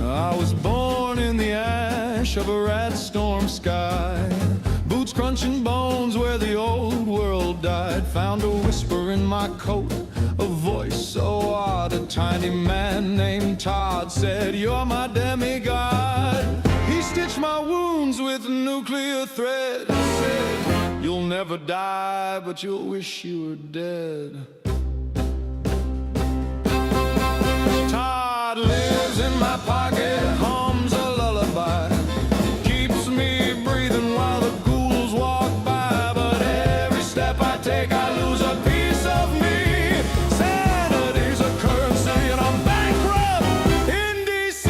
I was born in the ash of a rat storm sky. Boots crunching bones where the old world died. Found a whisper in my coat, a voice so odd. A tiny man named Todd said, "You're my demigod." He stitched my wounds with nuclear thread. Said, "You'll never die, but you'll wish you were dead." Todd lives in my pocket, hums a lullaby, keeps me breathing while the ghouls walk by. But every step I take, I lose a piece of me. Sanity's a currency and I'm bankrupt in D.C.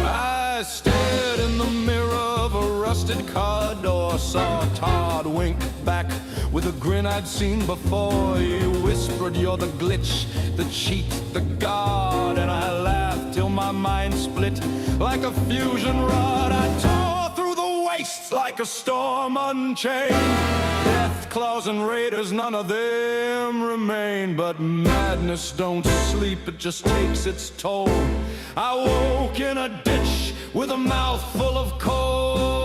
I stared in the mirror of a rusted car door, saw Todd wink back with a grin I'd seen before. He whispered, "You're the glitch, the cheat, the god." And I laughed till my mind split like a fusion rod. I tore through the wastes like a storm unchained. Death, claws, and raiders, none of them remain. But madness don't sleep, it just takes its toll. I woke in a ditch with a mouthful of coal.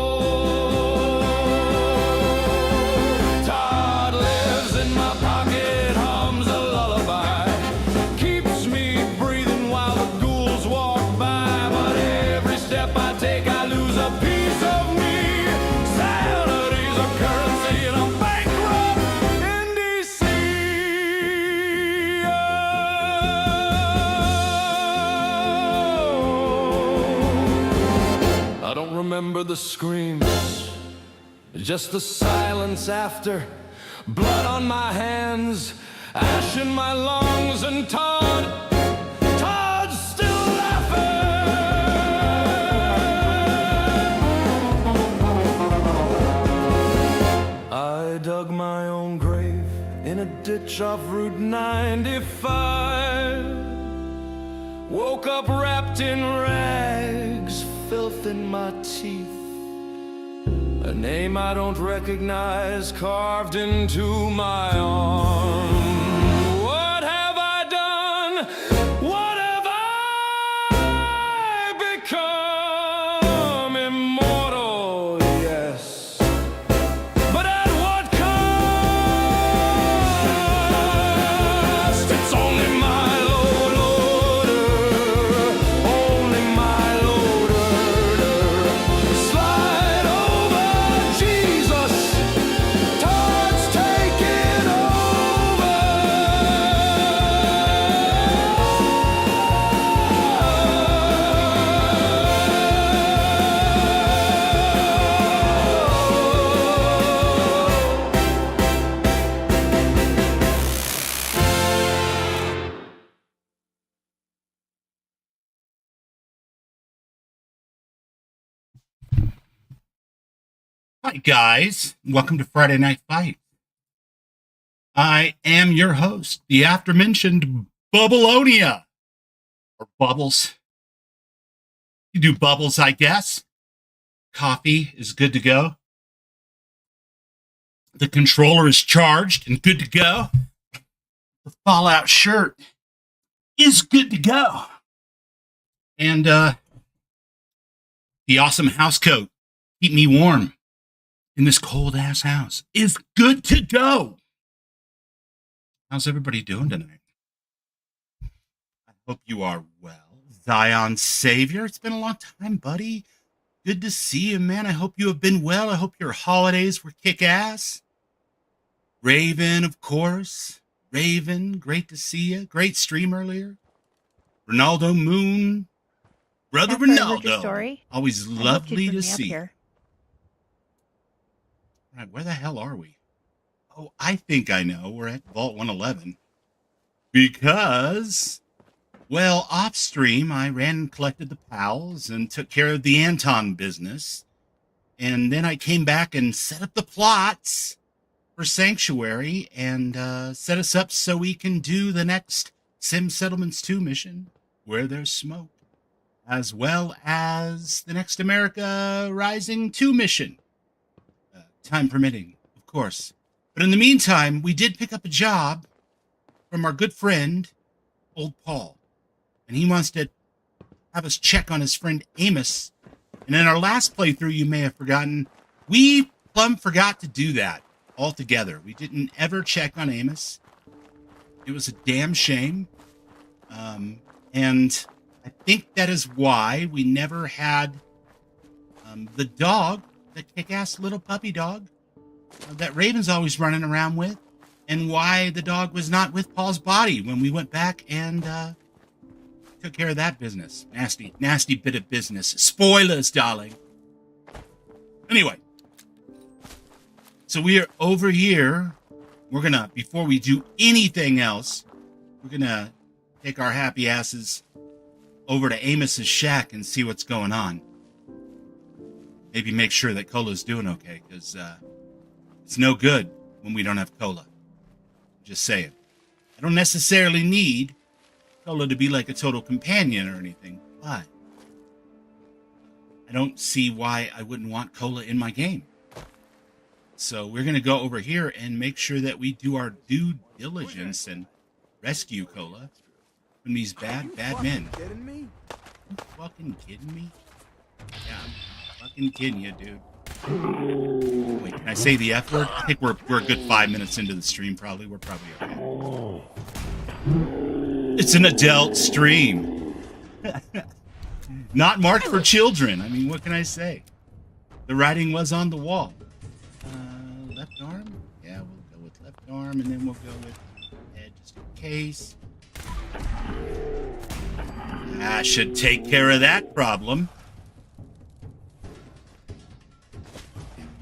Remember the screams, just the silence after. Blood on my hands, ash in my lungs, and Todd's still laughing. I dug my own grave in a ditch off Route 95. Woke up wrapped in rags, filth in my teeth, a name I don't recognize carved into my arm. What have I done? What have I become? Immortal, yes, but at what cost? It's only my loader, only my loader. Slide over, Jesus, Todd's taking over. Hi, guys. Welcome to Friday Night Fight. I am your host, the aforementioned Bubbleonia. Or Bubbles. You do Bubbles, I guess. Coffee is good to go. The controller is charged and good to go. The Fallout shirt is good to go. And the awesome house coat, keep me warm in this cold ass house, is good to go. How's everybody doing tonight? I hope you are well. Zion Savior, it's been a long time, buddy. Good to see you, man. I hope you have been well. I hope your holidays were kick-ass. Raven, of course. Raven, great to see you. Great stream earlier. Ronaldo Moon. Brother After I heard your Ronaldo. story, Always I hoped you'd lovely bring to me up see. here. Right, where the hell are we? Oh, I think I know. We're at Vault 111. Because, well, off stream, I ran and collected the pals and took care of the Anton business. And then I came back and set up the plots for Sanctuary and set us up so we can do the next Sim Settlements 2 mission, Where There's Smoke, as well as the next America Rising 2 mission. Time permitting, of course. But in the meantime, we did pick up a job from our good friend, old Paul. And he wants to have us check on his friend Amos. And in our last playthrough, you may have forgotten, we plumb forgot to do that altogether. We didn't ever check on Amos. It was a damn shame. And I think that is why we never had the dog, the kick-ass little puppy dog that Raven's always running around with, and why the dog was not with Paul's body when we went back and took care of that business. Nasty, nasty bit of business. Spoilers, darling. Anyway, so we are over here. We're gonna, before we do anything else, we're gonna take our happy asses over to Amos's shack and see what's going on. Maybe make sure that Cola's doing okay, because it's no good when we don't have Cola. Just saying. I don't necessarily need Cola to be like a total companion or anything, but I don't see why I wouldn't want Cola in my game. So we're going to go over here and make sure that we do our due diligence and rescue Cola from these bad men. Kidding me? You fucking kidding me? Yeah, I'm fucking kidding you, dude. Wait, can I say the F word? I think we're a good 5 minutes into the stream, probably. We're probably okay. It's an adult stream. Not marked for children. I mean, what can I say? The writing was on the wall. Left arm? Yeah, we'll go with left arm, and then we'll go with head just in case. I should take care of that problem.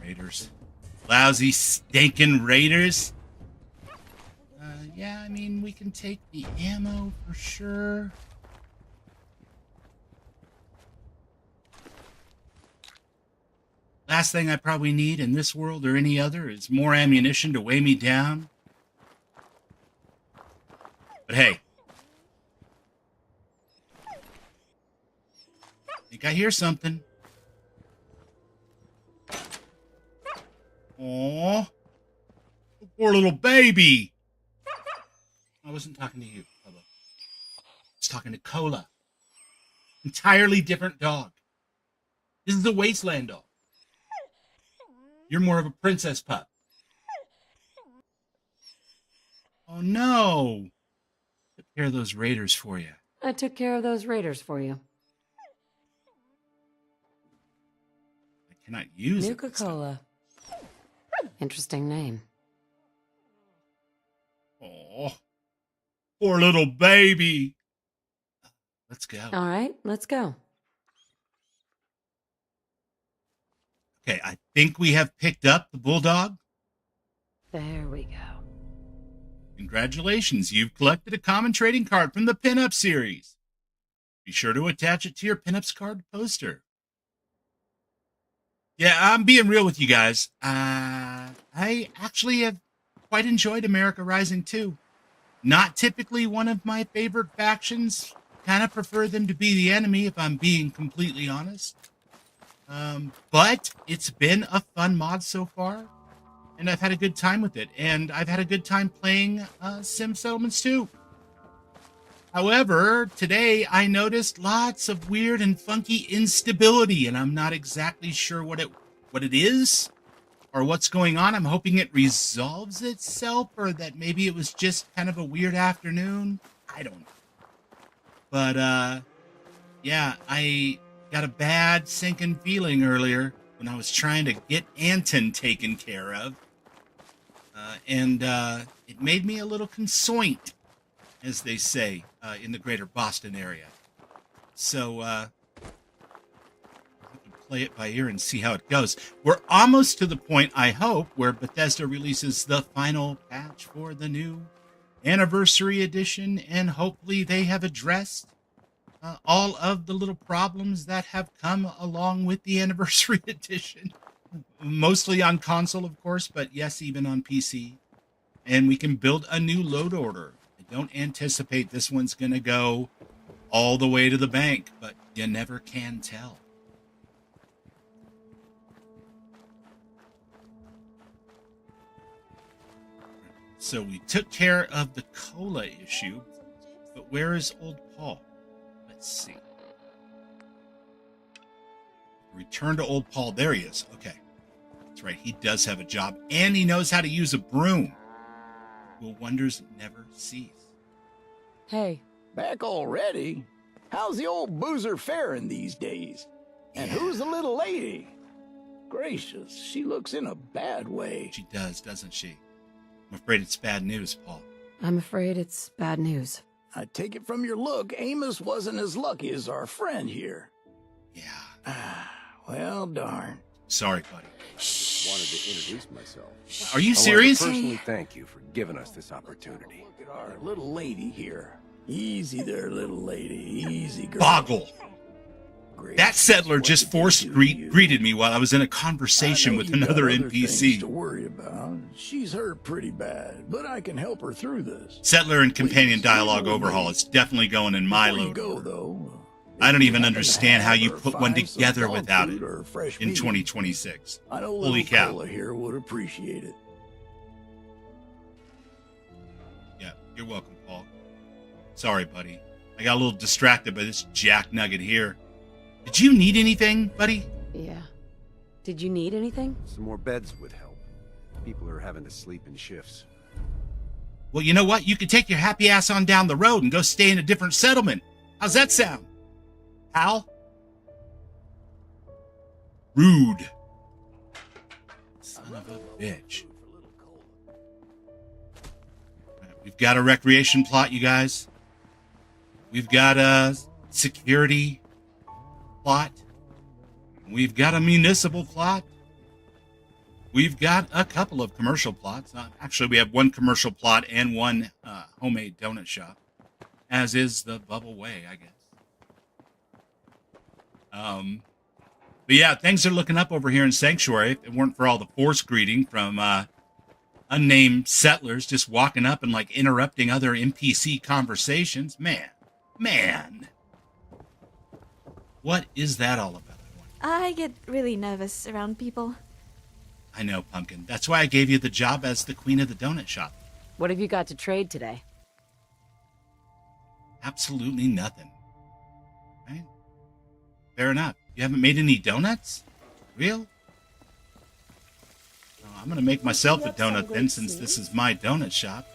Raiders. Lousy, stinking raiders. Yeah, I mean, we can take the ammo for sure. Last thing I probably need in this world or any other is more ammunition to weigh me down. But hey. I think I hear something. Aww. Poor little baby. I wasn't talking to you, Bubba. I was talking to Cola. Entirely different dog. This is a wasteland dog. You're more of a princess pup. Oh, no. I took care of those raiders for you. I took care of those raiders for you. I cannot use it. Nuka-Cola. Interesting name. Oh, poor little baby. Let's go. All right, let's go. Okay, I think we have picked up the bulldog. There we go. Congratulations, you've collected a common trading card from the pinup series. Be sure to attach it to your pinups card poster. Yeah, I'm being real with you guys. I actually have quite enjoyed America Rising 2. Not typically one of my favorite factions. Kind of prefer them to be the enemy, if I'm being completely honest. But it's been a fun mod so far, and I've had a good time with it, and I've had a good time playing Sim Settlements 2. However, today I noticed lots of weird and funky instability, and I'm not exactly sure what it is or what's going on. I'm hoping it resolves itself, or that maybe it was just kind of a weird afternoon. I don't know. But yeah, I got a bad sinking feeling earlier when I was trying to get Anton taken care of. And it made me a little consoint, as they say in the greater Boston area. So I have to play it by ear and see how it goes. We're almost to the point, I hope, where Bethesda releases the final patch for the new Anniversary Edition, and hopefully they have addressed all of the little problems that have come along with the Anniversary Edition. Mostly on console, of course, but yes, even on PC. And we can build a new load order. I don't anticipate this one's going to go all the way to the bank, but you never can tell. So we took care of the cola issue, but where is old Paul? Let's see. Return to old Paul. There he is. Okay. That's right. He does have a job, and he knows how to use a broom. Will wonders never cease? Hey, Back already? How's the old boozer faring these days? And who's the little lady? Gracious, she looks in a bad way. She does, doesn't she? I'm afraid it's bad news, Paul. I'm afraid it's bad news. I take it from your look, Amos wasn't as lucky as our friend here. Yeah. Well, darn. Sorry, buddy. Wanted to introduce myself. Are you I serious? want to personally thank you for giving us this opportunity. Look at our little lady here. Easy there, little lady. Easy, girl. Boggle. Gracious, That settler what just did force you do? greeted me while I was in a I conversation know with you got another other things NPC. to worry about. She's hurt pretty bad, but I can help her through this. Settler and companion Please, dialogue leave her overhaul. with It's definitely going in my Before you load. go, order. though, I don't if even happen to understand how have you or put one find some together dog without food it or fresh in meat, 2026. I know Holy little cow. Cola here would appreciate it. Yeah, you're welcome, Paul. Sorry, buddy. I got a little distracted by this jack nugget here. Did you need anything, buddy? Yeah. Did you need anything? Some more beds would help. People are having to sleep in shifts. Well, you know what? You could take your happy ass on down the road and go stay in a different settlement. How's that sound? Hal? Rude. Son of a bitch. We've got a recreation plot, you guys. We've got a security plot. We've got a municipal plot. We've got a couple of commercial plots. Actually, we have one commercial plot and one homemade donut shop, as is the Bubble Way, I guess. But yeah, things are looking up over here in Sanctuary. If it weren't for all the force greeting from unnamed settlers just walking up and like interrupting other NPC conversations, man, what is that all about? I get really nervous around people. I know, Pumpkin. That's why I gave you the job as the queen of the donut shop. What have you got to trade today? Absolutely nothing. Right? Fair enough. You haven't made any donuts? Real? Oh, I'm going to make myself a donut then, since this is my donut shop.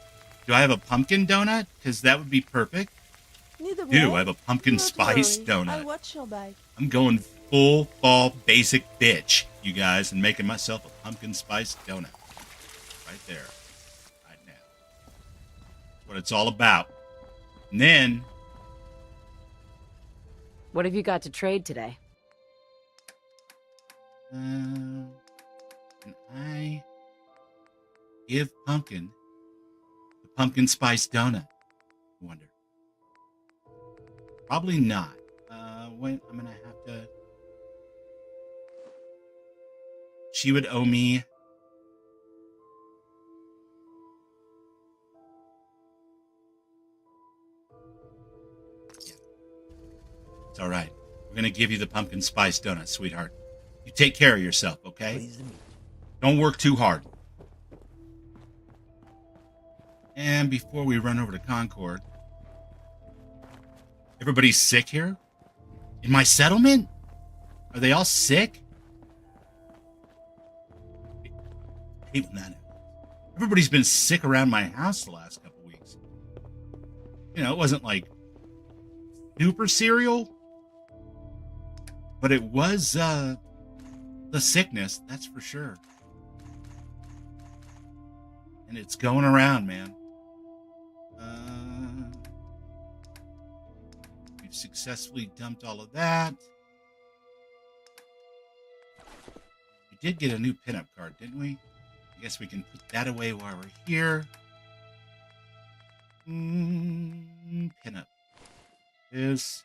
Do I have a pumpkin donut? Because that would be perfect. Do I have a pumpkin spice donut? I'll watch your bag. I'm going full fall basic bitch, you guys, and making myself a pumpkin spice donut. Right there. Right now. That's what it's all about. And then, What have you got to trade today? can I give Pumpkin the pumpkin spice donut? I wonder. Probably not. Wait, I'm gonna have to. She would owe me. Yeah. It's all right. We're gonna give you the pumpkin spice donut, sweetheart. You take care of yourself, okay? Don't work too hard. And before we run over to Concord, everybody's sick here? In my settlement? Are they all sick? I hate when that happens. Everybody's been sick around my house the last couple weeks. You know, it wasn't like super serial, but it was the sickness, that's for sure. And it's going around, man. We've successfully dumped all of that. We did get a new pinup card, didn't we? I guess we can put that away while we're here. Pinup. This.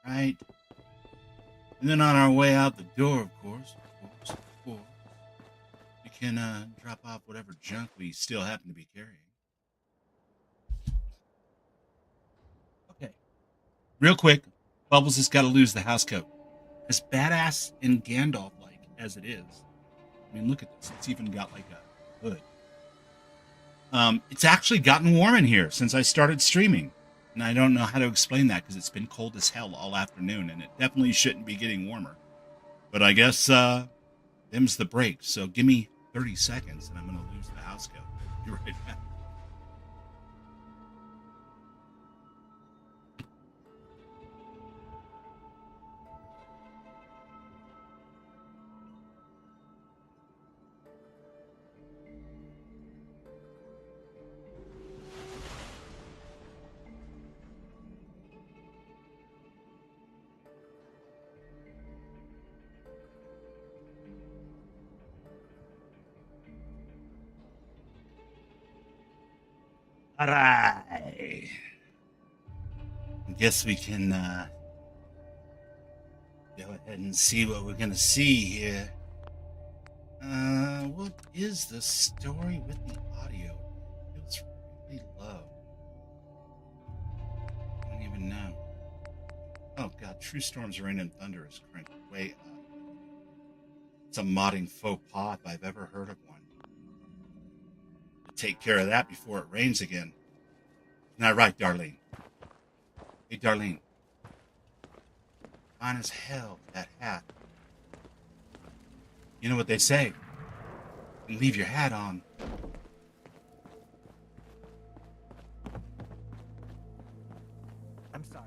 Right. And then on our way out the door, of course, we can drop off whatever junk we still happen to be carrying. Okay. Real quick, Bubbles has got to lose the house coat. As badass and Gandalf-like as it is, I mean, look at this. It's even got like a hood. It's actually gotten warm in here since I started streaming. And I don't know how to explain that because it's been cold as hell all afternoon, and it definitely shouldn't be getting warmer. But I guess them's the break. So give me 30 seconds and I'm going to lose the house coat. Be right back. All right. I guess we can go ahead and see what we're going to see here. What is the story with the audio? It's really low. I don't even know. Oh, God. True Storms, Rain, and Thunder is cranked way up. It's a modding faux pas if I've ever heard of one. Take care of that before it rains again. Isn't that right, Darlene? Hey, Darlene. Fine as hell, that hat. You know what they say? You leave your hat on. I'm sorry.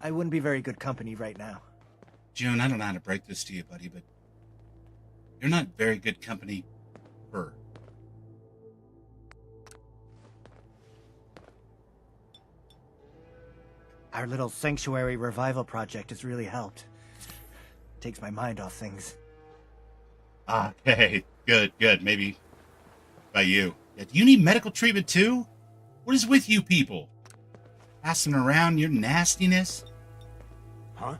I wouldn't be very good company right now. June, I don't know how to break this to you, buddy, but you're not very good company for. Our little sanctuary revival project has really helped. Takes my mind off things. Okay, good. Maybe by you. Yeah, do you need medical treatment too? What is with you people? Passing around your nastiness? Huh?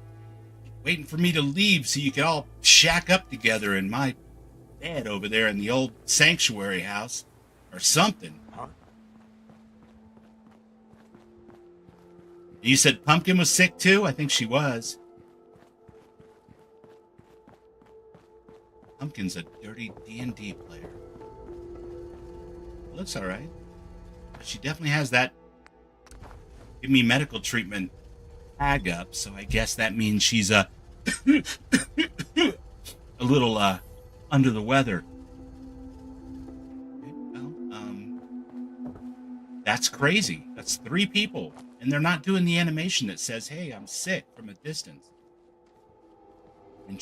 Waiting for me to leave so you can all shack up together in my bed over there in the old sanctuary house or something. Huh? You said Pumpkin was sick too? I think she was. Pumpkin's a dirty D&D player. Looks all right. But she definitely has that give me medical treatment tag up, so I guess that means she's a little under the weather. Okay, well, that's crazy. That's 3 people. And they're not doing the animation that says, hey, I'm sick from a distance. And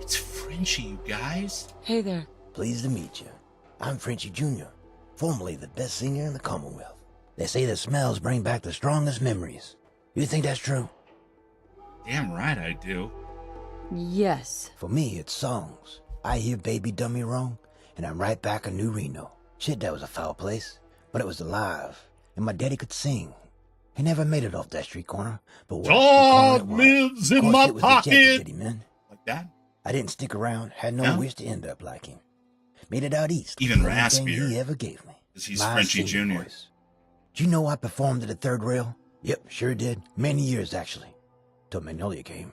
it's Frenchie, you guys. Hey there. Pleased to meet you. I'm Frenchie Jr., formerly the best singer in the Commonwealth. They say the smells bring back the strongest memories. You think that's true? Damn right I do. Yes. For me, it's songs. I hear Baby Done Me Wrong, and I'm right back in New Reno. Shit, that was a foul place, but it was alive, and my daddy could sing. He never made it off that street corner, but what God lives in my pocket. Man. Like that? I didn't stick around, had no wish to end up like him. Made it out east. Even everything raspier. he ever gave me. Because he's My Frenchie singing Jr. voice. Do you know I performed at the Third Rail? Yep, sure did. Many years, actually. Till Magnolia came.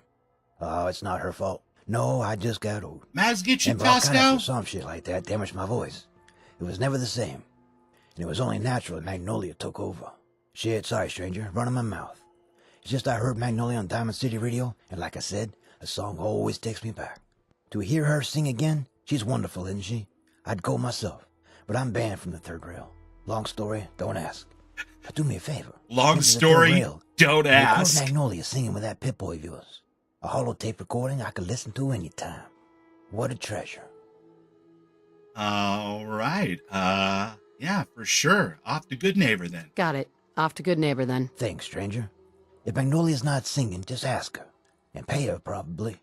Oh, it's not her fault. No, I just got old. Maz, get you And tossed bronchitis or out? some shit like that damaged my voice. It was never the same. And it was only natural that Magnolia took over. Shit, sorry, stranger. Running my mouth. It's just I heard Magnolia on Diamond City Radio, and like I said, a song always takes me back. To hear her sing again, she's wonderful, isn't she? I'd go myself, but I'm banned from the Third Rail. Long story, don't ask. But do me a favor. Long Get to the story, Third Rail. don't ask. Record Magnolia singing with that Pip-Boy of yours. A holotape recording I could listen to anytime. What a treasure. All right. Yeah, for sure. Off to Good Neighbor then. Got it. Off to Good Neighbor then. Thanks, stranger. If Magnolia's not singing, just ask her. And pay her, probably.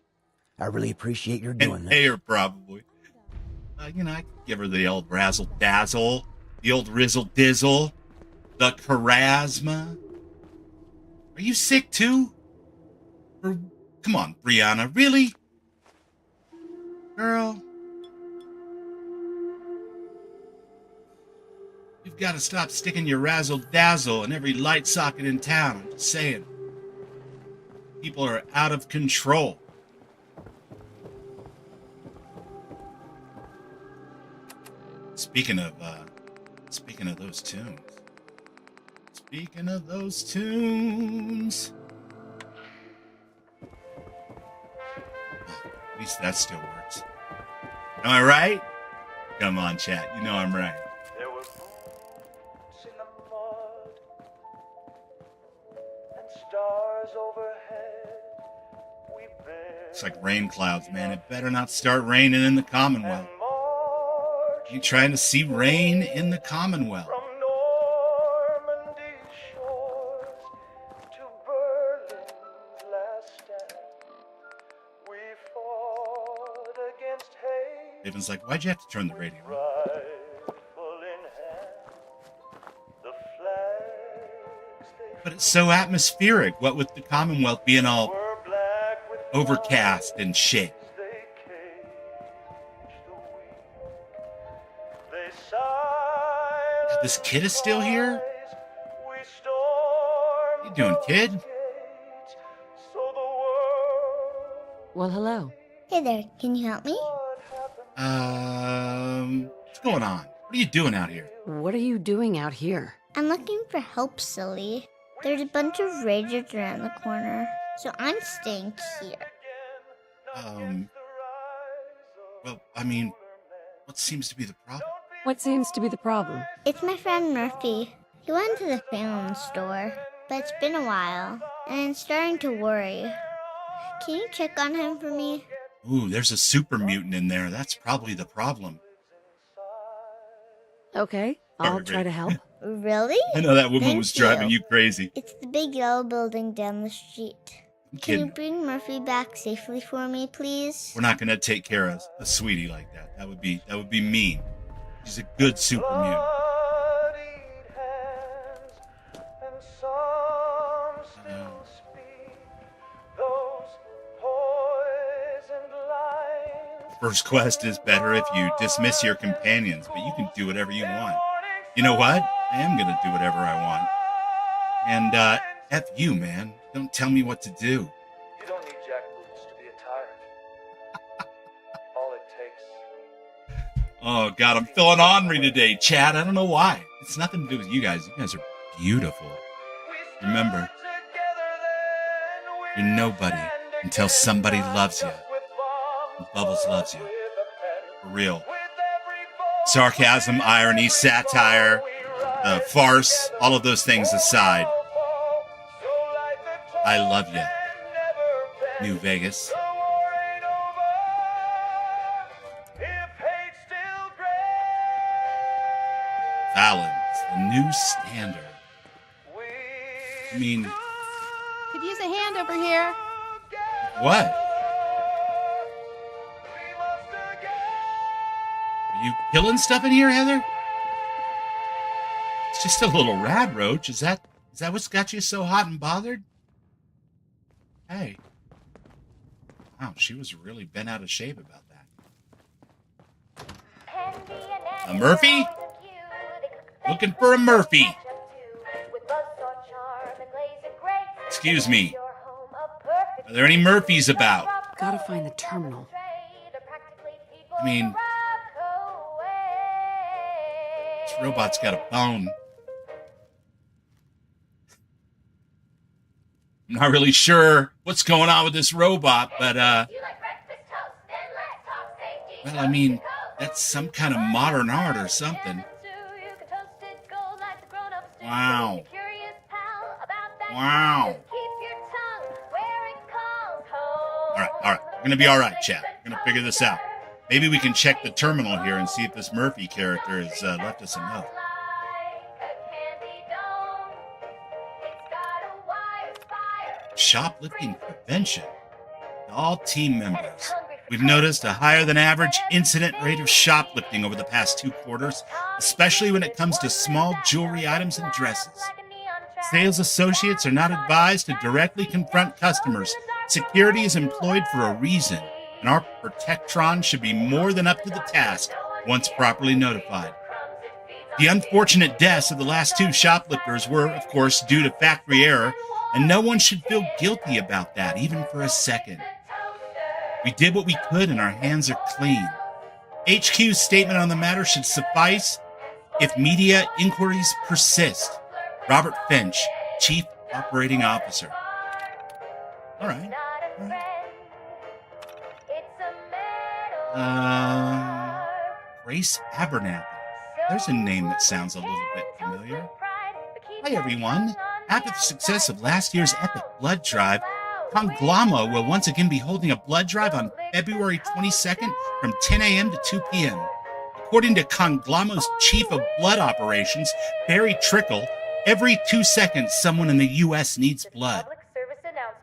I really appreciate your doing And this. pay her probably. I could give her the old razzle dazzle, the old rizzle dizzle, the charisma. Are you sick too? Or, come on, Brianna, really? Girl. You've got to stop sticking your razzle dazzle in every light socket in town. I'm just saying. People are out of control. Speaking of Speaking of those tunes. Speaking of those tunes. At least that still works. Am I right? Come on, chat. You know I'm right. There were boots in the mud and stars overhead. We It's like rain clouds, man. It better not start raining in the Commonwealth. You trying to see rain in the Commonwealth? From Normandy shores to Berlin's last stand, we fought against hate. Raven's like, why'd you have to turn the radio on? Rifle in hand, the flags they But it's so atmospheric. What with the Commonwealth being all were black with overcast and shit. they caged the weak. They sighed. God, this kid is still here? We stormed What you doing, kid? gates, so the world Well, hello. Hey there, can you help me? What's going on? What are you doing out here? What are you doing out here? I'm looking for help, silly. There's a bunch of ragers around the corner, so I'm staying here. Well, I mean, what seems to be the problem? What seems to be the problem? It's my friend Murphy. He went to the Phelan store, but it's been a while, and I'm starting to worry. Can you check on him for me? Ooh, there's a super mutant in there. That's probably the problem. Okay, I'll Sorry, try Ray. to help. Really? I know that woman Thank was driving you crazy. It's the big yellow building down the street. I'm Can you kidding. bring Murphy back safely for me, please? We're not gonna take care of a sweetie like that. That would be mean. She's a good super mutant. bloodied hands, and some still speak those poisoned lines. First quest is better if you dismiss your companions, but you can do whatever you want. You know what? I am gonna do whatever I want. And F you, man. Don't tell me what to do. You don't need jackboots to be a tyrant. All it takes. Oh God, I'm feeling ornery today, Chad. I don't know why. It's nothing to do with you guys. You guys are beautiful. Remember, you're nobody until somebody loves you. And Bubbles loves you. For real. Sarcasm, irony, satire, farce, all of those things aside. I love you, New Vegas. Fallon's the new standard. I mean, Could use a hand over here. what? Are you killing stuff in here, Heather? It's just a little rad roach. Is that what's got you so hot and bothered? Hey. Wow, she was really bent out of shape about that. A Murphy? Looking for a Murphy. Excuse me. Are there any Murphys about? Gotta find the terminal. I mean, this robot's got a bone. I'm not really sure what's going on with this robot, but, well, I mean, that's some kind of modern art or something. Wow. Wow. All right. We're going to be all right, chat. We're going to figure this out. Maybe we can check the terminal here and see if this Murphy character has left us a note. Shoplifting prevention. All team members. We've noticed a higher than average incident rate of shoplifting over the past 2 quarters, especially when it comes to small jewelry items and dresses. Sales associates are not advised to directly confront customers. Security is employed for a reason, and our Protectron should be more than up to the task once properly notified. The unfortunate deaths of the last 2 shoplifters were, of course, due to factory error, and no one should feel guilty about that, even for a second. We did what we could and our hands are clean. HQ's statement on the matter should suffice, if media inquiries persist. Robert Finch, Chief Operating Officer. All right. Grace Abernathy. There's a name that sounds a little bit familiar. Hi, everyone. After the success of last year's epic blood drive, Conglamo will once again be holding a blood drive on February 22nd from 10 a.m. to 2 p.m. According to Conglamo's Chief of Blood Operations, Barry Trickle, every 2 seconds someone in the U.S. needs blood.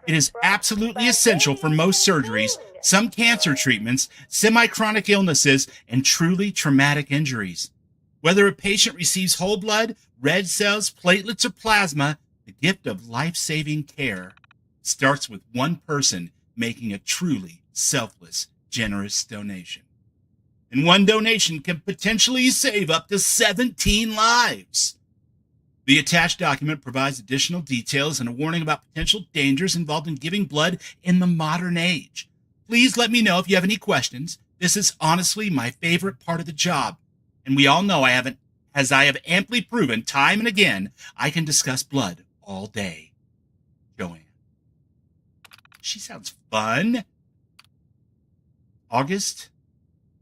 It is absolutely essential for most surgeries, some cancer treatments, semi-chronic illnesses, and truly traumatic injuries. Whether a patient receives whole blood, red cells, platelets, or plasma, the gift of life-saving care starts with one person making a truly selfless, generous donation. And one donation can potentially save up to 17 lives. The attached document provides additional details and a warning about potential dangers involved in giving blood in the modern age. Please let me know if you have any questions. This is honestly my favorite part of the job. And we all know as I have amply proven time and again, I can discuss blood all day. Joanne. She sounds fun. August,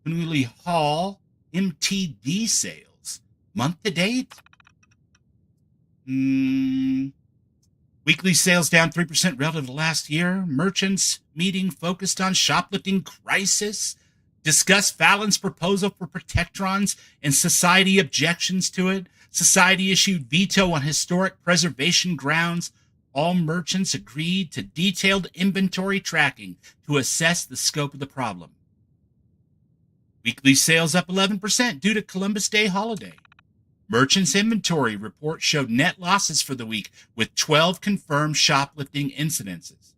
Connolly Hall, MTD sales. Month to date? Weekly sales down 3% relative to last year. Merchants meeting focused on shoplifting crisis. Discuss Fallon's proposal for protectrons and society objections to it. Society issued veto on historic preservation grounds. All merchants agreed to detailed inventory tracking to assess the scope of the problem. Weekly sales up 11% due to Columbus Day holiday. Merchants' inventory report showed net losses for the week with 12 confirmed shoplifting incidences.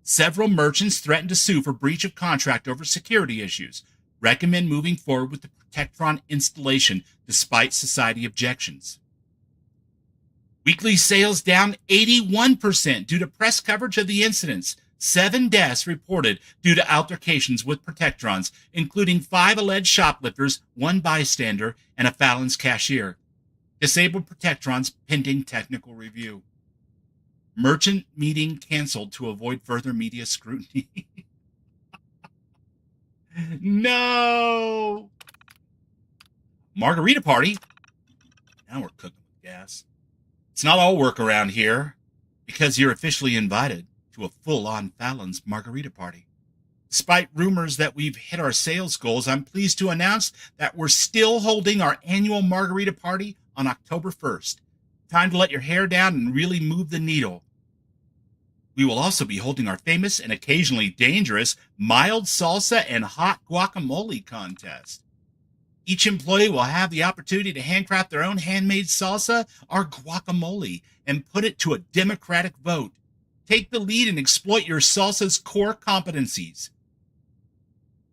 Several merchants threatened to sue for breach of contract over security issues. Recommend moving forward with the Protectron installation despite society objections. Weekly sales down 81% due to press coverage of the incidents. 7 deaths reported due to altercations with Protectrons, including 5 alleged shoplifters, 1 bystander, and a Fallon's cashier. Disabled Protectrons pending technical review. Merchant meeting canceled to avoid further media scrutiny. No! Margarita party. Now we're cooking with gas. It's not all work around here because you're officially invited to a full-on Fallon's margarita party. Despite rumors that we've hit our sales goals, I'm pleased to announce that we're still holding our annual margarita party on October 1st. Time to let your hair down and really move the needle. We will also be holding our famous and occasionally dangerous mild salsa and hot guacamole contest. Each employee will have the opportunity to handcraft their own handmade salsa or guacamole and put it to a democratic vote. Take the lead and exploit your salsa's core competencies.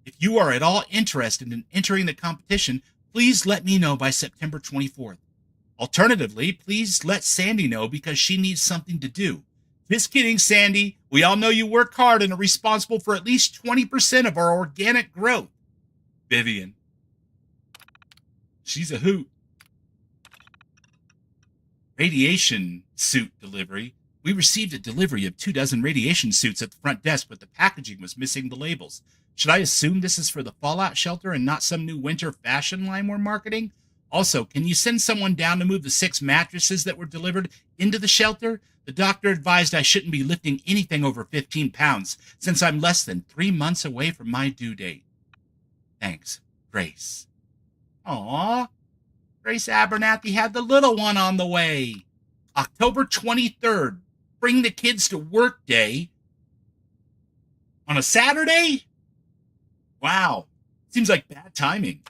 If you are at all interested in entering the competition, please let me know by September 24th. Alternatively, please let Sandy know because she needs something to do. Just kidding, Sandy. We all know you work hard and are responsible for at least 20% of our organic growth. Vivian. She's a hoot. Radiation suit delivery. We received a delivery of 24 radiation suits at the front desk, but the packaging was missing the labels. Should I assume this is for the Fallout shelter and not some new winter fashion line we're marketing? Also, can you send someone down to move the 6 mattresses that were delivered into the shelter? The doctor advised I shouldn't be lifting anything over 15 pounds since I'm less than 3 months away from my due date. Thanks, Grace. Aw, Grace Abernathy had the little one on the way. October 23rd, bring the kids to work day. On a Saturday? Wow, seems like bad timing.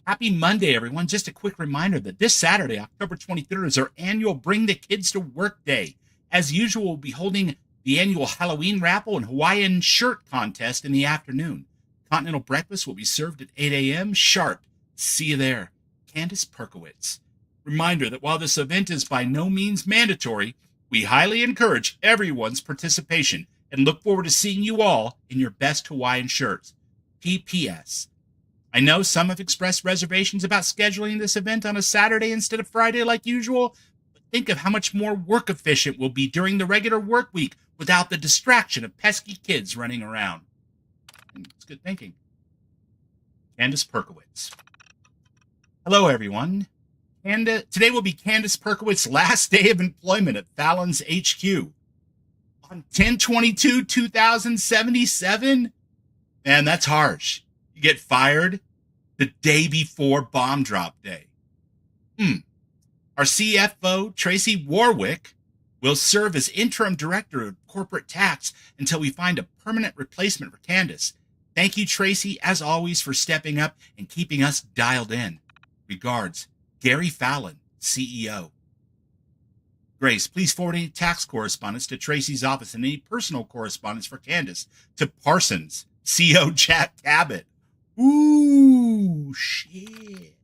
Happy Monday, everyone. Just a quick reminder that this Saturday, October 23rd, is our annual Bring the Kids to Work Day. As usual, we'll be holding the annual Halloween raffle and Hawaiian shirt contest in the afternoon. Continental breakfast will be served at 8 a.m. sharp. See you there. Candace Perkowitz. Reminder that while this event is by no means mandatory, we highly encourage everyone's participation and look forward to seeing you all in your best Hawaiian shirts. P.P.S. I know some have expressed reservations about scheduling this event on a Saturday instead of Friday like usual, but think of how much more work efficient we'll be during the regular work week without the distraction of pesky kids running around. It's good thinking. Candace Perkowitz. Hello, everyone. Today will be Candace Perkowitz's last day of employment at Fallon's HQ. On 10/22/2077? Man, that's harsh. You get fired the day before bomb drop day. Our CFO, Tracy Warwick, will serve as interim director of corporate tax until we find a permanent replacement for Candace. Thank you, Tracy, as always, for stepping up and keeping us dialed in. Regards, Gary Fallon, CEO. Grace, please forward any tax correspondence to Tracy's office and any personal correspondence for Candace to Parsons, CO Jack Cabot. Ooh, shit.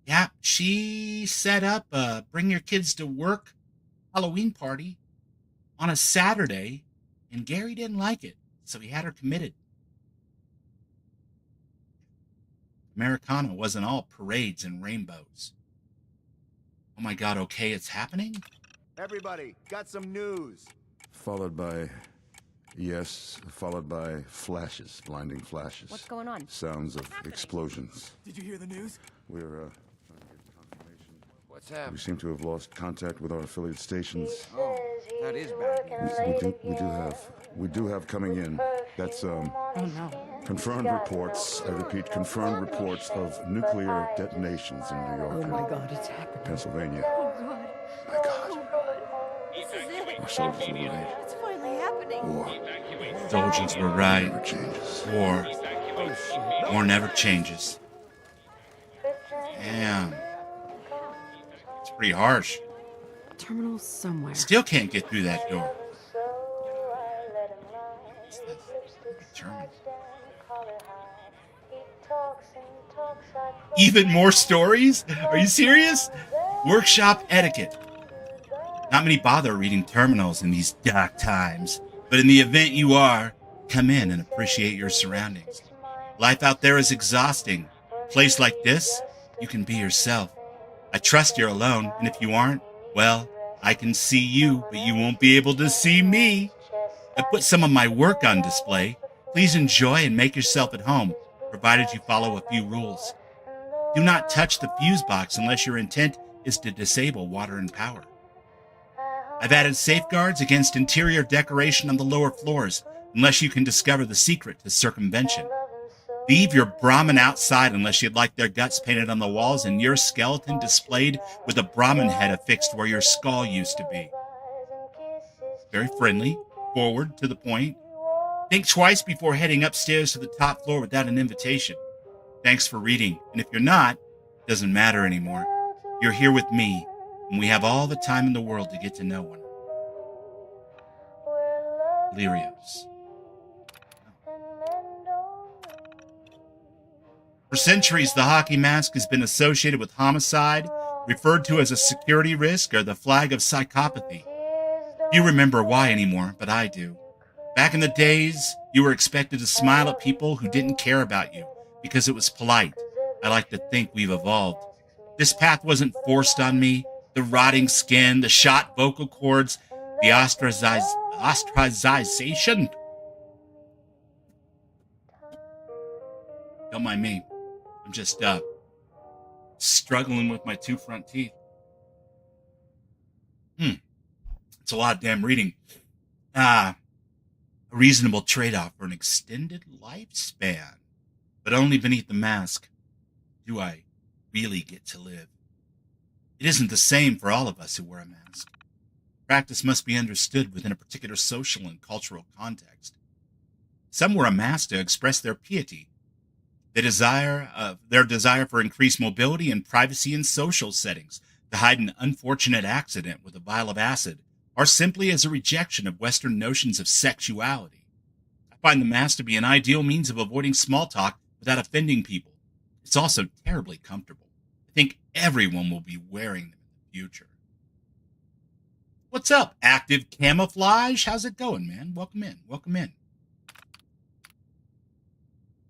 Yeah, she set up a bring your kids to work Halloween party on a Saturday, and Gary didn't like it, so he had her committed. Americana wasn't all parades and rainbows. Oh my God, okay, it's happening? Everybody, got some news. Followed by flashes, blinding flashes. What's going on? Sounds of explosions. Did you hear the news? We're trying to get confirmation. What's happening? We seem to have lost contact with our affiliate stations. Oh, that is bad news. We do have coming in. That's Oh no. confirmed reports. I repeat, confirmed reports of nuclear detonations in New York Oh my and God, it's happening. Pennsylvania. Oh, God. My God, Oh, God. This is it. our soldiers were right. It's finally happening. War Soldiers were right. never changes. War never changes. Damn. It's pretty harsh. Terminal somewhere. Still can't get through that door. What's this? Terminal. Even more stories? Are you serious? Workshop etiquette. Not many bother reading terminals in these dark times, but in the event you are, come in and appreciate your surroundings. Life out there is exhausting. A place like this, you can be yourself. I trust you're alone, and if you aren't, well, I can see you, but you won't be able to see me. I put some of my work on display. Please enjoy and make yourself at home, provided you follow a few rules. Do not touch the fuse box unless your intent is to disable water and power. I've added safeguards against interior decoration on the lower floors, unless you can discover the secret to circumvention. Leave your Brahmin outside unless you'd like their guts painted on the walls and your skeleton displayed with a Brahmin head affixed where your skull used to be. Very friendly, forward, to the point. Think twice before heading upstairs to the top floor without an invitation. Thanks for reading, and if you're not, it doesn't matter anymore. You're here with me, and we have all the time in the world to get to know one. Lirios. For centuries, the hockey mask has been associated with homicide, referred to as a security risk or the flag of psychopathy. You remember why anymore, but I do. Back in the days, you were expected to smile at people who didn't care about you because it was polite. I like to think we've evolved. This path wasn't forced on me. The rotting skin, the shot vocal cords, the ostracization. Don't mind me. I'm just struggling with my two front teeth. It's a lot of damn reading. A reasonable trade-off for an extended lifespan. But only beneath the mask do I really get to live. It isn't the same for all of us who wear a mask. Practice must be understood within a particular social and cultural context. Some wear a mask to express their piety, their desire for increased mobility and privacy in social settings, to hide an unfortunate accident with a vial of acid, or simply as a rejection of Western notions of sexuality. I find the mask to be an ideal means of avoiding small talk without offending people. It's also terribly comfortable. I think everyone will be wearing them in the future. What's up, Active Camouflage? How's it going, man? Welcome in. Welcome in.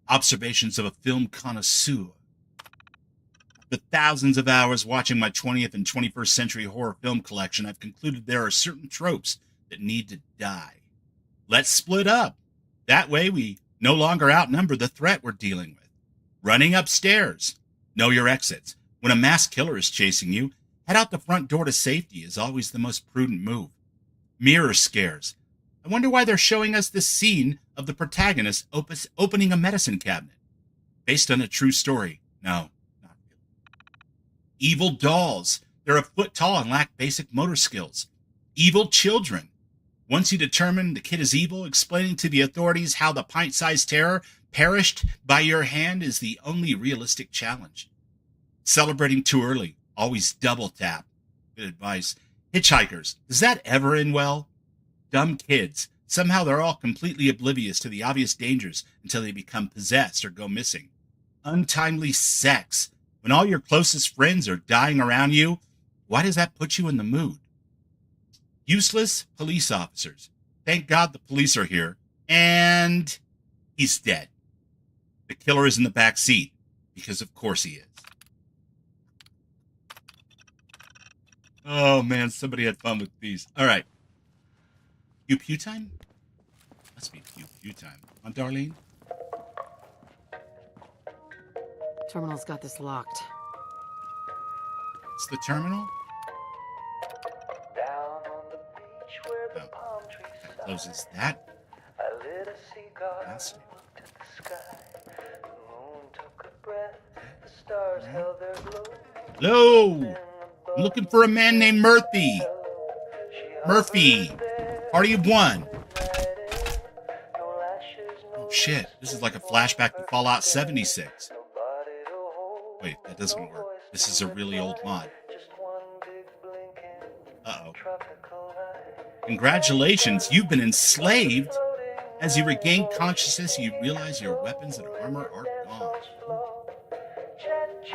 Observations of a film connoisseur. After thousands of hours watching my 20th and 21st century horror film collection, I've concluded there are certain tropes that need to die. Let's split up. That way we no longer outnumber the threat we're dealing with. Running upstairs. Know your exits. When a masked killer is chasing you, head out the front door to safety is always the most prudent move. Mirror scares. I wonder why they're showing us this scene of the protagonist opening a medicine cabinet. Based on a true story. No, not really. Evil dolls. They're a foot tall and lack basic motor skills. Evil children. Once you determine the kid is evil, explaining to the authorities how the pint-sized terror perished by your hand is the only realistic challenge. Celebrating too early. Always double tap. Good advice. Hitchhikers. Does that ever end well? Dumb kids. Somehow they're all completely oblivious to the obvious dangers until they become possessed or go missing. Untimely sex. When all your closest friends are dying around you, why does that put you in the mood? Useless police officers. Thank God the police are here. And he's dead. The killer is in the back seat, because of course he is. Oh man, somebody had fun with these. All right. Pew time? Must be pew time. On Darlene? Terminal's got this locked. It's the terminal? Closes that. Fascinating. Hello! I'm looking for a man named Murphy. Murphy. Party of one. Oh shit, this is like a flashback to Fallout 76. Wait, that doesn't work. This is a really old mod. Uh-oh. Congratulations, you've been enslaved. As you regain consciousness, you realize your weapons and armor are gone. Well,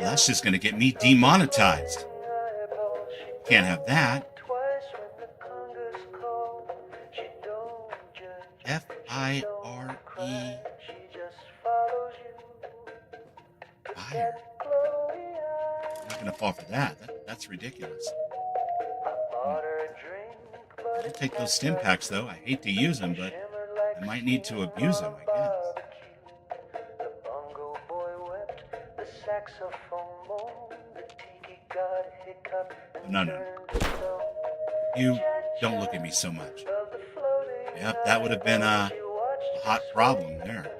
that's just going to get me demonetized. Can't have that. F-I-R-E. Fire. I'm not going to fall for that. That's ridiculous. I'll take those stim packs, though. I hate to use them, but I might need to abuse them, I guess. No. You don't look at me so much. Yep, that would have been a hot problem there.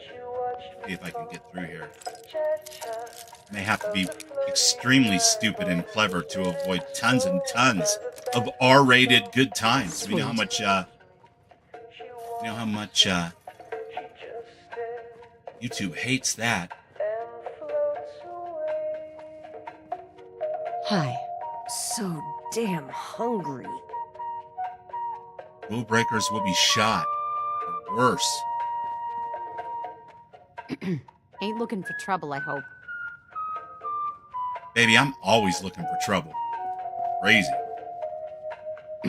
See if I can get through here. May have to be extremely stupid and clever to avoid tons and tons of R-rated good times. You know how much YouTube hates that. Hi. So damn hungry. Rule breakers will be shot. Or worse. Ain't looking for trouble, I hope. Baby, I'm always looking for trouble. Crazy.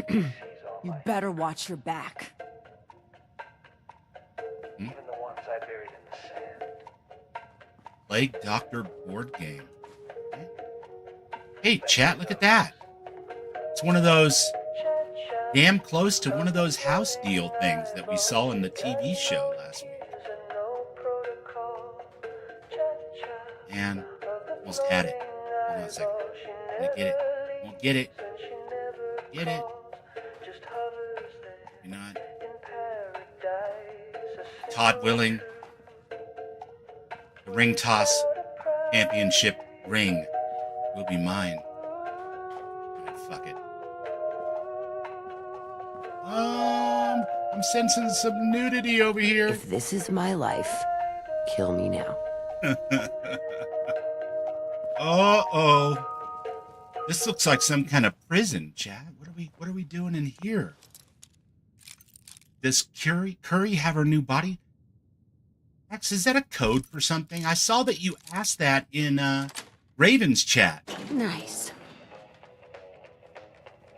You better watch your back. Even the ones I buried in the sand. Plague Doctor board game. Hey, chat, look at that. It's one of those damn close to one of those house deal things that we saw in the TV show last week. And almost had it. Hold on a second. I'm gonna get it. Won't get it. Get it. You're not. Todd Willing. The ring toss championship ring will be mine. Fuck it. I'm sensing some nudity over here. If this is my life, kill me now. Uh-oh. This looks like some kind of prison, Chad. What are we doing in here? Does Curry have her new body? Max, is that a code for something? I saw that you asked that in Raven's chat. Nice.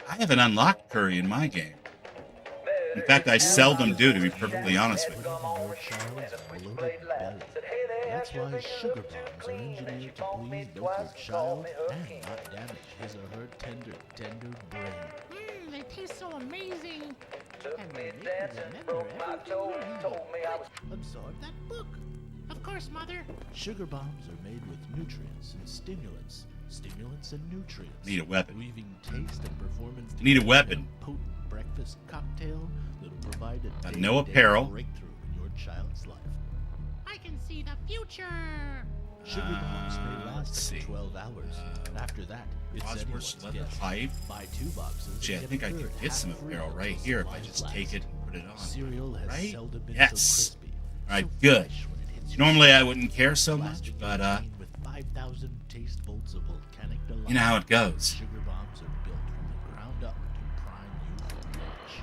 I haven't unlocked Curry in my game. In fact, I seldom do, to be perfectly honest with you. That's why sugar bombs are engineered to please both your child and not damage his or her tender brain. They taste so amazing. Took me dancing, broke my toe, told me I was... Absorb that book. Of course, Mother. Sugar bombs are made with nutrients and stimulants. Stimulants and nutrients. Need a weapon. Weaving taste and performance. Need a weapon. A potent breakfast cocktail that'll provide a Got no apparel. breakthrough in your child's life. I can see the future. Sugar bombs may last up to 12 hours. After that, it's anyone's guess. Pipe. Buy 2 boxes. Gee, I think I could get some apparel right here if I just take it and put it on. Cereal has right? seldom been Yes. so crispy. All right, good. Normally I wouldn't care so much, but with 5,000 taste volts of volcanic delight. you know how it goes. Sugar bombs are built from the ground up to prime you for launch.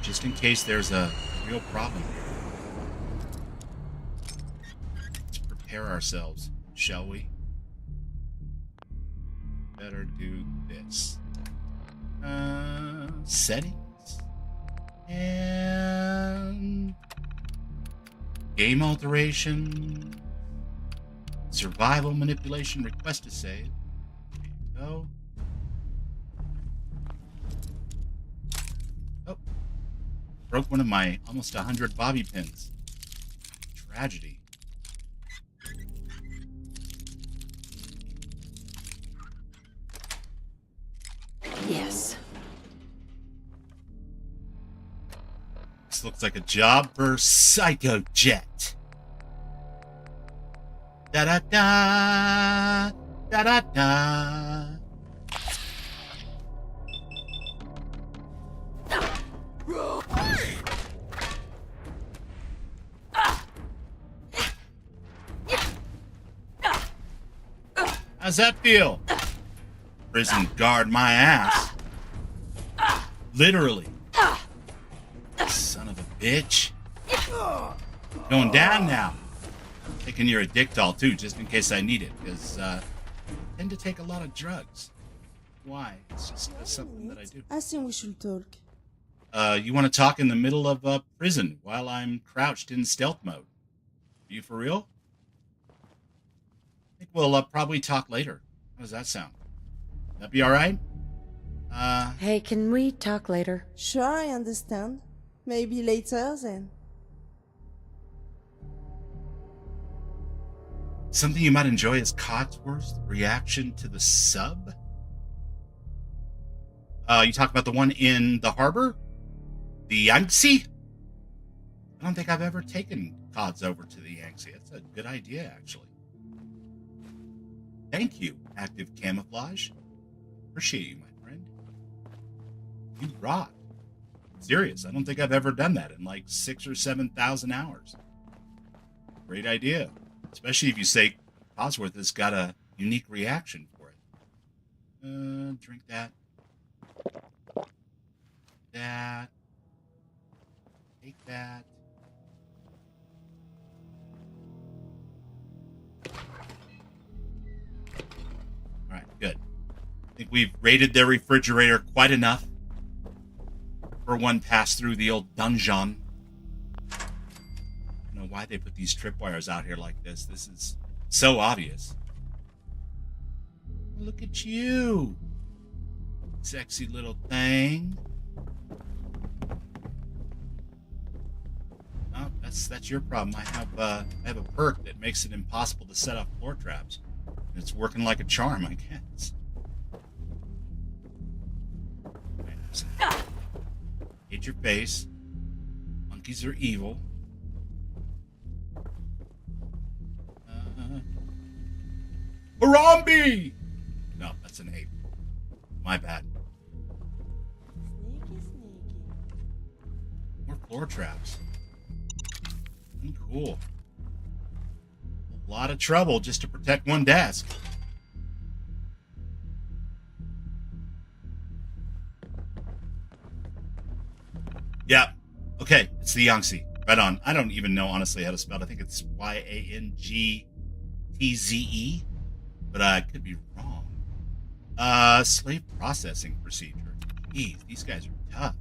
Just in case there's a real problem. Let's prepare ourselves, shall we? Better do this. Settings. And game alteration. Survival manipulation, request to save. There you go. Oh. Broke one of my almost 100 bobby pins. Tragedy. Yes. This looks like a job for Psycho Jet. Da da da da da da. How's that feel? Prison guard my ass. Literally. Son of a bitch. Going down now. Taking your Addictol too, just in case I need it, because I tend to take a lot of drugs. Why? It's just something that I do. I think we should talk. You want to talk in the middle of prison while I'm crouched in stealth mode? Are you for real? I think we'll probably talk later. How does that sound? That be all right? Hey, can we talk later? Sure, I understand. Maybe later then. Something you might enjoy is Codsworth's reaction to the sub. You talk about the one in the harbor? The Yangtze? I don't think I've ever taken Cods over to the Yangtze. That's a good idea, actually. Thank you, Active Camouflage. Appreciate you, my friend. You rock. Serious, I don't think I've ever done that in like 6,000 or 7,000 hours. Great idea. Especially if you say Codsworth has got a unique reaction for it. Drink that. That. Take that. Alright, good. I think we've raided their refrigerator quite enough for one pass through the old dungeon. I don't know why they put these tripwires out here like this. This is so obvious. Look at you, sexy little thing. Oh, that's your problem. I have a perk that makes it impossible to set off floor traps. And it's working like a charm, I guess. Hit your face. Monkeys are evil. Harambe! No, that's an ape. My bad. More floor traps. Cool. A lot of trouble just to protect one desk. Yeah. Okay, it's the Yangtze. Right on. I don't even know, honestly, how to spell it. I think it's Yangtze. But I could be wrong. Slave processing procedure. Jeez, these guys are tough.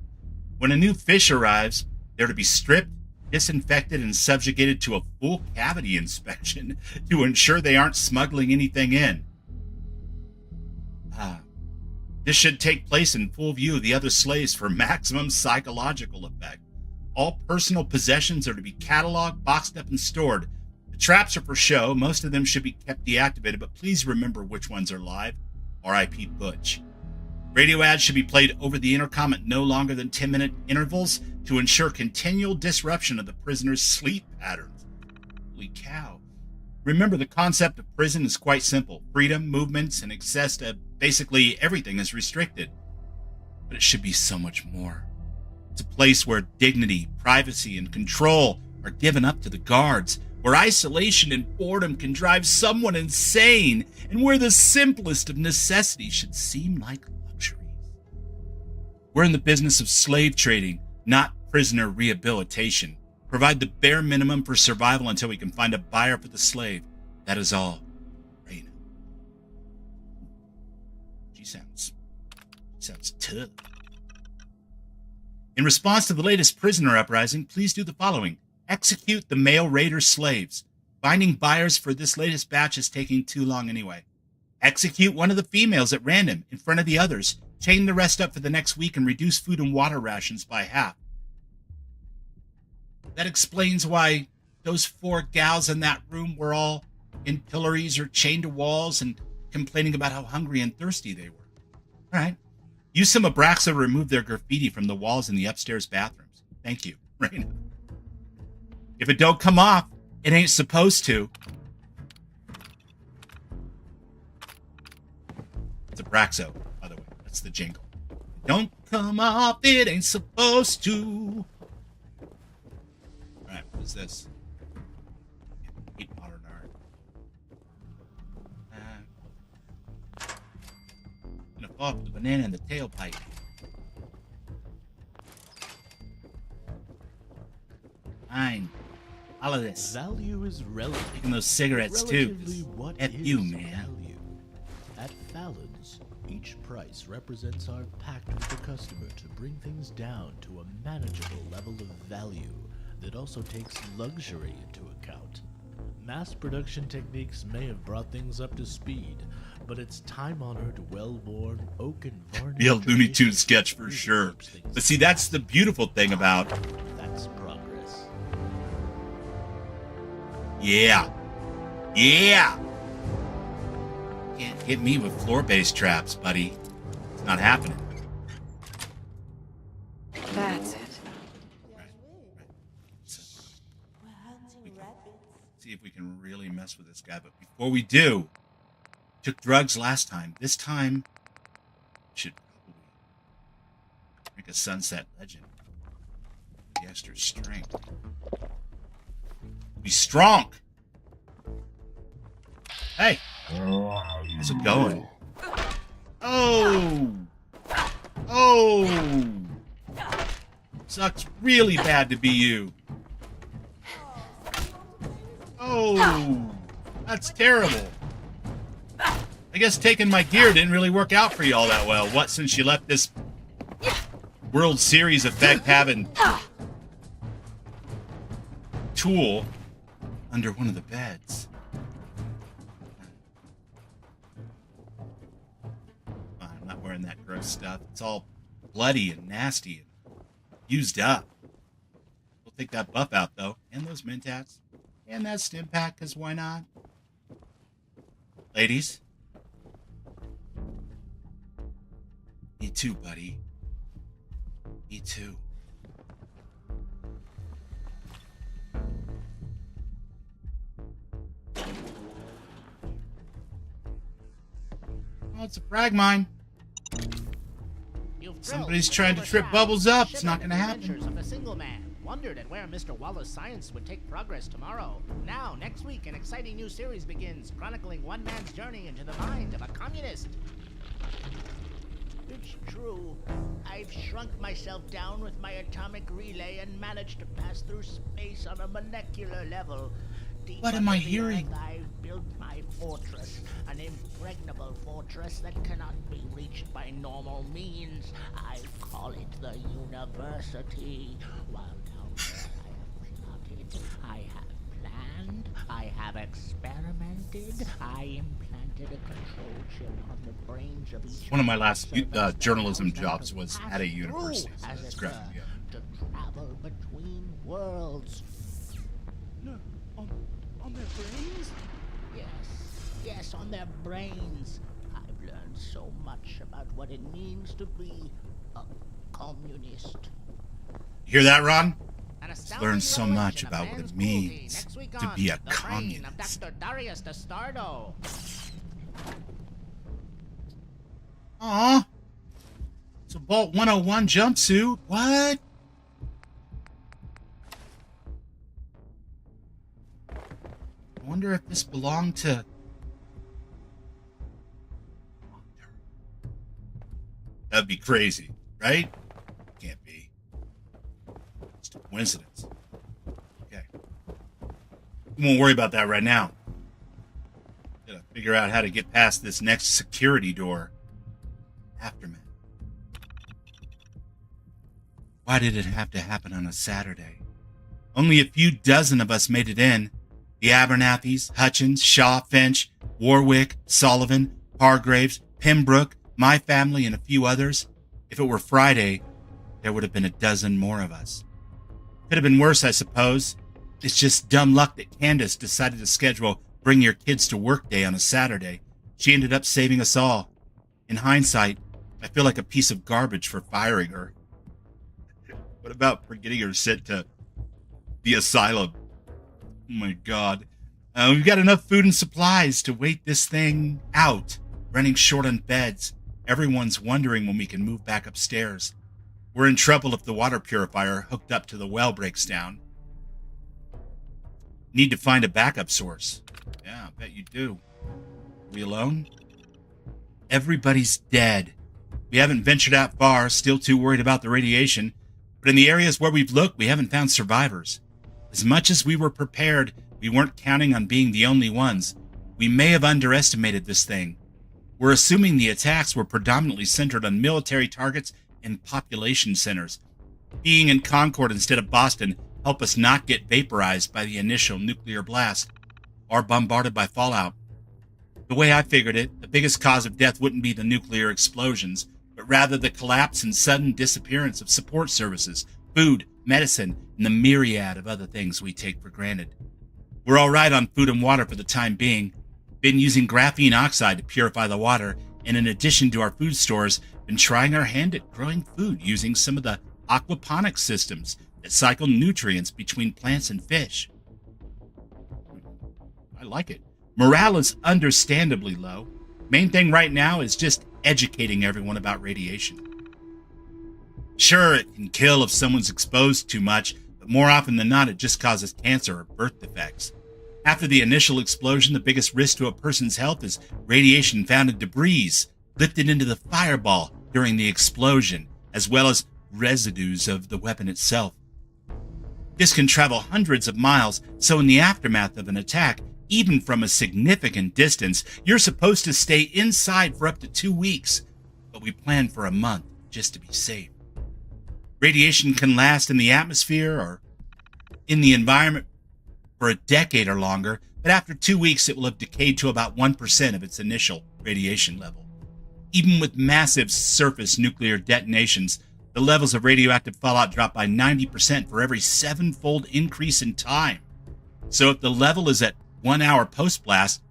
When a new fish arrives, they're to be stripped, disinfected and subjugated to a full cavity inspection to ensure they aren't smuggling anything in. This should take place in full view of the other slaves for maximum psychological effect. All personal possessions are to be cataloged, boxed up, and stored. The traps are for show. Most of them should be kept deactivated, but please remember which ones are live. R.I.P. Butch. Radio ads should be played over the intercom at no longer than 10-minute intervals to ensure continual disruption of the prisoner's sleep patterns. Holy cow. Remember, the concept of prison is quite simple. Freedom, movements, and access to basically everything is restricted. But it should be so much more. It's a place where dignity, privacy, and control are given up to the guards, where isolation and boredom can drive someone insane, and where the simplest of necessities should seem like luxuries. We're in the business of slave trading, not prisoner rehabilitation. Provide the bare minimum for survival until we can find a buyer for the slave. That is all. Raina. She sounds tough. In response to the latest prisoner uprising, please do the following. Execute the male raider slaves. Finding buyers for this latest batch is taking too long anyway. Execute one of the females at random in front of the others. Chain the rest up for the next week and reduce food and water rations by half. That explains why those 4 gals in that room were all in pillories or chained to walls and complaining about how hungry and thirsty they were. All right. Use some Abraxo to remove their graffiti from the walls in the upstairs bathrooms. Thank you, Raina. If it don't come off, it ain't supposed to. It's Abraxo, by the way. That's the jingle. Don't come off, it ain't supposed to. Alright, what is this? Hate modern art. Gonna fall off the banana in the tailpipe. Fine. All of this. Value is relative. Taking those cigarettes too. F you, man. Value? At Fallon's, each price represents our pact with the customer to bring things down to a manageable level of value that also takes luxury into account. Mass production techniques may have brought things up to speed, but it's time-honored, well-worn oak and varnish. Yeah, Looney Tunes sketch for sure. But see, that's the beautiful thing about. That's progress. Yeah. Yeah. Can't hit me with floor-based traps, buddy. It's not happening. That's it. See if we can really mess with this guy. But before we do, took drugs last time. This time, should probably drink a Sunset Legend. The extra strength. Be strong. Hey, how's it going? Oh, sucks really bad to be you. Oh, that's terrible. I guess taking my gear didn't really work out for you all that well. What, since you left this World Series effect having tool under one of the beds? I'm not wearing that gross stuff. It's all bloody and nasty and used up. We'll take that buff out, though, and those mentats. And that stim pack, because why not? Ladies? Me too, buddy. Me too. Oh, it's a frag mine. Somebody's trying to trip Bubbles up. It's not going to happen. Of a single man. Wondered at where Mr. Wallace Science would take progress tomorrow. Now, next week, an exciting new series begins, chronicling one man's journey into the mind of a communist. It's true. I've shrunk myself down with my atomic relay and managed to pass through space on a molecular level. Deep What am I under the hearing? earth, I've built my fortress, an impregnable fortress that cannot be reached by normal means. I call it the University. While down there, I have I have planned, I have experimented, I implanted a control chip on the brains of each One of my last journalism jobs was at a university, so that's great. Yeah. to travel between worlds. No, on their brains? Yes, on their brains. I've learned so much about what it means to be a communist. You hear that, Ron? An I've learned so much about what it means to be a communist. Brain of Dr. Darius de Stardo. Aw. It's a Vault 101 jumpsuit. What? I wonder if this belonged to... That'd be crazy, right? Can't be. It's a coincidence. Okay. We won't worry about that right now. Gotta figure out how to get past this next security door. Aftermath. Why did it have to happen on a Saturday? Only a few dozen of us made it in. The Abernathys, Hutchins, Shaw, Finch, Warwick, Sullivan, Hargraves, Pembroke, my family, and a few others. If it were Friday, there would have been a dozen more of us. Could have been worse, I suppose. It's just dumb luck that Candace decided to schedule Bring Your Kids to Work Day on a Saturday. She ended up saving us all. In hindsight, I feel like a piece of garbage for firing her. What about for getting her sent to the asylum? Oh my God. We've got enough food and supplies to wait this thing out. Running short on beds. Everyone's wondering when we can move back upstairs. We're in trouble if the water purifier hooked up to the well breaks down. Need to find a backup source. Yeah, I bet you do. We alone? Everybody's dead. We haven't ventured out far, still too worried about the radiation. But in the areas where we've looked, we haven't found survivors. As much as we were prepared, we weren't counting on being the only ones. We may have underestimated this thing. We're assuming the attacks were predominantly centered on military targets and population centers. Being in Concord instead of Boston helped us not get vaporized by the initial nuclear blast or bombarded by fallout. The way I figured it, the biggest cause of death wouldn't be the nuclear explosions, but rather the collapse and sudden disappearance of support services, food, medicine, and the myriad of other things we take for granted. We're all right on food and water for the time being. Been using graphene oxide to purify the water, and in addition to our food stores, been trying our hand at growing food using some of the aquaponics systems that cycle nutrients between plants and fish. I like it. Morale is understandably low. Main thing right now is just educating everyone about radiation. Sure, it can kill if someone's exposed too much, but more often than not, it just causes cancer or birth defects. After the initial explosion, the biggest risk to a person's health is radiation found in debris lifted into the fireball during the explosion, as well as residues of the weapon itself. This can travel hundreds of miles, so in the aftermath of an attack, even from a significant distance, you're supposed to stay inside for up to 2 weeks, but we plan for a month just to be safe. Radiation can last in the atmosphere or in the environment for a decade or longer, but after 2 weeks it will have decayed to about 1% of its initial radiation level. Even with massive surface nuclear detonations, the levels of radioactive fallout drop by 90% for every 7-fold increase in time. So if the level is at 1 hour post-blast,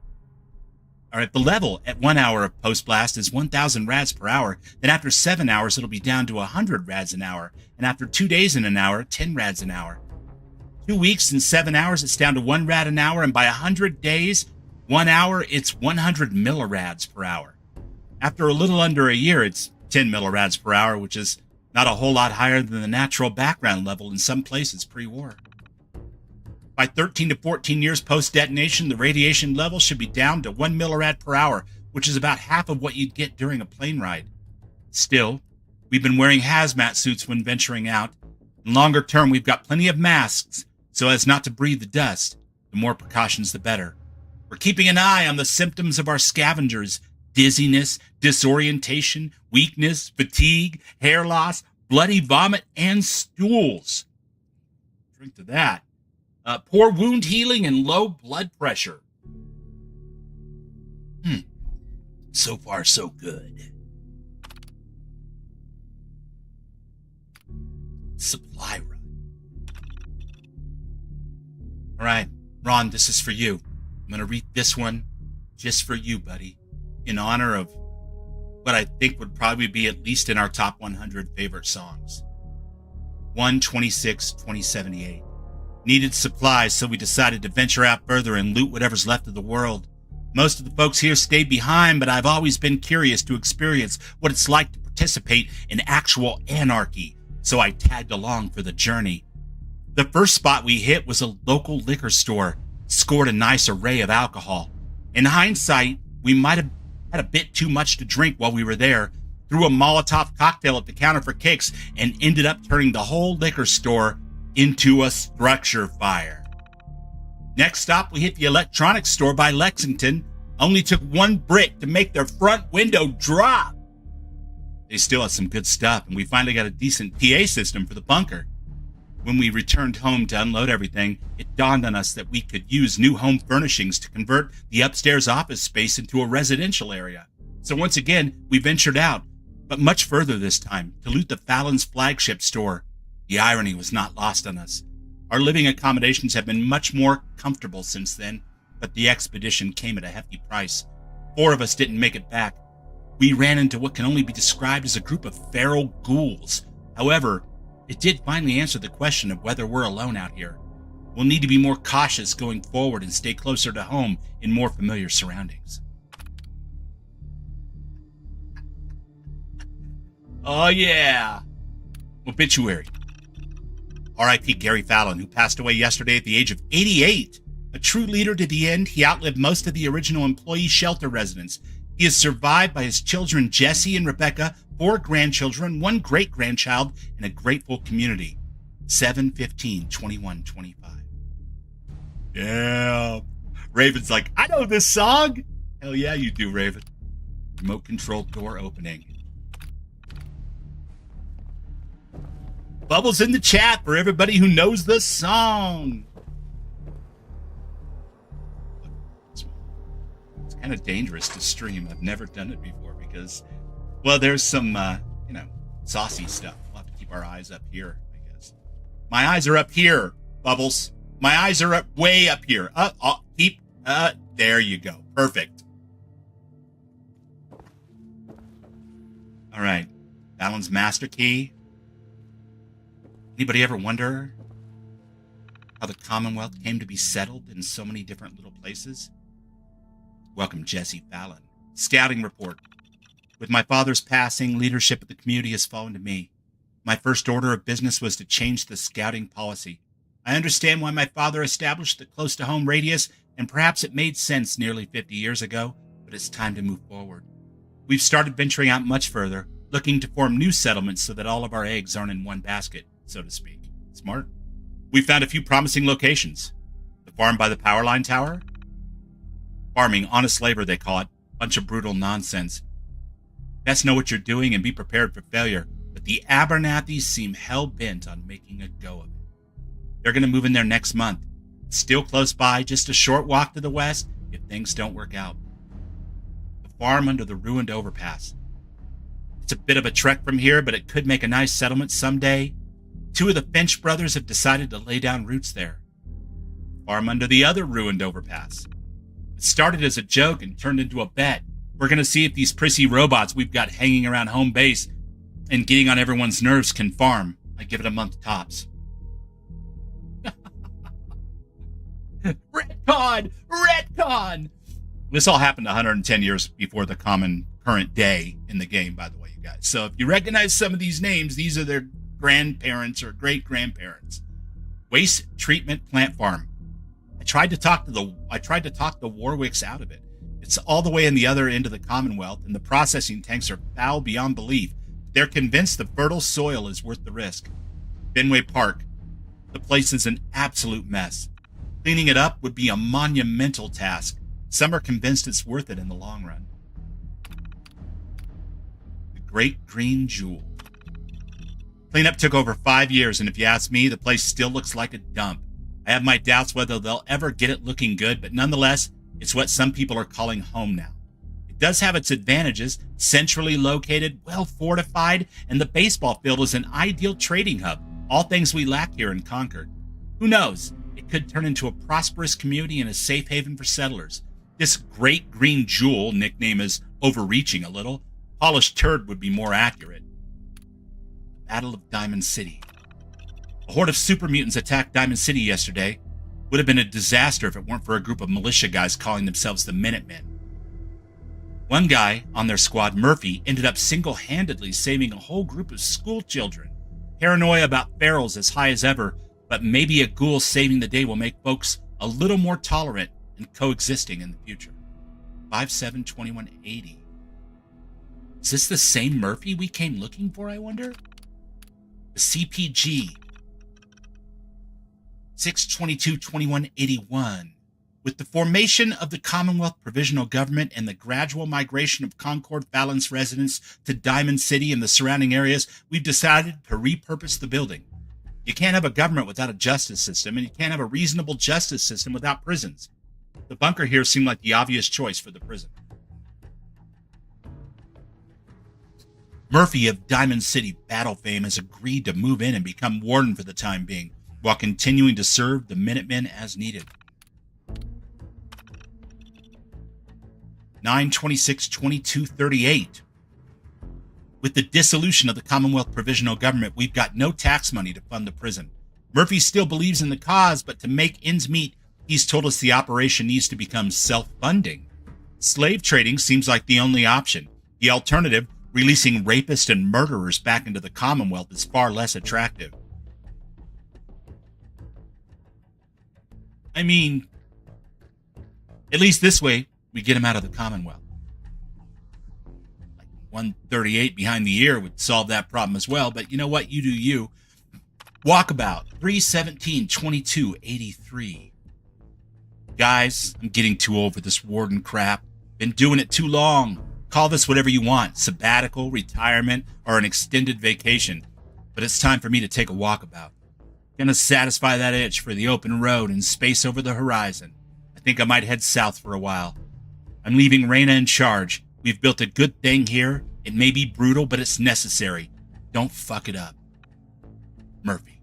or if the level at 1 hour of post-blast is 1,000 rads per hour, then after 7 hours it'll be down to 100 rads an hour, and after 2 days in an hour, 10 rads an hour. 2 weeks and 7 hours, it's down to 1 rad an hour, and by 100 days, 1 hour, it's 100 millirads per hour. After a little under a year, it's 10 millirads per hour, which is not a whole lot higher than the natural background level in some places pre-war. By 13 to 14 years post-detonation, the radiation level should be down to 1 millirad per hour, which is about half of what you'd get during a plane ride. Still, we've been wearing hazmat suits when venturing out. In longer term, we've got plenty of masks so as not to breathe the dust. The more precautions, the better. We're keeping an eye on the symptoms of our scavengers: dizziness, disorientation, weakness, fatigue, hair loss, bloody vomit, and stools. Drink to that. Poor wound healing and low blood pressure. So far, so good. Supply run. All right, Ron, this is for you. I'm going to read this one just for you, buddy, in honor of what I think would probably be at least in our top 100 favorite songs. 1/26/2078. Needed supplies, so we decided to venture out further and loot whatever's left of the world. Most of the folks here stayed behind, but I've always been curious to experience what it's like to participate in actual anarchy, so I tagged along for the journey. The first spot we hit was a local liquor store, scored a nice array of alcohol. In hindsight, we might have had a bit too much to drink while we were there, threw a Molotov cocktail at the counter for kicks, and ended up turning the whole liquor store into a structure fire. Next stop, we hit the electronics store by Lexington. Only took one brick to make their front window drop. They still had some good stuff, and we finally got a decent PA system for the bunker. When we returned home to unload everything, it dawned on us that we could use new home furnishings to convert the upstairs office space into a residential area. So once again, we ventured out, but much further this time, to loot the Fallon's flagship store. The irony was not lost on us. Our living accommodations have been much more comfortable since then, but the expedition came at a hefty price. 4 of us didn't make it back. We ran into what can only be described as a group of feral ghouls. However, it did finally answer the question of whether we're alone out here. We'll need to be more cautious going forward and stay closer to home in more familiar surroundings. Oh yeah! Obituary. R.I.P. Gary Fallon, who passed away yesterday at the age of 88. A true leader to the end, he outlived most of the original employee shelter residents. He is survived by his children Jesse and Rebecca, 4 grandchildren, 1 great-grandchild, and a grateful community. 7/15/21/25. Yeah. Raven's like, I know this song. Hell yeah, you do, Raven. Remote control door opening. Bubbles in the chat for everybody who knows the song. It's kind of dangerous to stream. I've never done it before because, well, there's some, saucy stuff. We'll have to keep our eyes up here, I guess. My eyes are up here, Bubbles. My eyes are up way up here. There you go. Perfect. All right. Fallon's master key. Anybody ever wonder how the Commonwealth came to be settled in so many different little places? Welcome, Jesse Fallon. Scouting report. With my father's passing, leadership of the community has fallen to me. My first order of business was to change the scouting policy. I understand why my father established the close-to-home radius, and perhaps it made sense nearly 50 years ago, but it's time to move forward. We've started venturing out much further, looking to form new settlements so that all of our eggs aren't in one basket, so to speak. Smart. We found a few promising locations. The farm by the power line tower. Farming, honest labor, they call it. Bunch of brutal nonsense. Best know what you're doing and be prepared for failure, but the Abernathys seem hell-bent on making a go of it. They're going to move in there next month. It's still close by, just a short walk to the west if things don't work out. The farm under the ruined overpass. It's a bit of a trek from here, but it could make a nice settlement someday. 2 of the Finch brothers have decided to lay down roots there. Farm under the other ruined overpass. It started as a joke and turned into a bet. We're going to see if these prissy robots we've got hanging around home base and getting on everyone's nerves can farm. I give it a month tops. Retcon! Retcon! This all happened 110 years before the common current day in the game, by the way, you guys. So if you recognize some of these names, these are their grandparents or great-grandparents. Waste treatment plant farm. I tried to talk the Warwicks out of it. It's all the way in the other end of the Commonwealth, and the processing tanks are foul beyond belief. They're convinced the fertile soil is worth the risk. Fenway Park. The place is an absolute mess. Cleaning it up would be a monumental task. Some are convinced it's worth it in the long run. The Great Green Jewel. Cleanup took over 5 years, and if you ask me, the place still looks like a dump. I have my doubts whether they'll ever get it looking good, but nonetheless, it's what some people are calling home now. It does have its advantages, centrally located, well fortified, and the baseball field is an ideal trading hub, all things we lack here in Concord. Who knows? It could turn into a prosperous community and a safe haven for settlers. This great green jewel, nickname is overreaching a little, polished turd would be more accurate. Battle of Diamond City. A horde of super mutants attacked Diamond City yesterday. Would have been a disaster if it weren't for a group of militia guys calling themselves the Minutemen. One guy on their squad, Murphy, ended up single-handedly saving a whole group of school children. Paranoia about ferals as high as ever, but maybe a ghoul saving the day will make folks a little more tolerant and coexisting in the future. 572180. Is this the same Murphy we came looking for, I wonder? The CPG. 6222181. With the formation of the Commonwealth Provisional Government and the gradual migration of Concord Fallon's residents to Diamond City and the surrounding areas, we've decided to repurpose the building. You can't have a government without a justice system, and you can't have a reasonable justice system without prisons. The bunker here seemed like the obvious choice for the prison. Murphy of Diamond City battle fame has agreed to move in and become warden for the time being, while continuing to serve the Minutemen as needed. 9/26/2238. With the dissolution of the Commonwealth Provisional Government, we've got no tax money to fund the prison. Murphy still believes in the cause, but to make ends meet, he's told us the operation needs to become self-funding. Slave trading seems like the only option. The alternative, releasing rapists and murderers back into the Commonwealth, is far less attractive. I mean, at least this way, we get him out of the Commonwealth. Like 138 behind the ear would solve that problem as well, but you know what? You do you. Walkabout, 3/17/2283. Guys, I'm getting too old for this warden crap. Been doing it too long. Call this whatever you want, sabbatical, retirement, or an extended vacation. But it's time for me to take a walkabout. Gonna satisfy that itch for the open road and space over the horizon. I think I might head south for a while. I'm leaving Raina in charge. We've built a good thing here. It may be brutal, but it's necessary. Don't fuck it up. Murphy.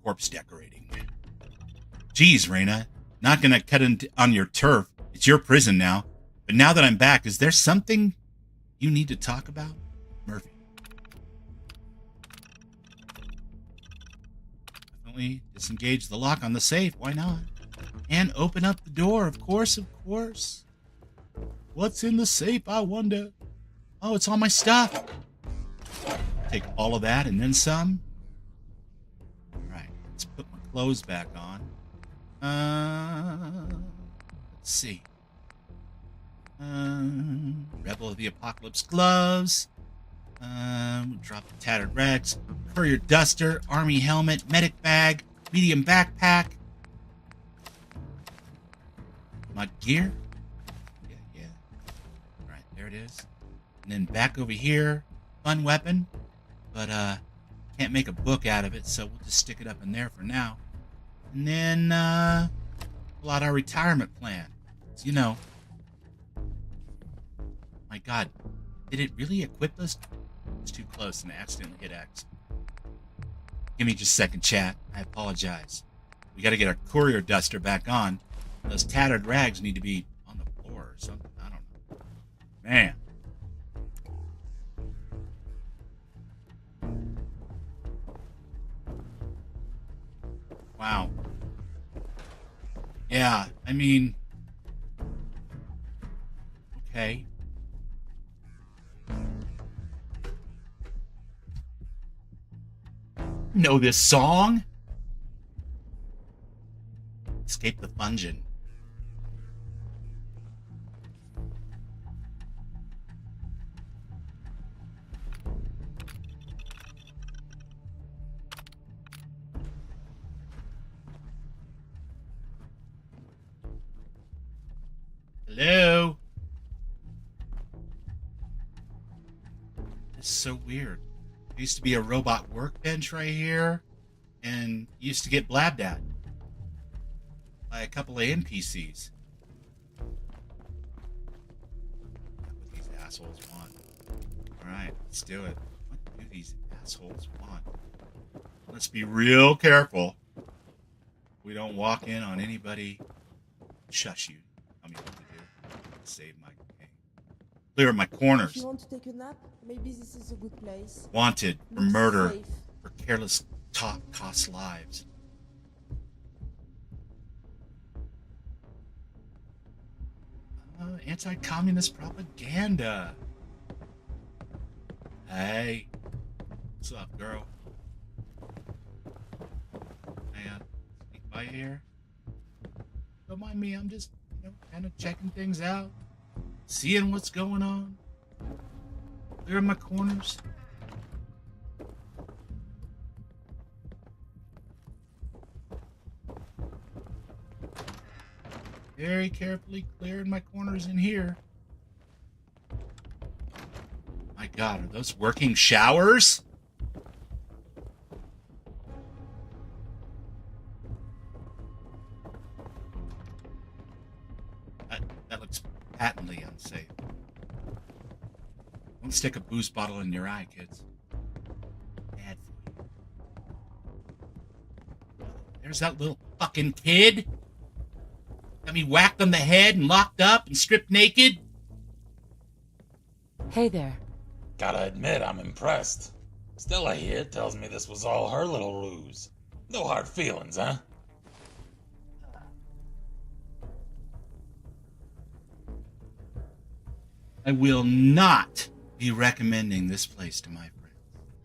Corpse decorating. Geez, Raina. Not gonna cut on your turf. It's your prison now. But now that I'm back, is there something you need to talk about? Murphy. Definitely disengage the lock on the safe. Why not? And open up the door, of course, of course. What's in the safe, I wonder? Oh, it's all my stuff. Take all of that and then some. All right, let's put my clothes back on. Let's see. Rebel of the Apocalypse gloves. We'll drop the tattered rags. Courier duster, army helmet, medic bag, medium backpack. My gear? Yeah. Alright, there it is. And then back over here, fun weapon. But can't make a book out of it, so we'll just stick it up in there for now. And then pull out our retirement plan. So, you know. My God, did it really equip us? It's too close and I accidentally hit X. Give me just a second, chat. I apologize. We gotta get our courier duster back on. Those tattered rags need to be on the floor or something. I don't know. Man. Wow. Yeah, I mean... Okay. Know this song? Escape the Fungin. Hello? It's so weird. There used to be a robot workbench right here. and used to get blabbed at by a couple of NPCs. That's what these assholes want. Alright, let's do it. What do these assholes want? Let's be real careful. We don't walk in on anybody. Shush you. Tell me what to do. Save my game. Clear my If corners. you want to take a nap, maybe this is a good place. Wanted for Looks murder, safe. for careless talk costs lives. Anti-communist propaganda. Hey, what's up, girl? Man, sneak by here. Don't mind me. I'm just, kind of checking things out, seeing what's going on, clearing my corners. Very carefully clearing my corners in here. My God, are those working showers? That looks patently unsafe. Don't stick a booze bottle in your eye, kids. Bad for you. There's that little fucking kid. Got me whacked on the head and locked up and stripped naked. Hey there. Gotta admit, I'm impressed. Stella here tells me this was all her little ruse. No hard feelings, huh? I will not be recommending this place to my friends.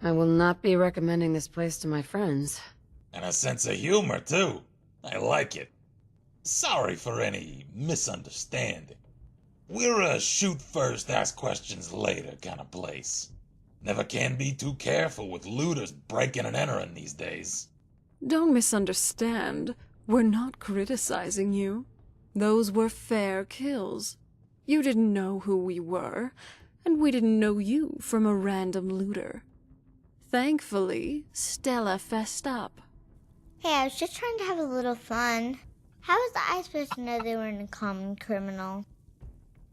I will not be recommending this place to my friends. And a sense of humor, too. I like it. Sorry for any misunderstanding. We're a shoot first, ask questions later kind of place. Never can be too careful with looters breaking and entering these days. Don't misunderstand. We're not criticizing you. Those were fair kills. You didn't know who we were, and we didn't know you from a random looter. Thankfully, Stella fessed up. Hey, I was just trying to have a little fun. How was I supposed to know they weren't a common criminal?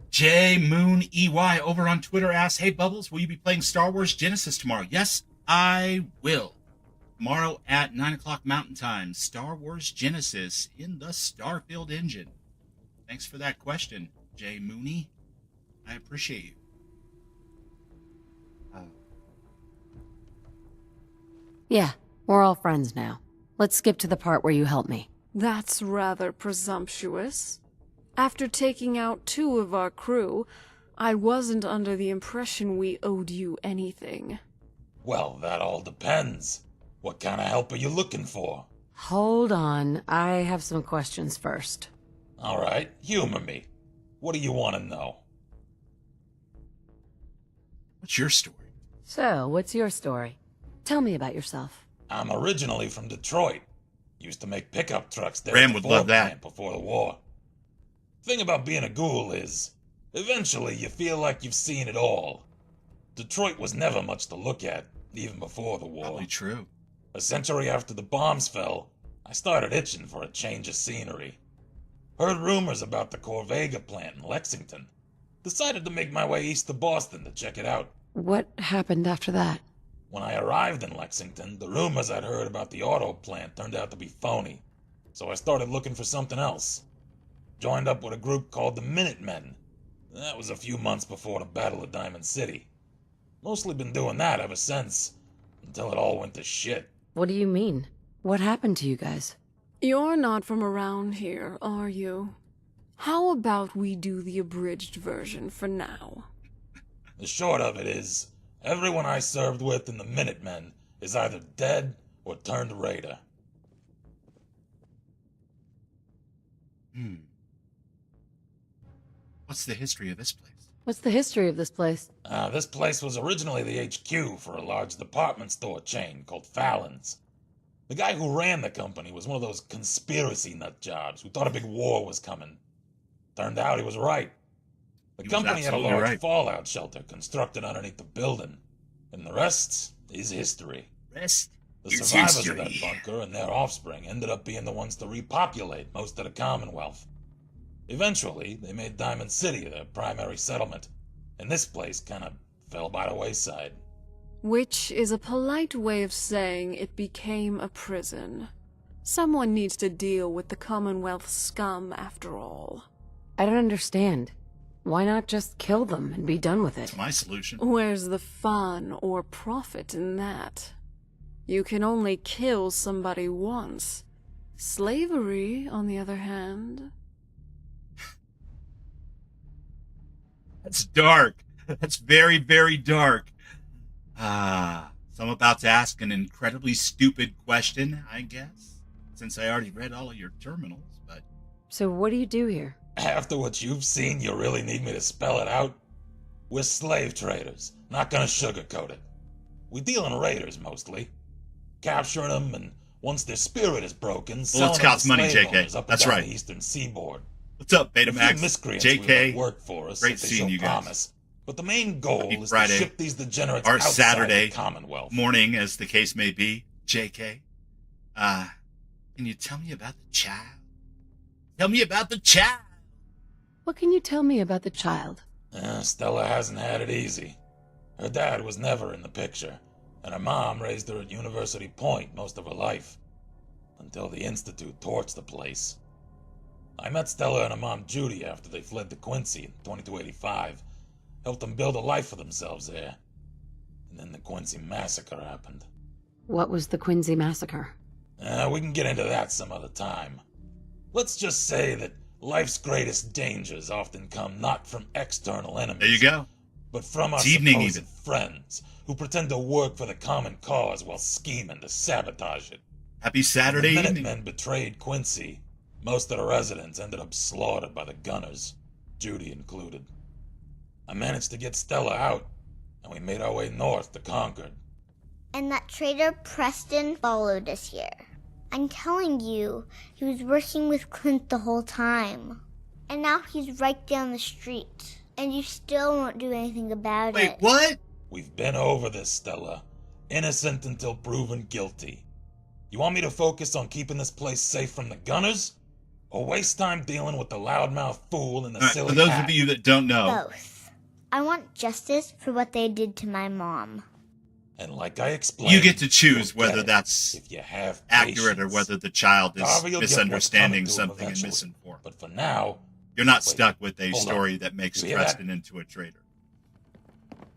J Moon EY over on Twitter asks, "Hey Bubbles, will you be playing Star Wars Genesis tomorrow?" Yes, I will. Tomorrow at 9 o'clock Mountain Time, Star Wars Genesis in the Starfield engine. Thanks for that question, J Mooney. I appreciate you. Yeah, we're all friends now. Let's skip to the part where you help me. That's rather presumptuous. After taking out 2 of our crew, I wasn't under the impression we owed you anything. Well, that all depends. What kind of help are you looking for? Hold on, I have some questions first. All right, humor me. What do you want to know? What's your story? So, what's your story? Tell me about yourself. I'm originally from Detroit. Used to make pickup trucks there Ram at would the love Ford that. plant before the war. Thing about being a ghoul is, eventually you feel like you've seen it all. Detroit was never much to look at, even before the war. Probably true. A century after the bombs fell, I started itching for a change of scenery. Heard rumors about the Corvega plant in Lexington. Decided to make my way east to Boston to check it out. What happened after that? When I arrived in Lexington, the rumors I'd heard about the auto plant turned out to be phony. So I started looking for something else. Joined up with a group called the Minutemen. That was a few months before the Battle of Diamond City. Mostly been doing that ever since, until it all went to shit. What do you mean? What happened to you guys? You're not from around here, are you? How about we do the abridged version for now? The short of it is, everyone I served with in the Minutemen is either dead or turned raider. What's the history of this place? What's the history of this place? This place was originally the HQ for a large department store chain called Fallon's. The guy who ran the company was one of those conspiracy nut jobs who thought a big war was coming. Turned out he was right. The company had a large fallout shelter constructed underneath the building. And the rest is history. Rest The It's survivors of history. that bunker and their offspring ended up being the ones to repopulate most of the Commonwealth. Eventually, they made Diamond City their primary settlement, and this place kind of fell by the wayside. Which is a polite way of saying it became a prison. Someone needs to deal with the Commonwealth scum after all. I don't understand. Why not just kill them and be done with it? That's my solution. Where's the fun or profit in that? You can only kill somebody once. Slavery, on the other hand... That's dark. That's very, very dark. So I'm about to ask an incredibly stupid question, I guess, since I already read all of your terminals, but... So what do you do here? After what you've seen, you really need me to spell it out? We're slave traders, not gonna sugarcoat it. We deal in raiders, mostly. Capturing them, and once their spirit is broken, selling them to costs money, slave JK. owners up and That's down right. the eastern seaboard. What's up, A few Betamax? miscreants JK. who work for us Great if they seeing show you guys. promise. But the main goal Happy is Friday. to ship these degenerates Or outside Saturday the Commonwealth. morning, as the case may be. JK. Can you tell me about the child? Tell me about the child. What can you tell me about the child? Stella hasn't had it easy. Her dad was never in the picture, and her mom raised her at University Point most of her life, until the Institute torched the place. I met Stella and her mom Judy after they fled to Quincy in 2285, helped them build a life for themselves there, and then the Quincy Massacre happened. What was the Quincy Massacre? We can get into that some other time. Let's just say that life's greatest dangers often come not from external enemies. There you go. But from our It's evening supposed friends who pretend to work for the common cause while scheming to sabotage it. Happy Saturday When the evening. Minutemen betrayed Quincy, most of the residents ended up slaughtered by the gunners, Judy included. I managed to get Stella out, and we made our way north to Concord. And that traitor Preston followed us here. I'm telling you, he was working with Clint the whole time. And now he's right down the street. And you still won't do anything about it. Wait, what? We've been over this, Stella. Innocent until proven guilty. You want me to focus on keeping this place safe from the gunners? Or waste time dealing with the loudmouth fool and the All right, silly for those cat? of you that don't know, Both. I want justice for what they did to my mom. And like I explained, you get to choose you'll get whether it that's if you have accurate or patience. whether the child is However, you'll get what's misunderstanding coming to him something and eventually. misinformed. But for now, You're not Wait, stuck with a hold on. story that makes You hear that? Preston into a traitor.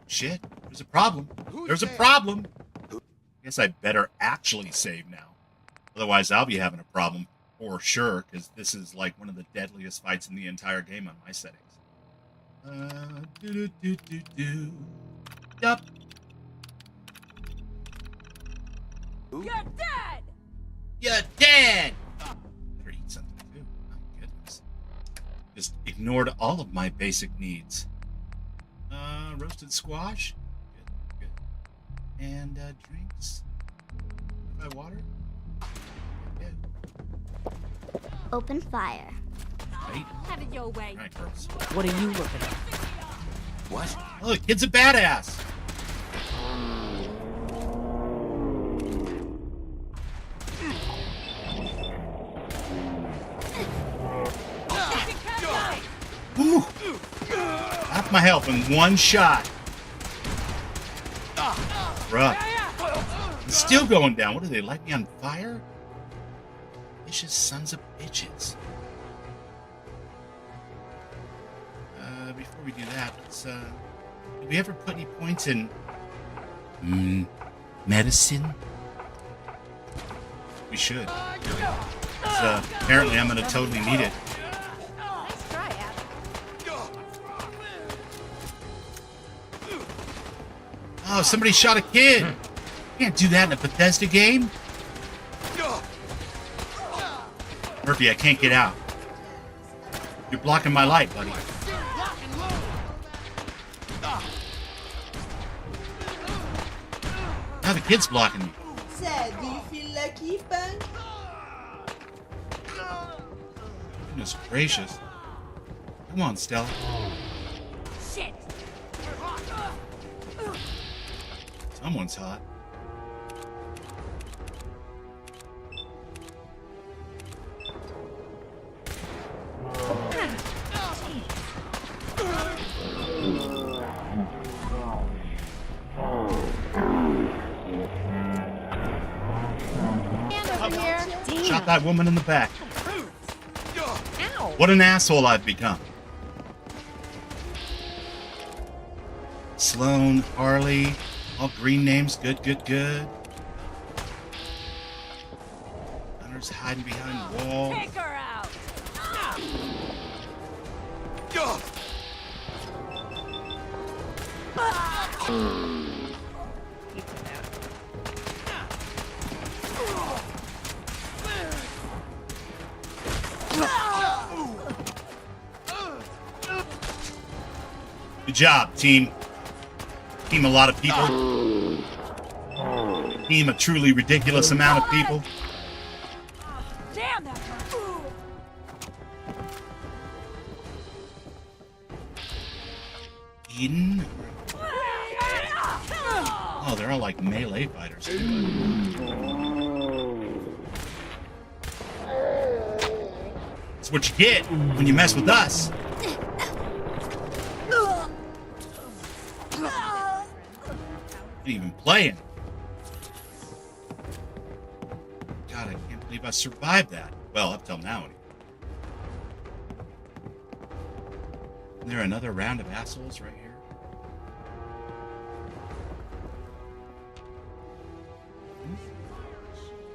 Shit, there's a problem. There's a problem. Guess I better actually save now. Otherwise, I'll be having a problem for sure, because this is like one of the deadliest fights in the entire game on my settings. Yup. You're dead! You're dead! Better eat something too. My goodness. Just ignored all of my basic needs. Roasted squash. Good, good. And drinks. By water. Good. Open fire. Right. Have it your way. All right, girls. What are you looking at? What? Oh, the kid's a badass. Ooh. Half my health in one shot. Rough. It's still going down. What, do they light me on fire? Vicious sons of bitches. Before we do that, let's, did we ever put any points in medicine? We should. 'Cause, apparently I'm going to totally need it. Nice try, Adam. Oh, somebody shot a kid. Can't do that in a Bethesda game. Murphy, I can't get out. You're blocking my light, buddy. Now the kid's blocking me. Said, do you feel lucky, Punk? Goodness gracious. Come on, Stella. Shit! Someone's hot. Damn. Shot that woman in the back. Ow. What an asshole I've become. Sloan, Harley, all green names. Good, good, good. Hunter's hiding behind the wall. Take her out. Good job, team. Team a lot of people. Team a truly ridiculous amount of people. Damn that hurt. Eden? Oh, they're all like melee fighters. That's what you get when you mess with us. Not even playing. God, I can't believe I survived that. Well, up till now, anyway. Isn't there another round of assholes right here?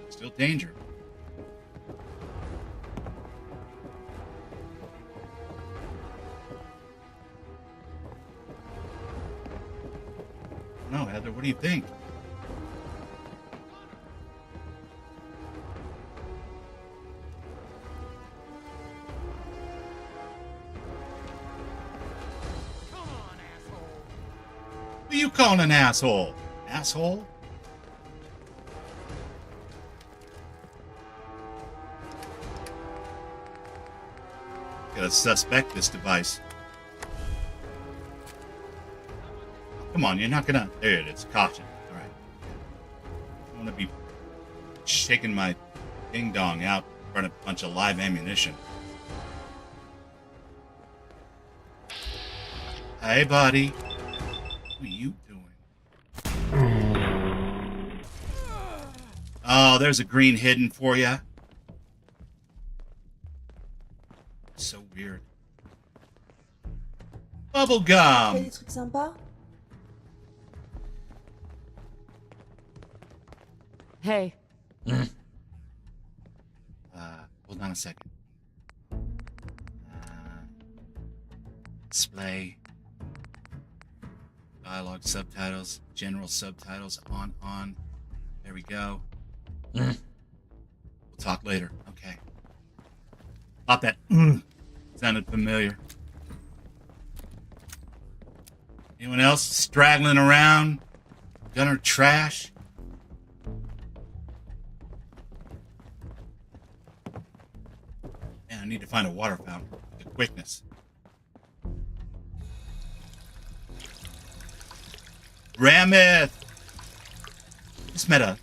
Still danger. No, Heather, what do you think? Who you calling an asshole? Asshole? Gotta suspect this device. Come on, you're not gonna... There it is. Caution. All right. I want to be shaking my ding-dong out in front of a bunch of live ammunition. Hey, buddy. What are you doing? Oh, there's a green hidden for you. So weird. Bubble Fais gum. des trucs sympas? Hey. Hold on a second. Display. Dialogue subtitles. General subtitles. On. There we go. We'll talk later. Okay. Thought that sounded familiar. Anyone else straggling around? Gunner trash? Man, I need to find a water fountain with quickness. Rameth! Just met a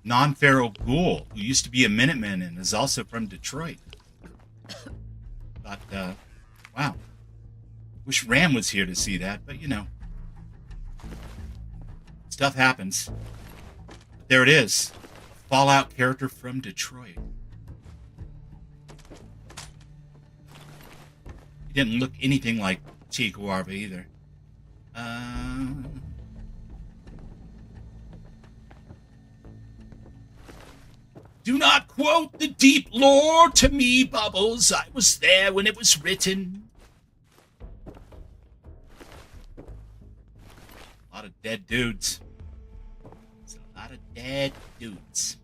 non-feral ghoul who used to be a Minuteman and is also from Detroit. Thought, wow. Wish Ram was here to see that, but you know. Stuff happens. There it is. A Fallout character from Detroit. He didn't look anything like Chihuahua either. Do not quote the deep lore to me, Bubbles. I was there when it was written. A lot of dead dudes. It's a lot of dead dudes.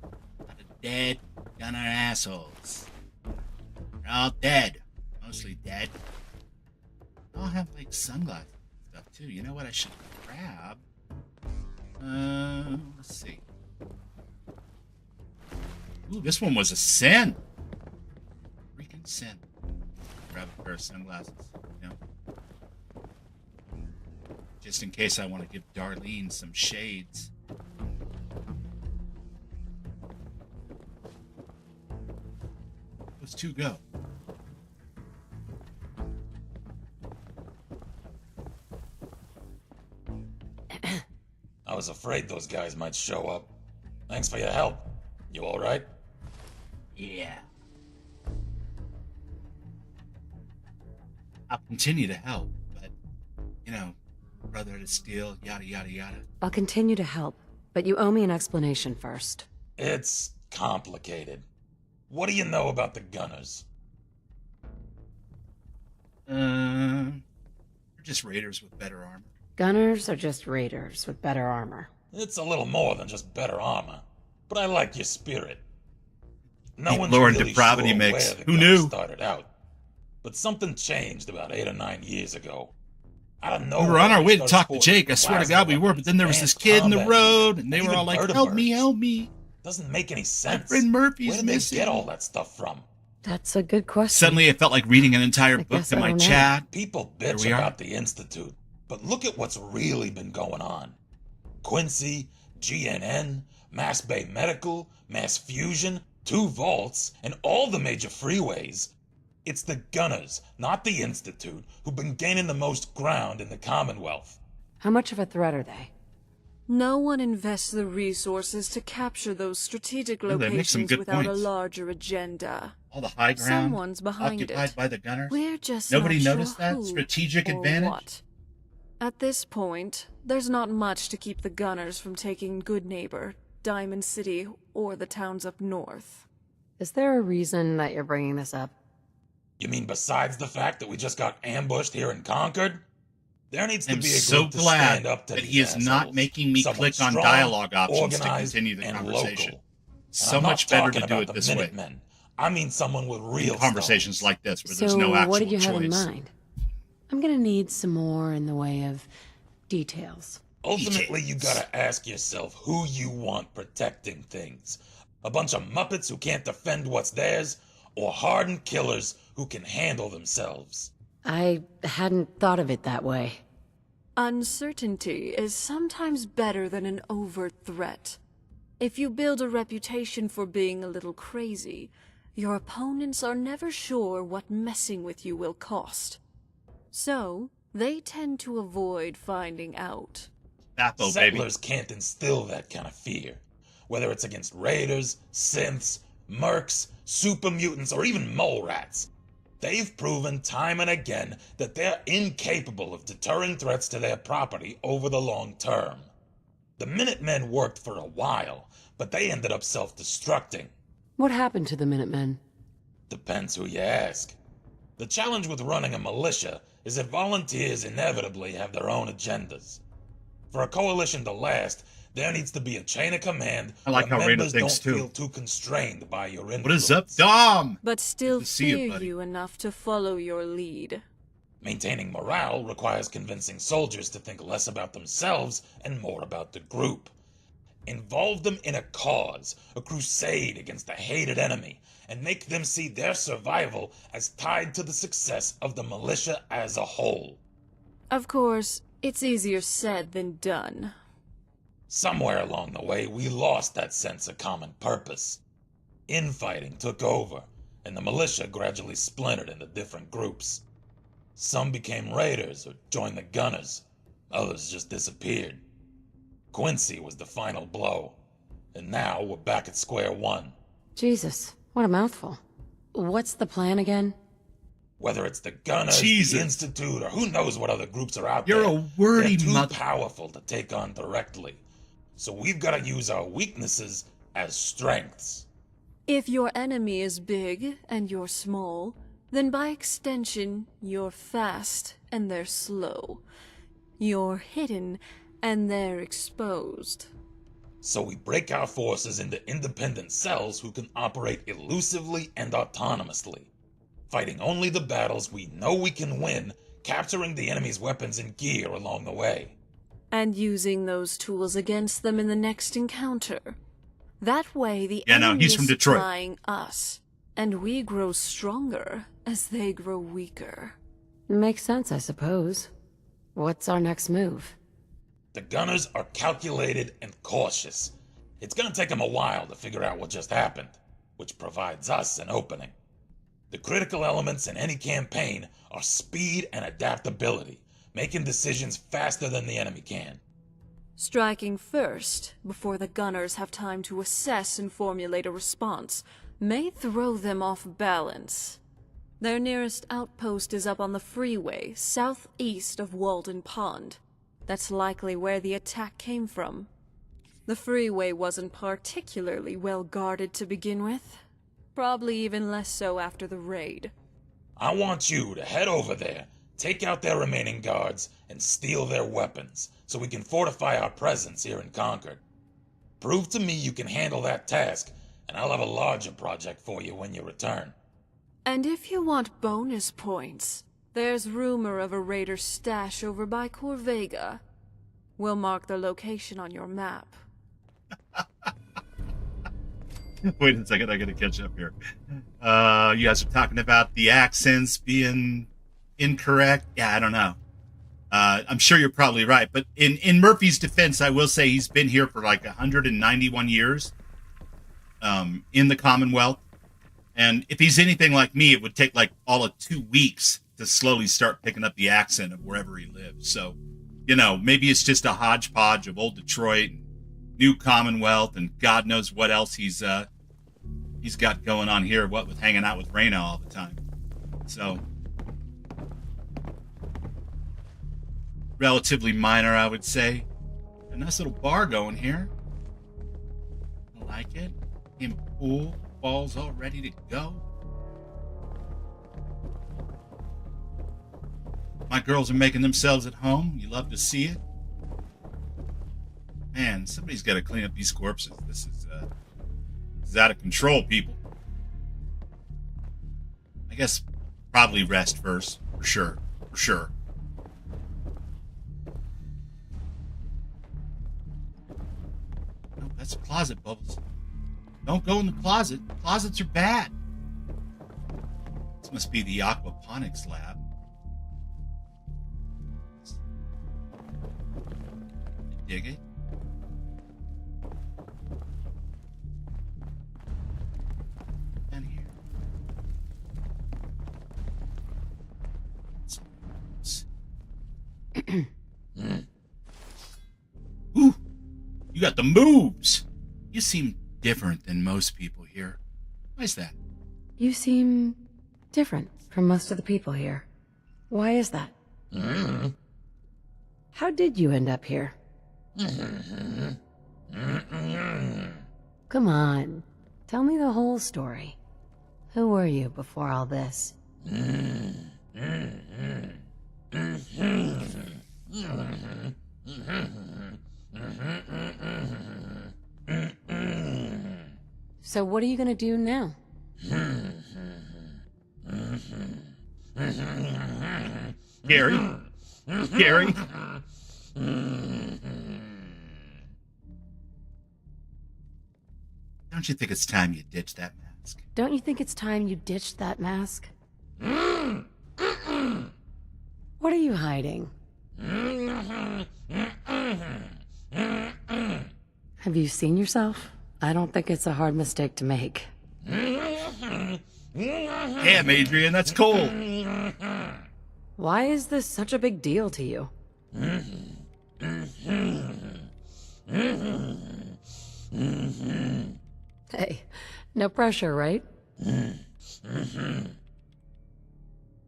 A lot of dead gunner assholes. They're all dead. Mostly dead. They all have, like, sunglasses and stuff, too. You know what I should grab? Let's see. Ooh, this one was a sin. Freaking sin. Grab a pair of sunglasses. You know? Just in case I want to give Darlene some shades. Those two go. I was afraid those guys might show up. Thanks for your help. You alright? Yeah. I'll continue to help, but, brother to steal, yada, yada, yada. I'll continue to help, but you owe me an explanation first. It's complicated. What do you know about the Gunners? They're just raiders with better armor. Gunners are just raiders with better armor. It's a little more than just better armor, but I like your spirit. No one's Lore and really depravity sure mix. where the Who Gunners knew? started out, but something changed about 8 or 9 years ago. I don't know. We were on our way to talk to Jake. I swear to God we were, but then there was this kid in the road, and they were all like, help me, help me. Doesn't make any sense. My friend Murphy's Where did they missing. get all that stuff from? That's a good question. Suddenly it felt like reading an entire book to my chat. People There bitch we are. about the Institute, but look at what's really been going on. Quincy, GNN, Mass Bay Medical, Mass Fusion, 2 vaults, and all the major freeways. It's the Gunners, not the Institute, who've been gaining the most ground in the Commonwealth. How much of a threat are they? No one invests the resources to capture those strategic Ooh, they make some locations good without points. a larger agenda. All the high ground Someone's behind occupied it. by the Gunners. We're just Nobody not noticed sure that? who Strategic or advantage? what. At this point, there's not much to keep the Gunners from taking Good Neighbor, Diamond City, or the towns up north. Is there a reason that you're bringing this up? You mean besides the fact that we just got ambushed here in Concord? There needs to I'm be a so group to glad stand up to that these he is not assholes. making me Someone click on strong, dialogue options to organized, continue the and conversation. local. So I'm not much better to talking do about it the this way. Minutemen. I mean someone with real Conversations stones. like this where So there's no actual what did you have in choice. mind? I'm gonna need some more in the way of details. Ultimately, you gotta ask yourself who you want protecting things. A bunch of Muppets who can't defend what's theirs, or hardened killers who can handle themselves. I hadn't thought of it that way. Uncertainty is sometimes better than an overt threat. If you build a reputation for being a little crazy, your opponents are never sure what messing with you will cost. So, they tend to avoid finding out. Bappo, baby. Settlers can't instill that kind of fear. Whether it's against raiders, synths, mercs, super mutants, or even mole rats. They've proven time and again that they're incapable of deterring threats to their property over the long term. The Minutemen worked for a while, but they ended up self-destructing. What happened to the Minutemen? Depends who you ask. The challenge with running a militia is that volunteers inevitably have their own agendas. For a coalition to last, there needs to be a chain of command I like where how Rado members thinks, don't too. feel too constrained by your influence. What is up, Dom? But still Good to see you, fear buddy. you enough to follow your lead. Maintaining morale requires convincing soldiers to think less about themselves and more about the group. Involve them in a cause, a crusade against a hated enemy, and make them see their survival as tied to the success of the militia as a whole. Of course, it's easier said than done. Somewhere along the way, we lost that sense of common purpose. Infighting took over, and the militia gradually splintered into different groups. Some became raiders or joined the Gunners. Others just disappeared. Quincy was the final blow, and now we're back at square one. Jesus, what a mouthful. What's the plan again? Whether it's the Gunners, Jesus. the Institute, or who knows what other groups are out You're there, a wordy they're too mother. powerful to take on directly. So we've got to use our weaknesses as strengths. If your enemy is big and you're small, then by extension, you're fast and they're slow. You're hidden and they're exposed. So we break our forces into independent cells who can operate elusively and autonomously, fighting only the battles we know we can win, capturing the enemy's weapons and gear along the way. And using those tools against them in the next encounter. That way the enemy he's from is Detroit. supplying us, and we grow stronger as they grow weaker. Makes sense, I suppose. What's our next move? The Gunners are calculated and cautious. It's gonna take them a while to figure out what just happened, which provides us an opening. The critical elements in any campaign are speed and adaptability, making decisions faster than the enemy can. Striking first, before the gunners have time to assess and formulate a response, may throw them off balance. Their nearest outpost is up on the freeway, southeast of Walden Pond. That's likely where the attack came from. The freeway wasn't particularly well guarded to begin with. Probably even less so after the raid. I want you to head over there, take out their remaining guards, and steal their weapons, so we can fortify our presence here in Concord. Prove to me you can handle that task, and I'll have a larger project for you when you return. And if you want bonus points, there's rumor of a raider's stash over by Corvega. We'll mark the location on your map. Wait a second, I gotta catch up here. You guys are talking about the accents being incorrect. Yeah, I don't know. I'm sure you're probably right, but in Murphy's defense, I will say he's been here for like 191 years in the Commonwealth. And if he's anything like me, it would take like all of 2 weeks to slowly start picking up the accent of wherever he lives. So, you know, maybe it's just a hodgepodge of old Detroit, and new Commonwealth, and God knows what else he's got going on here, what with hanging out with Raina all the time. So, relatively minor, I would say. A nice little bar going here. I like it. In pool, balls all ready to go. My girls are making themselves at home. You love to see it. Man, somebody's got to clean up these corpses. This is out of control, people. I guess probably rest first, for sure. For sure. No, that's a closet, Bubbles. Don't go in the closet. Closets are bad. This must be the aquaponics lab. Dig it. And here. Ooh, you got the moves. You seem different than most people here. Why's that? You seem different from most of the people here. Why is that? How did you end up here? Come on, tell me the whole story. Who were you before all this? So what are you gonna do now? Gary? Gary? Don't you think it's time you ditch that mask? Don't you think it's time you ditched that mask? What are you hiding? Have you seen yourself? I don't think it's a hard mistake to make. Damn, Adrian, that's cold. Why is this such a big deal to you? Hey, no pressure, right?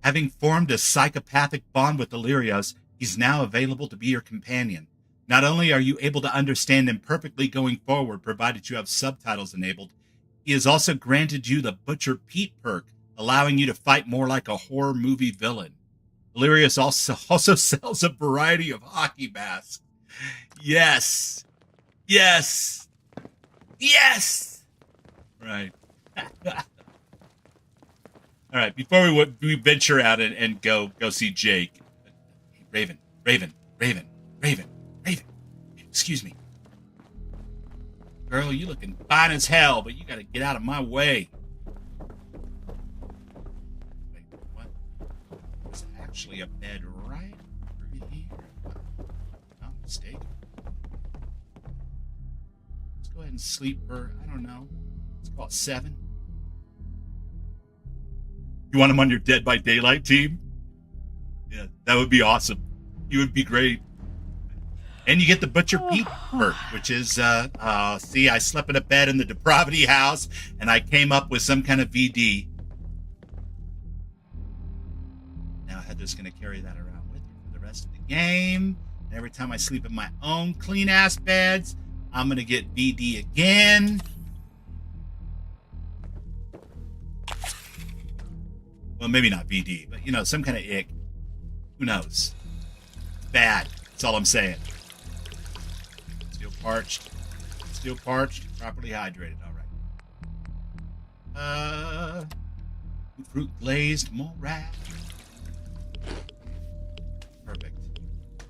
Having formed a psychopathic bond with Illyrios, he's now available to be your companion. Not only are you able to understand him perfectly going forward, provided you have subtitles enabled, he has also granted you the Butcher Pete perk, allowing you to fight more like a horror movie villain. Illyrios also sells a variety of hockey masks. Yes. Yes. Yes. Right. All right, before we venture out and go see Jake. Raven. Excuse me. Girl, you looking fine as hell, but you gotta get out of my way. Wait, what? There's actually a bed right over here. Not mistaken. Let's go ahead and sleep for, I don't know, let's call it 7. You want him on your Dead by Daylight team? Yeah, that would be awesome. He would be great. And you get the Butcher Pete perk, which is, see, I slept in a bed in the Depravity house, and I came up with some kind of VD. Now Heather's going to carry that around with her for the rest of the game. And every time I sleep in my own clean-ass beds, I'm going to get VD again. Well, maybe not VD, but, you know, some kind of ick. Who knows? Bad. That's all I'm saying. Still parched, properly hydrated. All right. Fruit glazed morale. Perfect.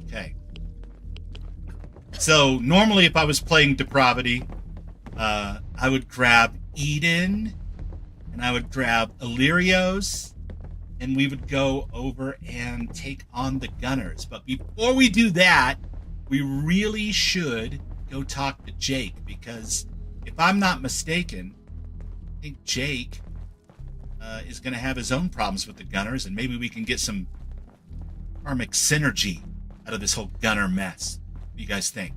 Okay. So normally, if I was playing Depravity, I would grab Eden, and I would grab Illyrio's, and we would go over and take on the Gunners. But before we do that, we really should go talk to Jake, because if I'm not mistaken, I think Jake is going to have his own problems with the Gunners, and maybe we can get some karmic synergy out of this whole Gunner mess. What do you guys think?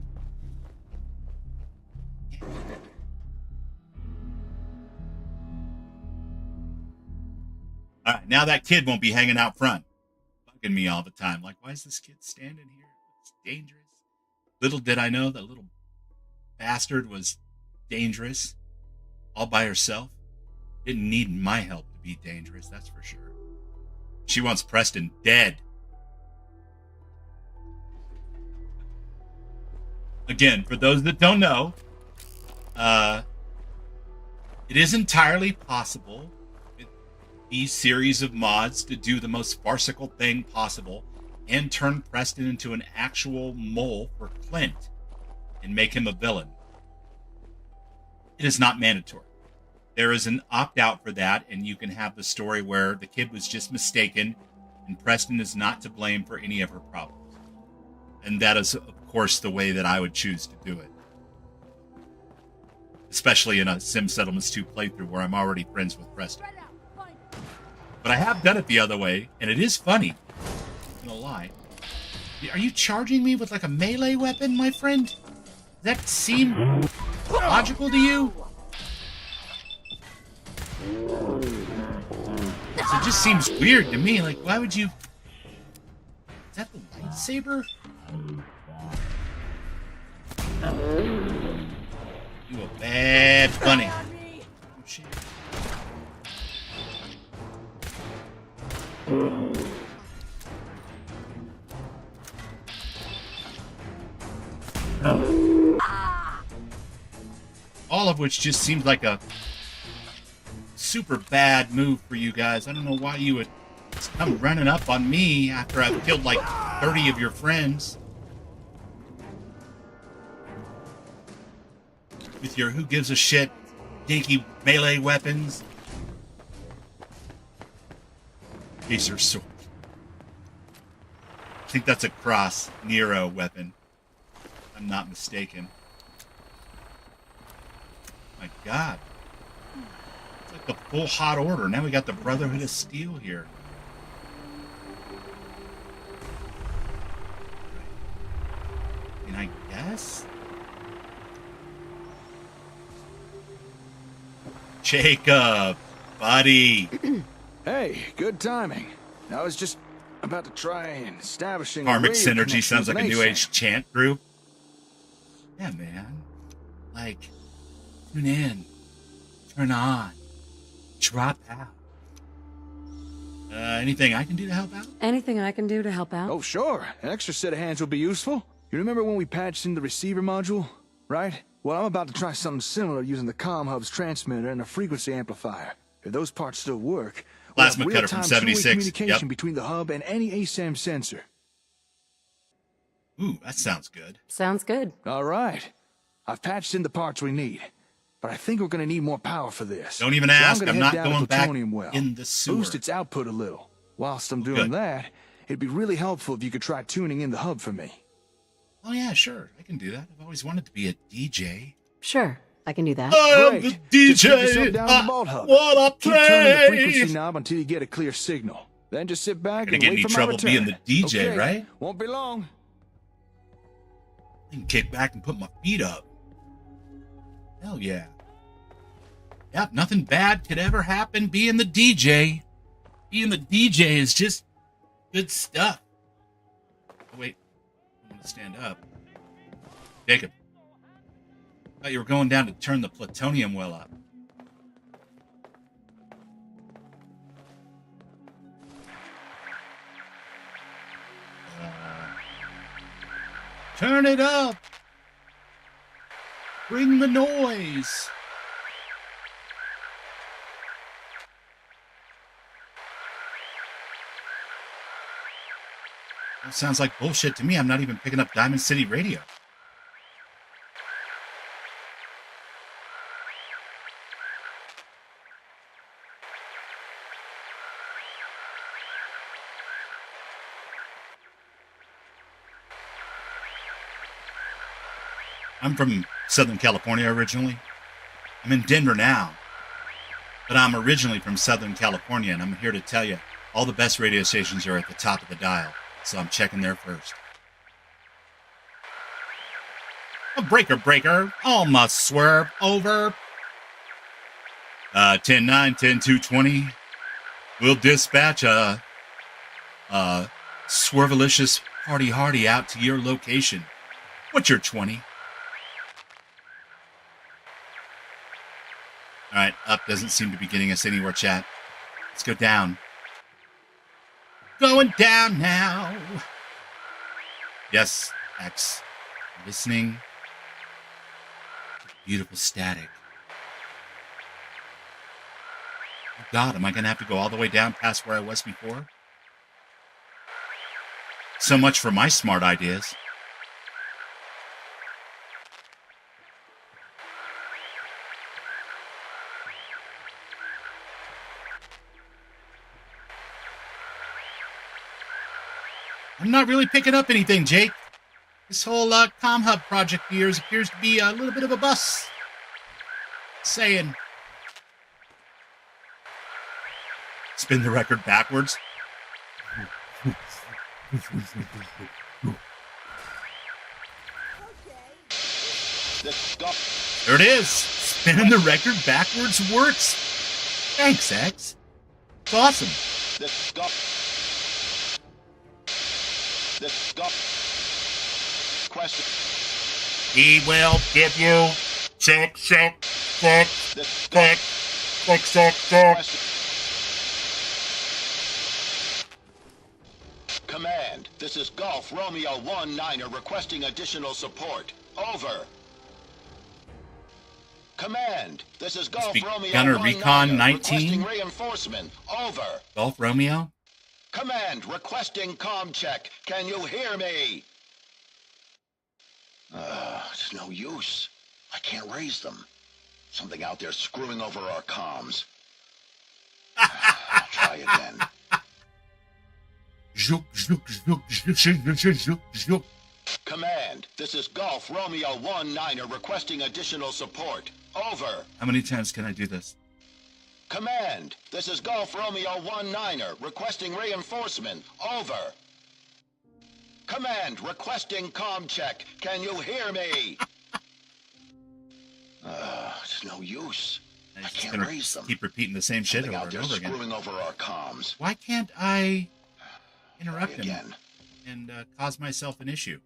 All right, now that kid won't be hanging out front, bugging me all the time. Like, why is this kid standing here? It's dangerous. Little did I know that little bastard was dangerous all by herself. Didn't need my help to be dangerous, that's for sure. She wants Preston dead. Again, for those that don't know, it is entirely possible with these series of mods to do the most farcical thing possible and turn Preston into an actual mole for Clint and make him a villain. It is not mandatory. There is an opt-out for that, and you can have the story where the kid was just mistaken and Preston is not to blame for any of her problems. And that is, of course, the way that I would choose to do it. Especially in a Sim Settlements 2 playthrough where I'm already friends with Preston. But I have done it the other way, and it is funny. I'm not gonna lie. Are you charging me with like a melee weapon, my friend? Does that seem logical to you? So it just seems weird to me. Like, why would you... Is that the lightsaber? You a bad bunny. Oh, shit. All of which just seems like a super bad move for you guys. I don't know why you would come running up on me after I've killed like 30 of your friends. With your who gives a shit dinky melee weapons. Acer sword. I think that's a cross Nero weapon. If I'm not mistaken. My God. It's like the full hot order. Now we got the Brotherhood of Steel here. I mean, I guess. Jacob, buddy. Hey, good timing. I was just about to try establishing Karmic a Synergy sounds like a new nation. age chant group. Yeah, man. Like, tune in, turn on, drop out. Anything I can do to help out? Anything I can do to help out? Oh, sure. An extra set of hands will be useful. You remember when we patched in the receiver module, right? Well, I'm about to try something similar using the comm hub's transmitter and a frequency amplifier. If those parts still work, we'll have Plasma cutter from real-time 76. two-way communication Yep. between the hub and any ASAM sensor. Ooh, that sounds good. Sounds good. All right. I've patched in the parts we need, but I think we're going to need more power for this. Don't even So ask. gonna I'm head not down to going back Plutonium Well, in the sewer. boost its output a little. Whilst I'm doing Good. that, it'd be really helpful if you could try tuning in the hub for me. Oh, yeah, sure. I can do that. I've always wanted to be a DJ. Sure, I can do that. I'm the Just get yourself DJ. down to the vault hub. Wanna Keep turning the play. frequency knob until you get a clear signal. Then just sit back Gonna and get wait any for my trouble return. being the DJ, Okay, right? Won't be long. I can kick back and put my feet up. Hell yeah. Yep, nothing bad could ever happen being the DJ. Being the DJ is just good stuff. Oh, wait. I'm going to stand up. Jacob. I thought you were going down to turn the plutonium well up. Turn it up. Bring the noise. That sounds like bullshit to me. I'm not even picking up Diamond City Radio. I'm from Southern California originally. I'm in Denver now. But I'm originally from Southern California, and I'm here to tell you all the best radio stations are at the top of the dial. So I'm checking there first. A breaker, almost swerve, over. 10-9, 10-2-20. We'll dispatch a swervelicious party hardy out to your location. What's your 20? All right, up doesn't seem to be getting us anywhere, chat. Let's go down. Going down now. Yes, X. Listening. Beautiful static. Oh God, am I going to have to go all the way down past where I was before? So much for my smart ideas. I'm not really picking up anything, Jake. This whole comm hub project of yours appears to be a little bit of a bust. Saying. Spin the record backwards. There it is. Spinning the record backwards works. Thanks, X. It's awesome. He will give you six. Command, this is Golf Romeo 19er requesting additional support. Over. Command, this is Golf Romeo Gunner 19er Recon 19. requesting reinforcement. Over. Golf Romeo. Command, requesting comm check. Can you hear me? It's no use. I can't raise them. Something out there screwing over our comms. I'll try again. Command, this is Golf Romeo 19er requesting additional support. Over. How many times can I do this? Command, this is Golf Romeo 19er requesting reinforcement. Over. Command, requesting comm check. Can you hear me? It's no use. I can't raise them. Keep repeating the same shit over out and there over again. screwing over our comms. Why can't I interrupt him and cause myself an issue?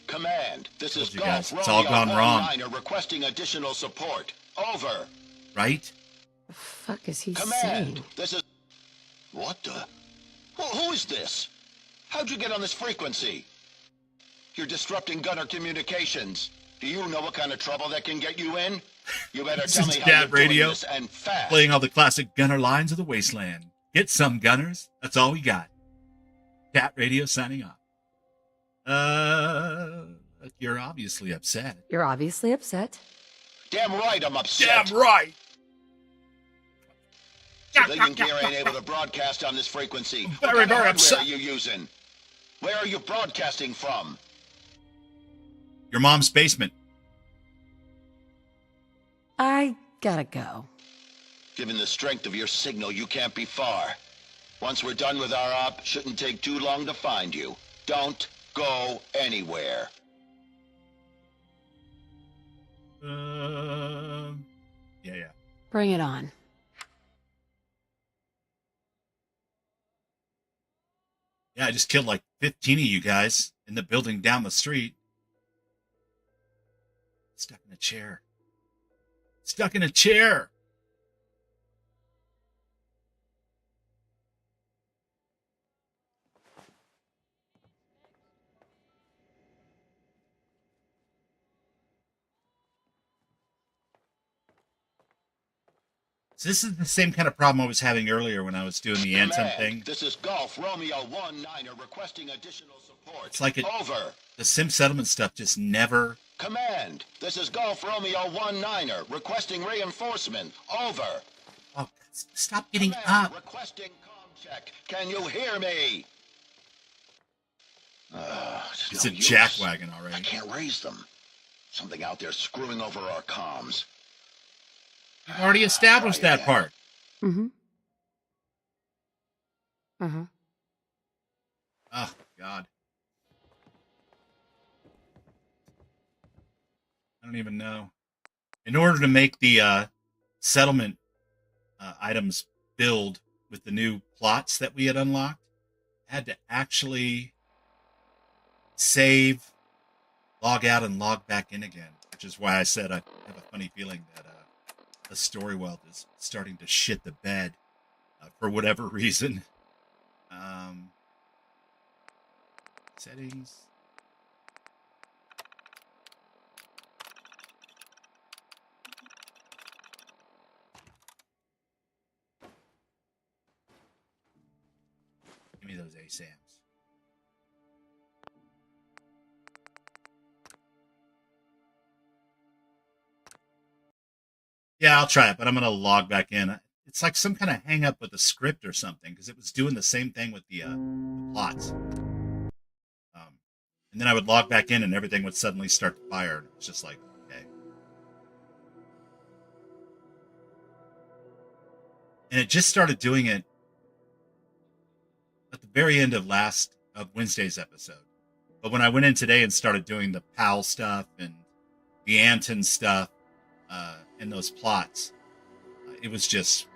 Command, this is Golf It's all gone wrong. 19er requesting additional support. Over. Right? The fuck is he Command, saying? this is... What the... Who is this? How'd you get on this frequency? You're disrupting gunner communications. Do you know what kind of trouble that can get you in? You better tell me how you're doing this and fast. Playing all the classic gunner lines of the wasteland. Get some, gunners. That's all we got. Cat Radio signing off. You're obviously upset. You're obviously upset. Damn right I'm upset. Damn right. Civilian gear ain't able to broadcast on this frequency. Very, what kind of very upset. hardware are you using? Where are you broadcasting from? Your mom's basement. I gotta go. Given the strength of your signal, you can't be far. Once we're done with our op, shouldn't take too long to find you. Don't go anywhere. Yeah. Bring it on. Yeah, I just killed like 15 of you guys in the building down the street. Stuck in a chair. Stuck in a chair. So this is the same kind of problem I was having earlier when I was doing the Anthem thing. This is Golf Romeo 19er requesting additional support. It's like Over. The Sim Settlement stuff just never... Command, this is Golf Romeo 19er requesting reinforcement. Over. Oh, stop getting Command, up. Requesting comm check. Can you hear me? It's a jackwagon already. I can't raise them. Something out there screwing over our comms. I've already established that part. Mm-hmm. Oh, God. I don't even know. In order to make the settlement items build with the new plots that we had unlocked, I had to actually save, log out, and log back in again, which is why I said I have a funny feeling that the Storywealth is starting to shit the bed for whatever reason. Settings. Give me those ASAMs. Yeah, I'll try it, but I'm going to log back in. It's like some kind of hang up with the script or something, because it was doing the same thing with the plots. And then I would log back in and everything would suddenly start to fire. It's just like, okay. And it just started doing it at the very end of Wednesday's episode. But when I went in today and started doing the PAL stuff and the Anton stuff, and those plots, it was just...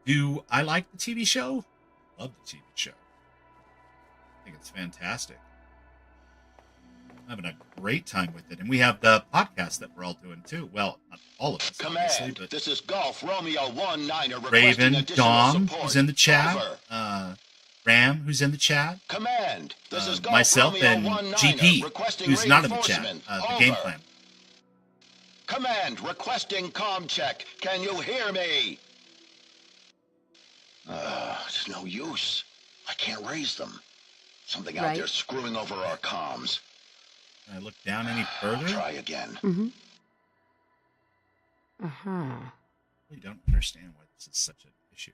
Do I like the TV show? Love the TV show. I think it's fantastic. I'm having a great time with it. And we have the podcast that we're all doing too. Well, not all of us, obviously, Command, but this is Golf Romeo 19er requesting Raven, additional Dom, support. who's in the chat. Over. Ram, who's in the chat. Command, this is Golf myself Romeo and 19er GP, requesting who's not in the chat. reinforcement. The game Over. plan. Command, requesting comm check. Can you hear me? It's no use. I can't raise them. Something out there screwing over our comms. Can I look down any further? Try again. I really don't understand why this is such an issue.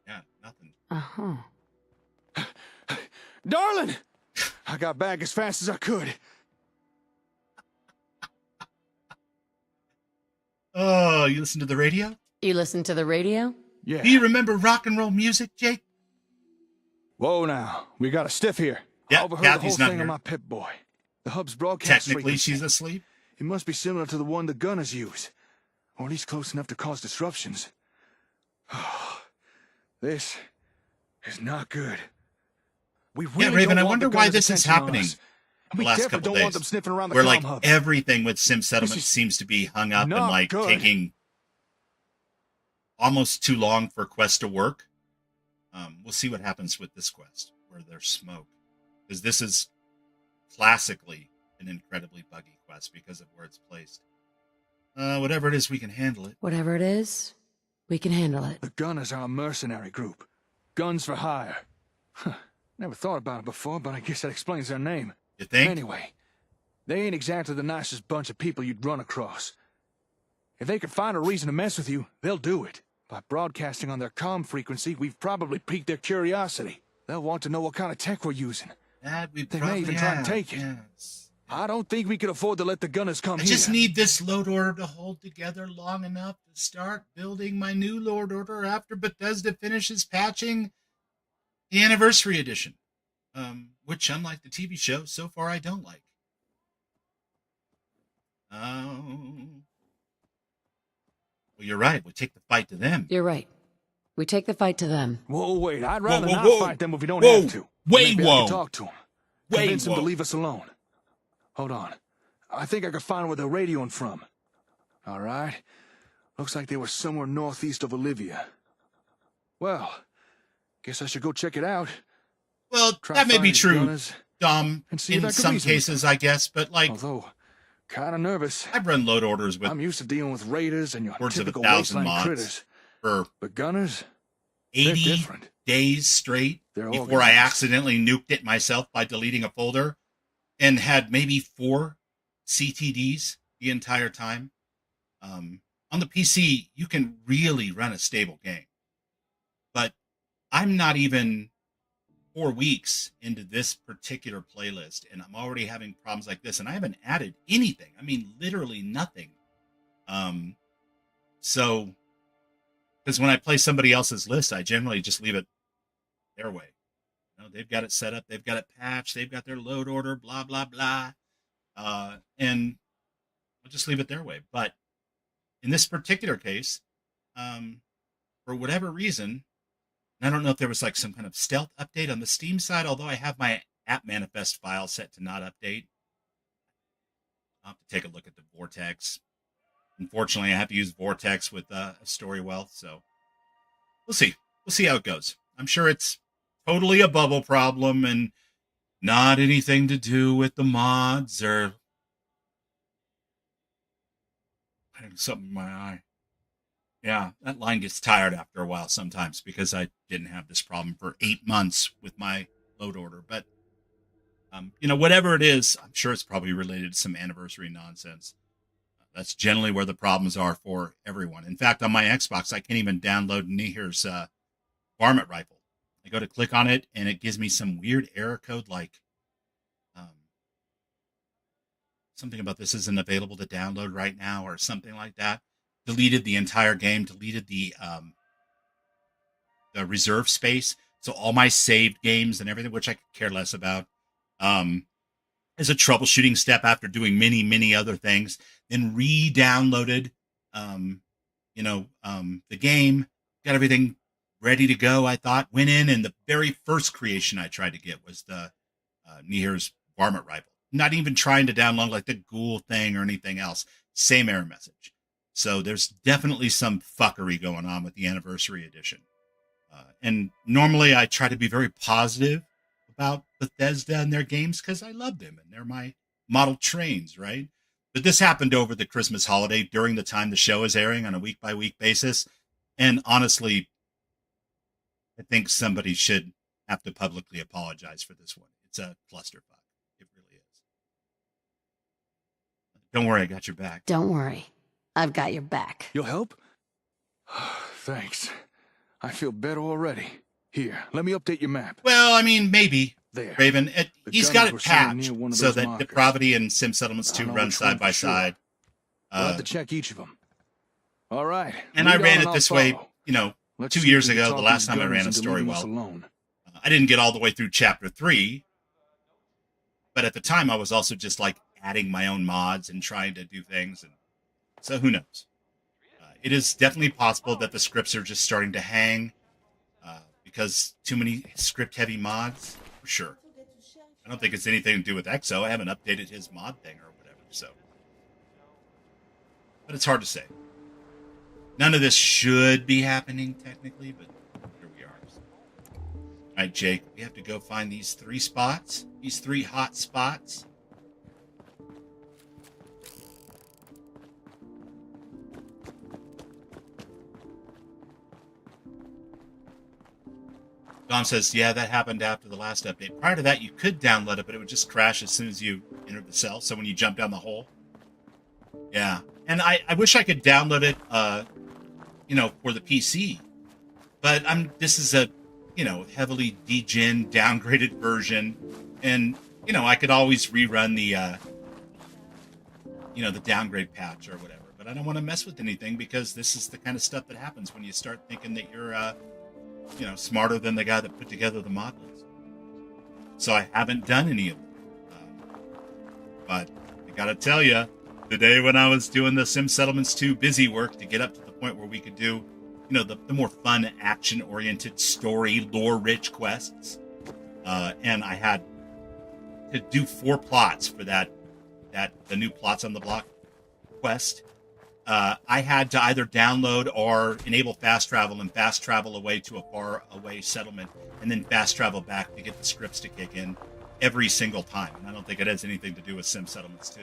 Yeah, nothing. Darlene! I got back as fast as I could. Oh, you listen to the radio? You listen to the radio? Yeah. Do you remember rock and roll music, Jake? Whoa now, we got a stiff here. Yeah, I overheard Kathy's the whole not thing here. on my Pip-Boy. The hub's broadcast Technically, frequency. she's asleep. It must be similar to the one the gunners use. Or at least close enough to cause disruptions. This is not good. We really Yeah, Raven, don't I want wonder the why gunners' this is attention on happening us. the We last definitely couple don't want days. them sniffing around the Where comm like hub. everything with Sim Settlement is seems to be hung up and not like good. taking almost too long for a quest to work. We'll see what happens with this quest where there's smoke, because this is classically an incredibly buggy quest because of where it's placed. Whatever it is, we can handle it. Whatever it is, we can handle it. The gunners are a mercenary group. Guns for hire. Never thought about it before, but I guess that explains their name. You think? Anyway, they ain't exactly the nicest bunch of people you'd run across. If they could find a reason to mess with you, they'll do it. By broadcasting on their comm frequency, we've probably piqued their curiosity. They'll want to know what kind of tech we're using. That we They probably may even try and have, take it. yes. I don't think we could afford to let the gunners come I here. just need this load order to hold together long enough to start building my new load order after Bethesda finishes patching the Anniversary Edition, which, unlike the TV show, so far I don't like. Well, you're right. We take the fight to them. You're right. We take the fight to them. Whoa, wait. I'd rather whoa, not whoa. fight them if we don't Whoa. have to. Wait, Maybe I whoa. can talk to them. Wait, Convince them to whoa. leave us alone. Hold on. I think I can find where they're radioing from. All right. Looks like they were somewhere northeast of Olivia. Well, guess I should go check it out. Well, Try that may find be these true, gunners Dom, and see if I in can some reason with cases, them. I guess, but like, Although, kind of nervous. I've run load orders with I'm used to dealing with raiders and your upwards of typical 1,000 wasteland mods critters. for But gunners, they're 80 different. days straight They're before organized. I accidentally nuked it myself by deleting a folder and had maybe 4 CTDs the entire time. On the PC, you can really run a stable game. But I'm not even 4 weeks into this particular playlist, and I'm already having problems like this, and I haven't added anything. I mean, literally nothing. So, because when I play somebody else's list, I generally just leave it their way. You know, they've got it set up, they've got it patched, they've got their load order, blah, blah, blah. And I'll just leave it their way. But in this particular case, for whatever reason, and I don't know if there was like some kind of stealth update on the Steam side, although I have my app manifest file set to not update. I'll have to take a look at the Vortex. Unfortunately, I have to use Vortex with Storywealth, so we'll see. We'll see how it goes. I'm sure it's totally a bubble problem and not anything to do with the mods or something in my eye. Yeah, that line gets tired after a while sometimes because I didn't have this problem for 8 months with my load order. But, you know, whatever it is, I'm sure it's probably related to some anniversary nonsense. That's generally where the problems are for everyone. In fact, on my Xbox, I can't even download Nihir's varmint rifle. I go to click on it, and it gives me some weird error code like something about this isn't available to download right now or something like that. Deleted the entire game, deleted the reserve space. So all my saved games and everything, which I could care less about, as a troubleshooting step after doing many, many other things, then re-downloaded, the game, got everything ready to go. I thought, went in, and the very first creation I tried to get was the Nihir's varmint rifle. Not even trying to download like the ghoul thing or anything else. Same error message. So there's definitely some fuckery going on with the Anniversary Edition. And normally I try to be very positive about Bethesda and their games because I love them and they're my model trains, right? But this happened over the Christmas holiday during the time the show is airing on a week-by-week basis. And honestly, I think somebody should have to publicly apologize for this one. It's a clusterfuck. It really is. Don't worry, I got your back. Don't worry. I've got your back. You'll help? Thanks. I feel better already. Here, let me update your map. Well, I mean, maybe. There. Raven, he's got it gunners were sitting patched near one of so those that markers. Depravity and Sim Settlements 2 I don't know run which one side by for sure. side. We'll have to check each of them. All right. And I lead ran on it I'll this way, follow. 2 see years if we can ago, talk the last these time I ran a gunners into leaving us Storywealth. alone. I didn't get all the way through chapter 3, but at the time I was also just like adding my own mods and trying to do things. And so who knows? It is definitely possible that the scripts are just starting to hang because too many script-heavy mods, for sure. I don't think it's anything to do with Exo. I haven't updated his mod thing or whatever, so. But it's hard to say. None of this should be happening, technically, but here we are. All right, Jake, we have to go find these 3 spots, these 3 hot spots. Dom says, yeah, that happened after the last update. Prior to that, you could download it, but it would just crash as soon as you entered the cell. So when you jump down the hole. Yeah. And I wish I could download it, for the PC. But this is a, heavily degen, downgraded version. And, you know, I could always rerun the, the downgrade patch or whatever. But I don't want to mess with anything because this is the kind of stuff that happens when you start thinking that you're, smarter than the guy that put together the mod list. So I haven't done any of them. But I gotta tell you, the day when I was doing the Sim Settlements 2 busy work to get up to the point where we could do, the more fun, action-oriented, story, lore-rich quests, and I had to do 4 plots for the new plots on the block quest. I had to either download or enable fast travel and fast travel away to a far away settlement and then fast travel back to get the scripts to kick in every single time. And I don't think it has anything to do with Sim Settlements 2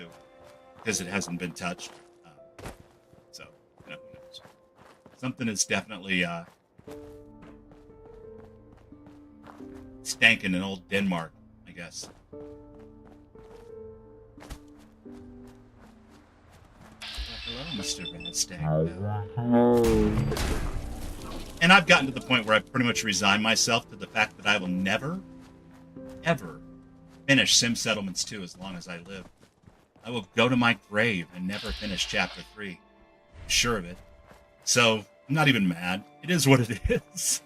because it hasn't been touched. So, who knows? Something is definitely stanking in old Denmark, I guess. Hello, Mr. Radstag. And I've gotten to the point where I've pretty much resigned myself to the fact that I will never, ever finish Sim Settlements 2 as long as I live. I will go to my grave and never finish Chapter 3. I'm sure of it. So, I'm not even mad. It is what it is.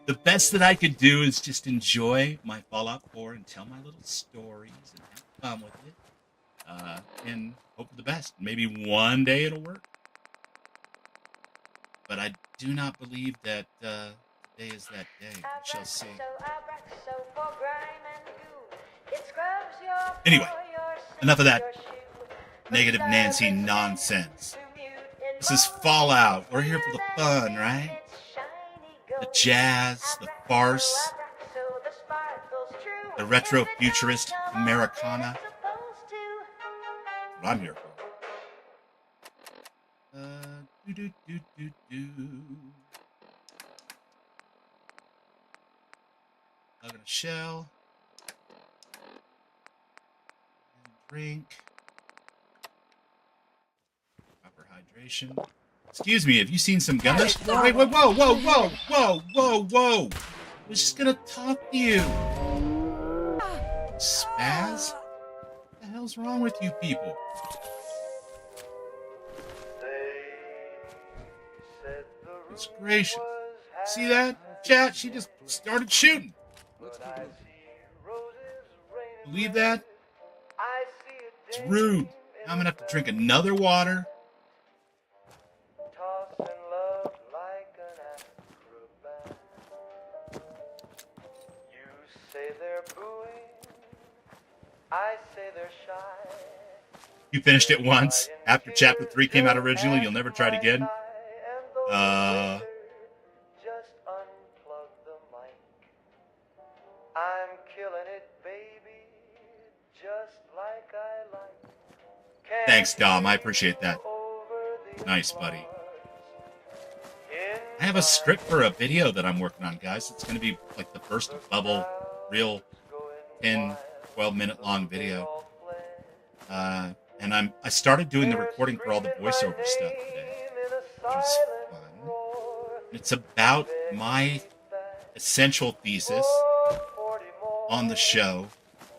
The best that I could do is just enjoy my Fallout 4 and tell my little stories and have fun with it. And hope for the best. Maybe one day it'll work. But I do not believe that today is that day. We shall see. Anyway, enough of that negative Nancy nonsense. This is Fallout. We're here for the fun, right? The jazz, the farce, the retro-futurist Americana. What I'm here for. Plug in a shell. And drink. Proper hydration. Excuse me, have you seen some gunners? Wait, whoa. I was just gonna talk to you. Spaz? What the hell's wrong with you people? Goodness gracious. See that? Chat, she just started shooting. Believe that? It's rude. Now I'm gonna have to drink another water. You finished it once after Chapter 3 came out originally. You'll never try it again. Thanks, Dom. I appreciate that. Nice, buddy. I have a script for a video that I'm working on, guys. It's going to be like the first bubble, real 10, 12-minute long video. And I started doing the recording for all the voiceover stuff today, which was fun. It's about my essential thesis on the show,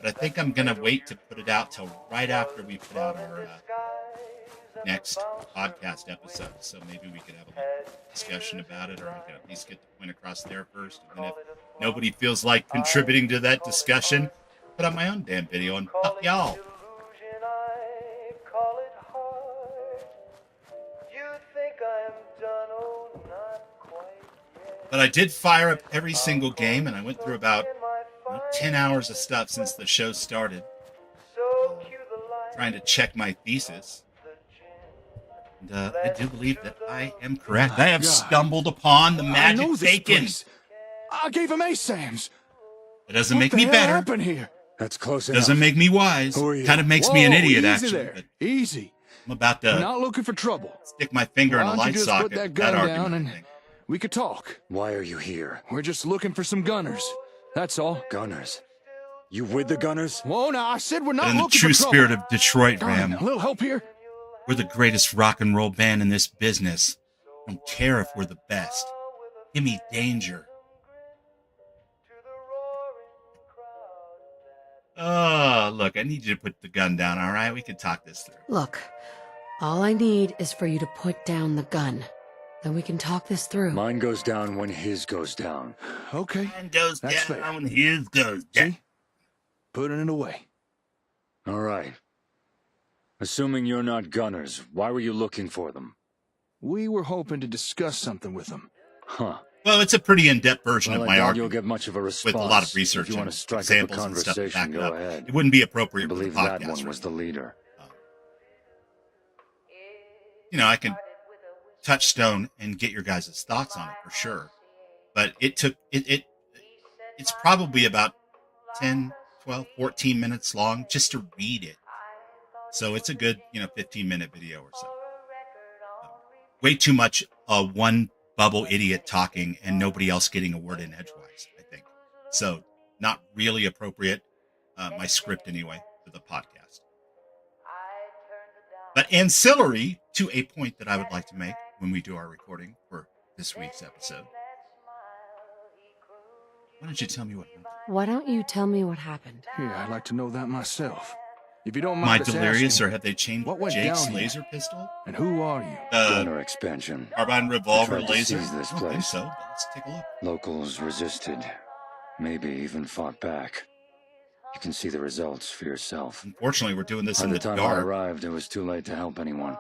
but I think I'm going to wait to put it out till right after we put out our next podcast episode. So maybe we could have a discussion about it, or I can at least get the point across there first. And then if nobody feels like contributing to that discussion, put out my own damn video and fuck y'all. But I did fire up every single game, and I went through about 10 hours of stuff since the show started, trying to check my thesis. And I do believe that I am correct. I have stumbled upon the magic bacon. I gave him ASAMs. It doesn't make me better. What happened here? That's close enough. Doesn't make me wise. Kind of makes me an idiot, easy actually. There. Easy. I'm about to We're not looking for trouble. Stick my finger in a light socket. Put that gun down and we could talk. Why are you here? We're just looking for some gunners. That's all. Gunners? You with the gunners? Whoa, now I said we're not in the looking true for trouble. spirit of Detroit, Ram. A little help here? We're the greatest rock and roll band in this business. I don't care if we're the best. Give me danger. Oh, look, I need you to put the gun down, all right? We can talk this through. Look, all I need is for you to put down the gun. Then we can talk this through. Mine goes down when his goes down. Okay. Mine goes That's down fair. when his goes down. See? Putting it away. All right. Assuming you're not gunners, why were you looking for them? We were hoping to discuss something with them. Huh. Well, it's a pretty in-depth version Well, of I my doubt argument. you'll get much of a response. With a lot of research If you want and to strike up a examples and stuff to back conversation, it go up. ahead. It wouldn't be appropriate I for the believe podcast. that one was the leader. You know, I can touchstone and get your guys' thoughts on it for sure. But it took it's probably about 10, 12, 14 minutes long just to read it. So it's a good, 15-minute video or so. Way too much one bubble idiot talking and nobody else getting a word in edgewise, I think. So not really appropriate, my script anyway, for the podcast. But ancillary to a point that I would like to make when we do our recording for this week's episode. Why don't you tell me what happened? Why don't you tell me what happened? Yeah, I'd like to know that myself. If you don't Am I mind us delirious, asking, or have they changed what went Jake's down here? laser pistol? And who are you? Gunner expansion. Carbine revolver I tried to laser? seize this I don't think place. so, but let's take a look. Locals resisted. Maybe even fought back. You can see the results for yourself. Unfortunately, we're doing this By in the the time I dark. arrived, it was too late to help anyone.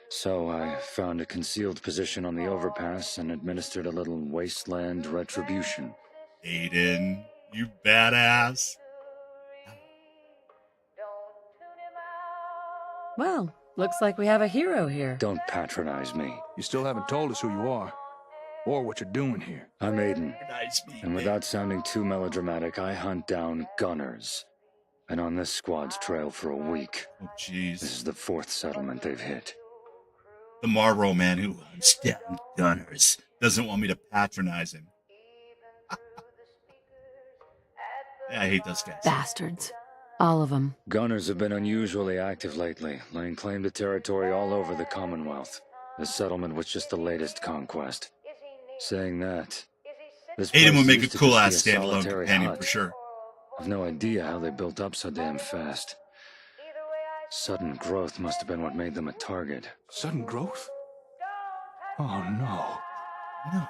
So I found a concealed position on the overpass and administered a little wasteland retribution. Aiden, you badass. Well, looks like we have a hero here. Don't patronize me. You still haven't told us who you are, or what you're doing here. I'm Aiden, Patronize me. and without sounding too melodramatic, I hunt down gunners. Been on this squad's trail for a week. Oh, jeez. This is the 4th settlement they've hit. The Marlboro man who hunts down gunners doesn't want me to patronize him. Yeah, I hate those guys. Bastards. All of them. Gunners have been unusually active lately, laying claim to territory all over the Commonwealth. This settlement was just the latest conquest. Saying that, this Aiden place would make used a to cool-ass just be a standalone solitary companion hut. for sure. I've no idea how they built up so damn fast. Sudden growth must have been what made them a target. Sudden growth? Oh, no.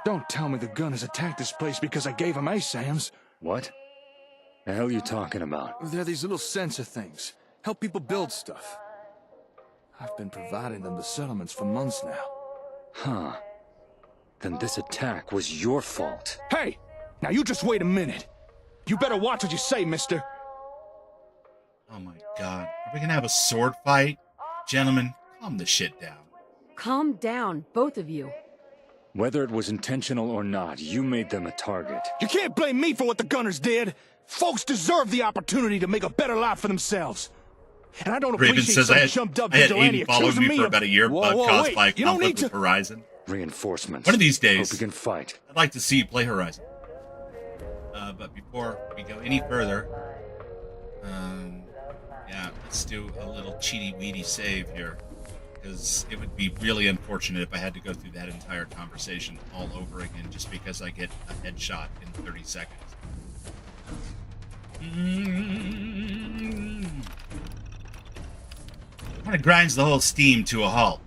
Don't tell me the gunners attacked this place because I gave them ASAMs. What? The hell you talking about? They're these little sensor things. Help people build stuff. I've been providing them the settlements for months now. Huh. Then this attack was your fault. Hey! Now you just wait a minute. You better watch what you say, mister. Oh my god. Are we gonna have a sword fight? Gentlemen, calm the shit down. Calm down, both of you. Whether it was intentional or not, you made them a target. You can't blame me for what the gunners did. Folks deserve the opportunity to make a better life for themselves. And I don't Raven appreciate says some I had jumped-up Aiden vigilante following accusing me me for of... about a year, Whoa, bug whoa, caused wait, by you don't conflict need with to... Horizon. Reinforcements. One of these days, Hope we can fight. I'd like to see you play Horizon. But before we go any further, yeah, let's do a little cheaty-weedy save here. Because it would be really unfortunate if I had to go through that entire conversation all over again just because I get a headshot in 30 seconds. Kind of grinds the whole Steam to a halt,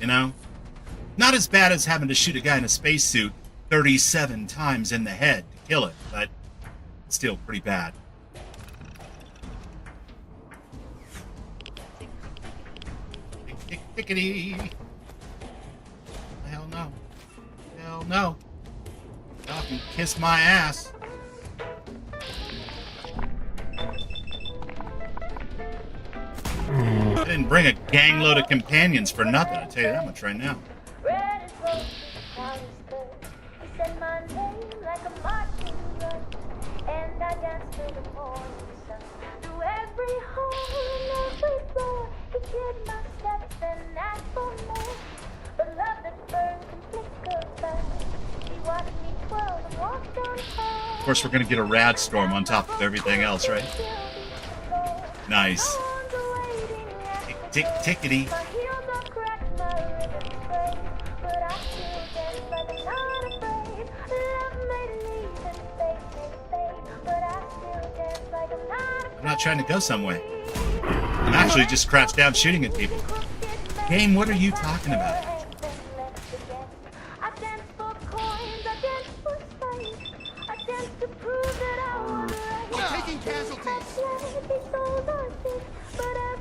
you know? Not as bad as having to shoot a guy in a spacesuit 37 times in the head to kill it, but still pretty bad. Tickety. Hell no. Hell no. Y'all can kiss my ass. I didn't bring a gang load of companions for nothing, I'll tell you that much right now. Of course, we're gonna get a rad storm on top of everything else, right? Nice. Tick, tickety. I'm not trying to go somewhere. I'm actually just crouched down shooting at people. Game, what are you talking about?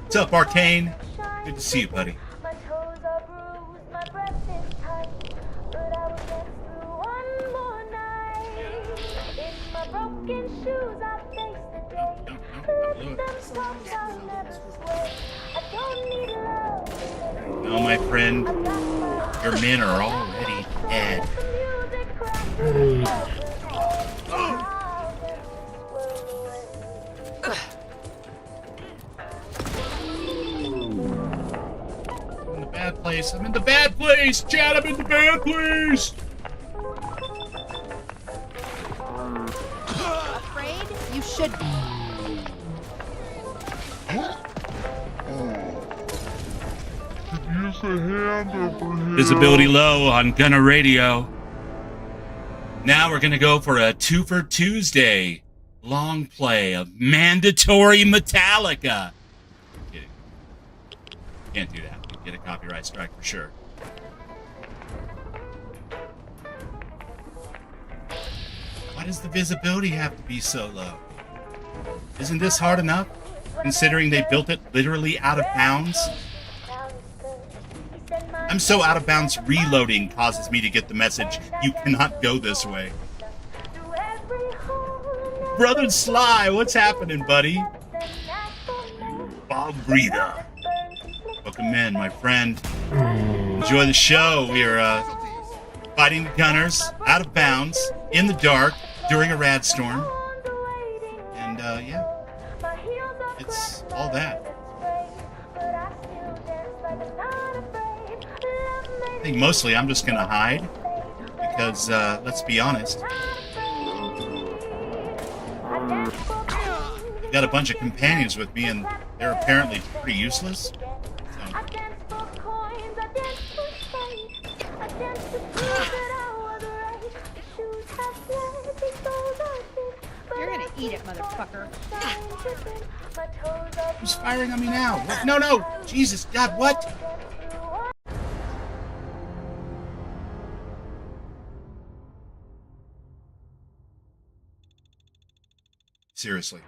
What's up, Arcane? Good to see you, buddy. No, my friend, your men are already dead. I'm in the bad place. I'm in the bad place. Chad, I'm in the bad place. Afraid? You should be. Visibility low on Gunner Radio. Now we're going to go for a 2 for Tuesday long play of mandatory Metallica. Kidding. Can't do that. We'd get a copyright strike for sure. Why does the visibility have to be so low? Isn't this hard enough, considering they built it literally out of bounds? I'm so out of bounds, reloading causes me to get the message, you cannot go this way. Brother Sly, what's happening, buddy? Bob Breather. Welcome in, my friend. Enjoy the show. We are fighting the gunners, out of bounds, in the dark, during a rad storm. And, yeah. It's all that. I think mostly I'm just gonna hide because, let's be honest, I've got a bunch of companions with me and they're apparently pretty useless. You're gonna eat it, motherfucker. Who's firing on me now? What? No, no! Jesus, God, what? Seriously.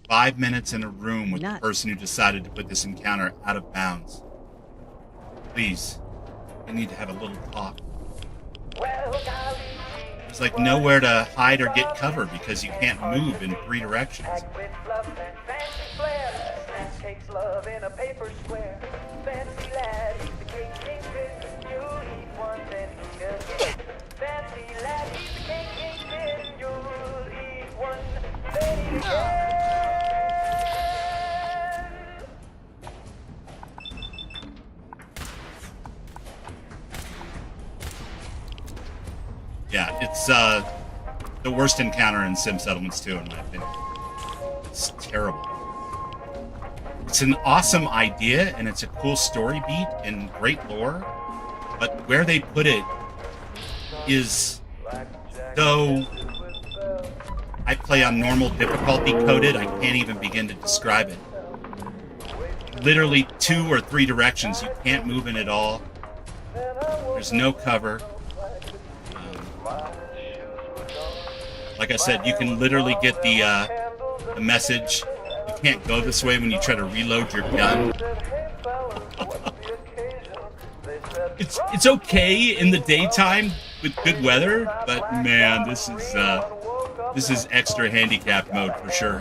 5 minutes in a room with the person who decided to put this encounter out of bounds. Please, we need to have a little talk. There's like nowhere to hide or get cover because you can't move in 3 directions. Yeah, it's the worst encounter in Sim Settlements 2, in my opinion. It's terrible. It's an awesome idea, and it's a cool story beat and great lore, but where they put it is so... I play on normal difficulty coded, I can't even begin to describe it. Literally 2 or 3 directions, you can't move in at all. There's no cover. Like I said, you can literally get the message, you can't go this way when you try to reload your gun. It's okay in the daytime with good weather, but man, this is extra handicapped mode for sure.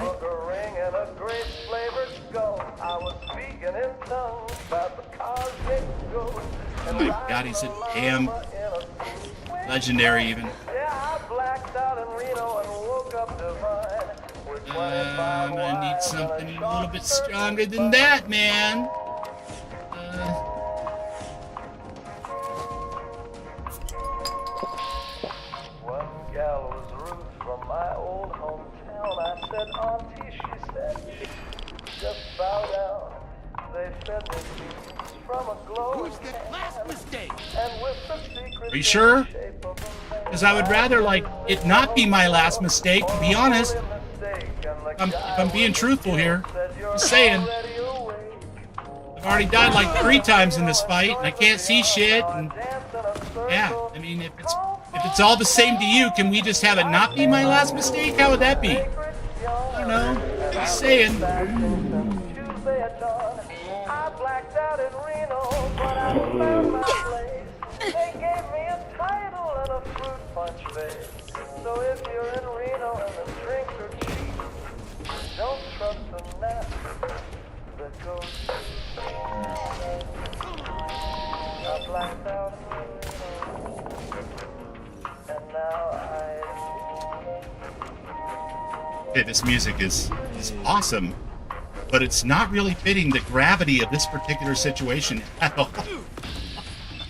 Oh my god, he's a damn legendary even. I need something a little bit stronger than that, man. One gal was Ruth from my old hometown. I said, Auntie, she said, just bow down. They fed me beans from a glowing Who's the last mistake? And with the secret Are you sure? Because I would rather, like, it not be my last mistake, to be honest. I'm being truthful here. Just saying. I've already died like 3 times in this fight, and I can't see shit. And yeah, I mean, if it's all the same to you, can we just have it not be my last mistake? How would that be? I don't know. Just saying. So if you're in Reno and the drinks are cheap, don't trust the map that goes I blacked out in Reno, and now Okay, this music is awesome, but it's not really fitting the gravity of this particular situation at all.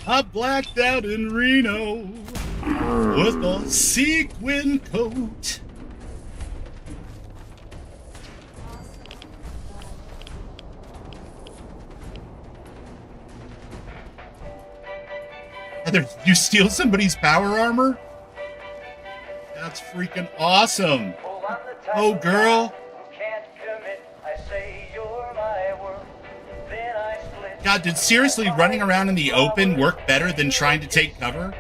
I blacked out in Reno with a sequin coat. Heather, did you steal somebody's power armor? That's freaking awesome. Oh, girl. God, did seriously running around in the open work better than trying to take cover?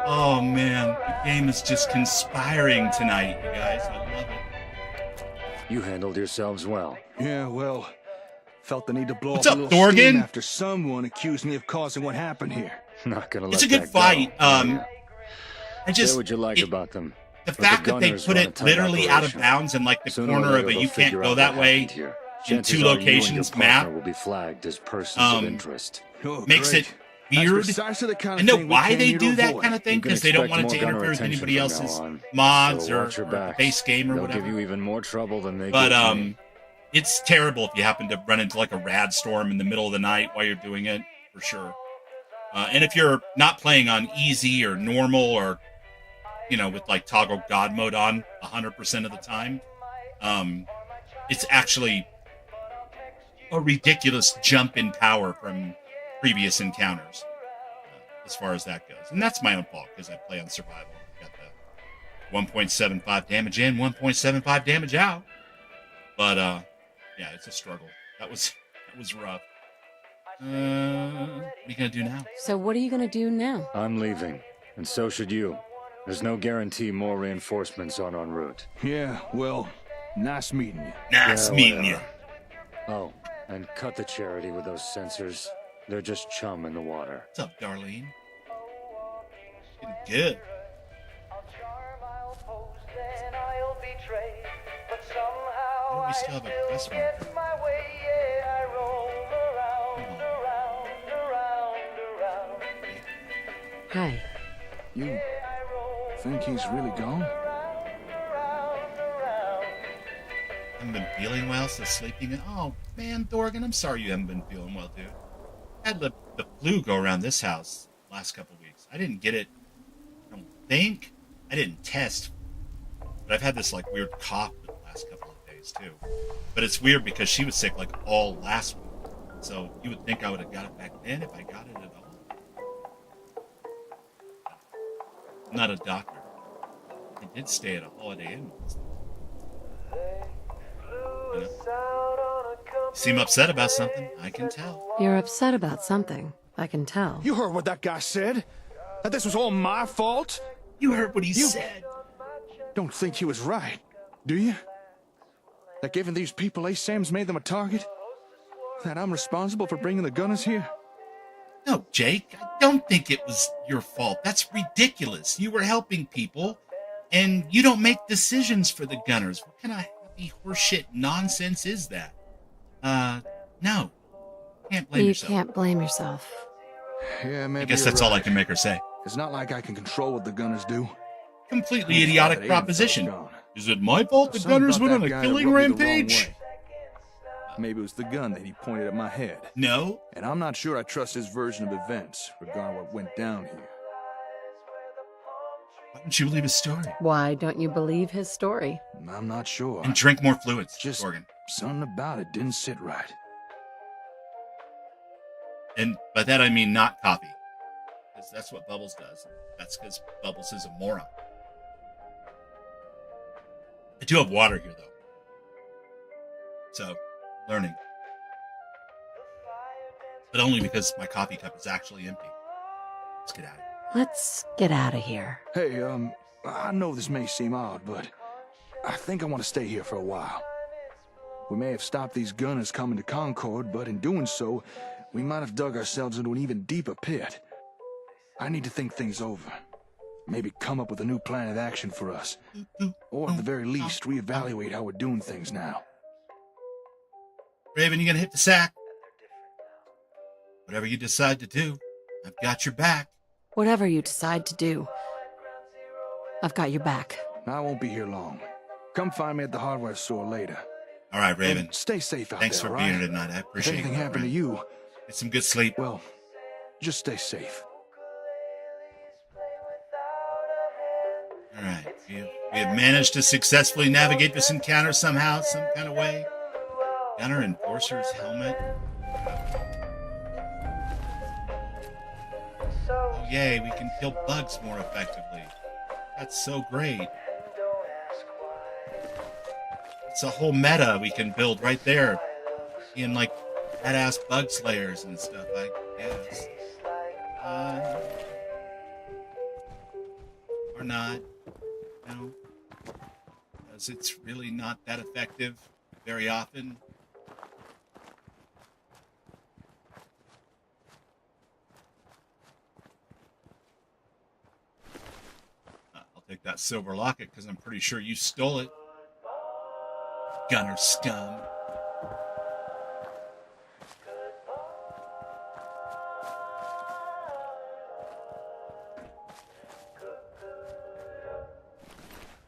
Oh, man. The game is just conspiring tonight, you guys. I love it. You handled yourselves well. Yeah, well, felt the need to blow What's up up, a little Dorgan? steam after someone accused me of causing what happened here. Not gonna let It's a good that fight. go. I just... Say what you like about them. The But fact the that they Gunners put run a it tight literally out of operation. bounds in like the Sooner or corner later of a they'll you can't figure go out that what way happened here. in Chances 2 are you and your locations partner map will be flagged as persons of interest. Oh, makes great. it That's weird. precisely the kind of I know thing we why came they here to do that avoid. kind of thing, You can because they don't want it expect to more gunner interfere with attention anybody from else's now on. mods So or watch your the backs. base game or They'll whatever. give you even more trouble than they But give me. it's terrible if you happen to run into like a rad storm in the middle of the night while you're doing it, for sure. And if you're not playing on easy or normal or, you know, with like toggle God mode on 100% of the time, it's actually a ridiculous jump in power from previous encounters, as far as that goes. And that's my own fault because I play on survival. I got the 1.75 damage in, 1.75 damage out. But yeah, it's a struggle. That was rough. What are you gonna do now? So what are you gonna do now? I'm leaving, and so should you. There's no guarantee more reinforcements aren't en route. Yeah, well, nice meeting you. Nice meeting you. Oh, and cut the charity with those sensors. They're just chum in the water. What's up, Darlene? Getting good. Why do we still have a quest marker? Hi. You think he's really gone? Haven't been feeling well, so sleeping. Oh man, Dorgan, I'm sorry you haven't been feeling well, dude. I had the flu go around this house last couple weeks. I didn't get it. I don't think. I didn't test, but I've had this like weird cough for the last couple of days too. But it's weird because she was sick like all last week, so you would think I would have got it back then if I got it at all. I'm not a doctor. I did stay at a Holiday Inn once. You know? You seem upset about something. I can tell. You're upset about something. I can tell. You heard what that guy said? That this was all my fault? You heard what he said. Don't think he was right, do you? That giving these people Sam's made them a target? That I'm responsible for bringing the gunners here? No, Jake, I don't think it was your fault. That's ridiculous. You were helping people, and you don't make decisions for the gunners. What kind of happy horseshit nonsense is that? No. Can't blame yourself. You can't blame yourself. Yeah, maybe I guess you're that's all I right. can make her say. It's not like I can control what the gunners do. Completely idiotic proposition. Is it my fault the Something gunners about went on that a guy killing rubbed me the wrong rampage? way. Maybe it was the gun that he pointed at my head. No. And I'm not sure I trust his version of events, regarding what went down here. Why don't you believe his story? Why don't you believe his story? I'm not sure. And drink more fluids, Just Morgan. something about it didn't sit right. And by that I mean not coffee. Because that's what Bubbles does. That's because Bubbles is a moron. do have water here, though. So, learning. But only because my coffee cup is actually empty. Let's get out of here. Let's get out of here. Hey, I know this may seem odd, but I think I want to stay here for a while. We may have stopped these gunners coming to Concord, but in doing so, we might have dug ourselves into an even deeper pit. I need to think things over. Maybe come up with a new plan of action for us. Or at the very least, reevaluate how we're doing things now. Raven, you gonna hit the sack? Whatever you decide to do, I've got your back. Whatever you decide to do, I've got your back. I won't be here long. Come find me at the hardware store later. All right, Raven. And stay safe out Thanks there, for right? being here tonight. I appreciate it. If anything happened to you, get some good sleep. Well, just stay safe. All right. We have managed to successfully navigate this encounter somehow, some kind of way. Gunner Enforcer's helmet. Oh, yay, we can kill bugs more effectively. That's so great. It's a whole meta we can build right there. Being like badass bug slayers and stuff, I guess. Or not. No. Because it's really not that effective very often. I'll take that silver locket because I'm pretty sure you stole it. Gunner scum.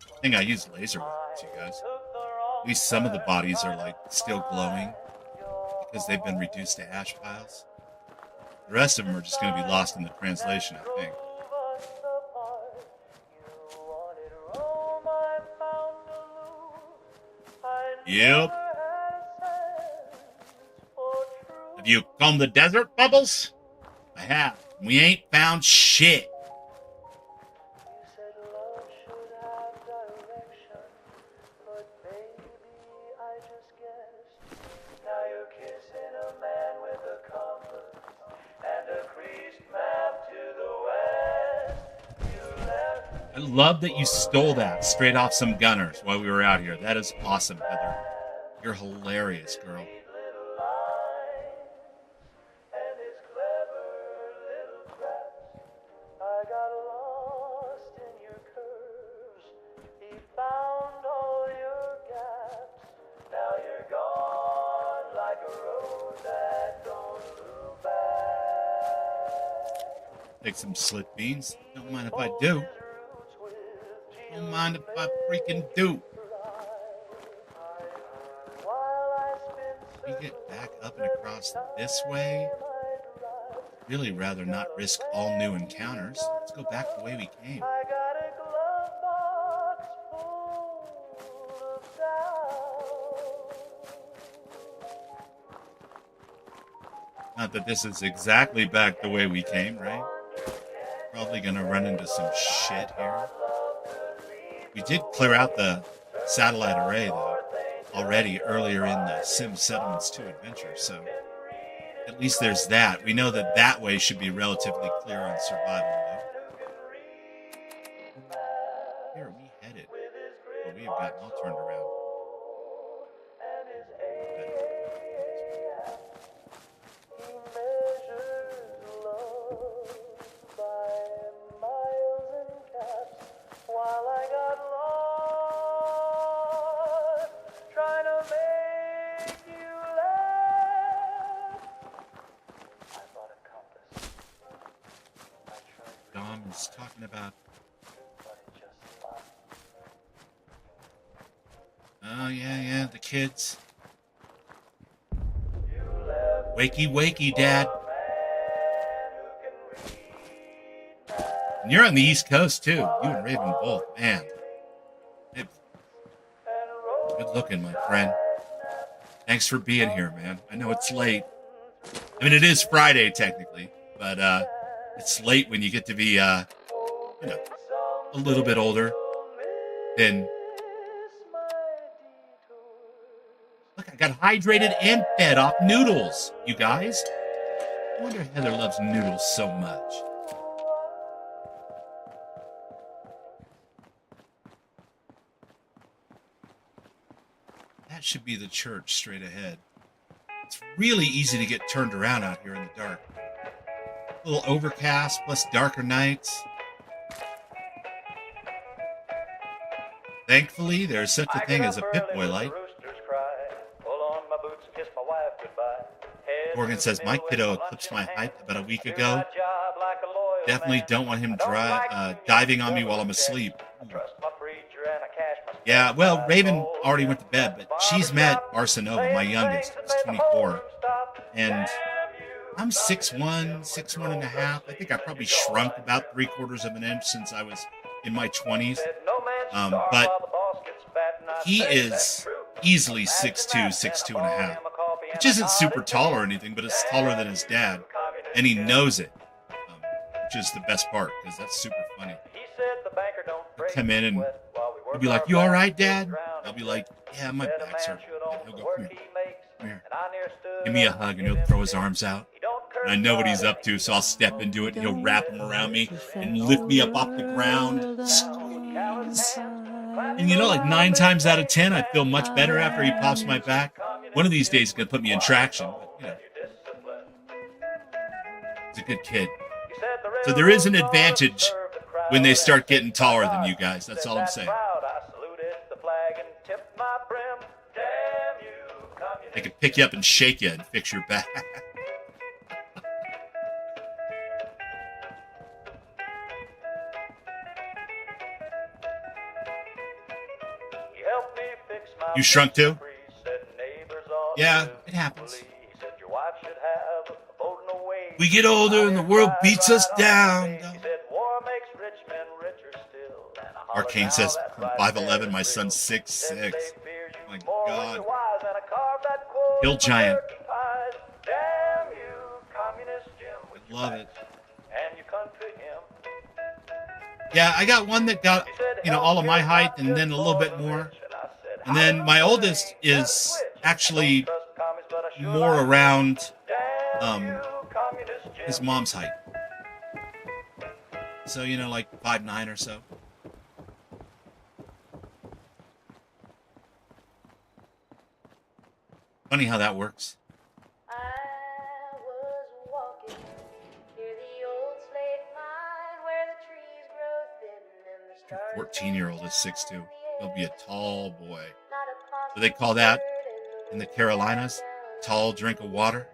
I think I used laser weapons, you guys. At least some of the bodies are like still glowing because they've been reduced to ash piles. The rest of them are just going to be lost in the translation, I think. Yep. Have you combed the desert, Bubbles? I have. We ain't found shit. I love that you stole that straight off some gunners while we were out here. That is awesome, Heather. You're hilarious, girl. Take some slit beans. Don't mind if I do. Don't mind if I freaking do. We get back up and across this way. Really rather not risk all new encounters. Let's go back the way we came. Not that this is exactly back the way we came, right? Probably gonna run into some shit here. We did clear out the satellite array, though, already earlier in the Sim Settlements 2 adventure, so at least there's that. We know that that way should be relatively clear on survival, though. Where are we headed? Well, we have gotten all turned around. Dom is talking about. Oh, yeah, the kids. Wakey, wakey, Dad. And you're on the East Coast, too. You and Raven both. Man. Good looking, my friend. Thanks for being here, man. I know it's late. I mean, it is Friday, technically. But, it's late when you get to be, a little bit older than Look, I got hydrated and fed off noodles, you guys. I wonder if Heather loves noodles so much. That should be the church straight ahead. It's really easy to get turned around out here in the dark. A little overcast plus darker nights. Thankfully, there's such a thing as a Pip-Boy light. Morgan says, my kiddo eclipsed my height about a week ago. Definitely don't want him diving on me while I'm asleep. Yeah, well, Raven already went to bed, but she's met Arsenova, my youngest, who's 24. And I'm 6'1", 6'1 and a half. I think I probably shrunk about 3/4 of an inch since I was in my 20s. But he is easily 6'2", 6'2 and a half. Which isn't super tall or anything, but it's taller than his dad. And he knows it, which is the best part, because that's super funny. He'll come in and he'll be like, you all right, Dad? I'll be like, yeah, my back's hurting. And he'll go, come here. Come here. Give me a hug, and he'll throw his arms out. And I know what he's up to, so I'll step into it, and he'll wrap him around me and lift me up off the ground. Squeeze. And you know, like 9 times out of 10, I feel much better after he pops my back. One of these days he's going to put me in traction. But, you know, he's a good kid. So there is an advantage when they start getting taller than you guys. That's all I'm saying. They can pick you up and shake you and fix your back. You shrunk too? Yeah, it happens. We get older and the world beats us down. Arcane says, I'm 5'11", my son's 6'6". My God. Hill giant. I love it. Yeah, I got one that got, all of my height and then a little bit more. And then my oldest is actually more around his mom's height. So, like 5'9" or so. Funny how that works. 14-year-old is 6'2". He'll be a tall boy. So they call that in the Carolinas, tall drink of water.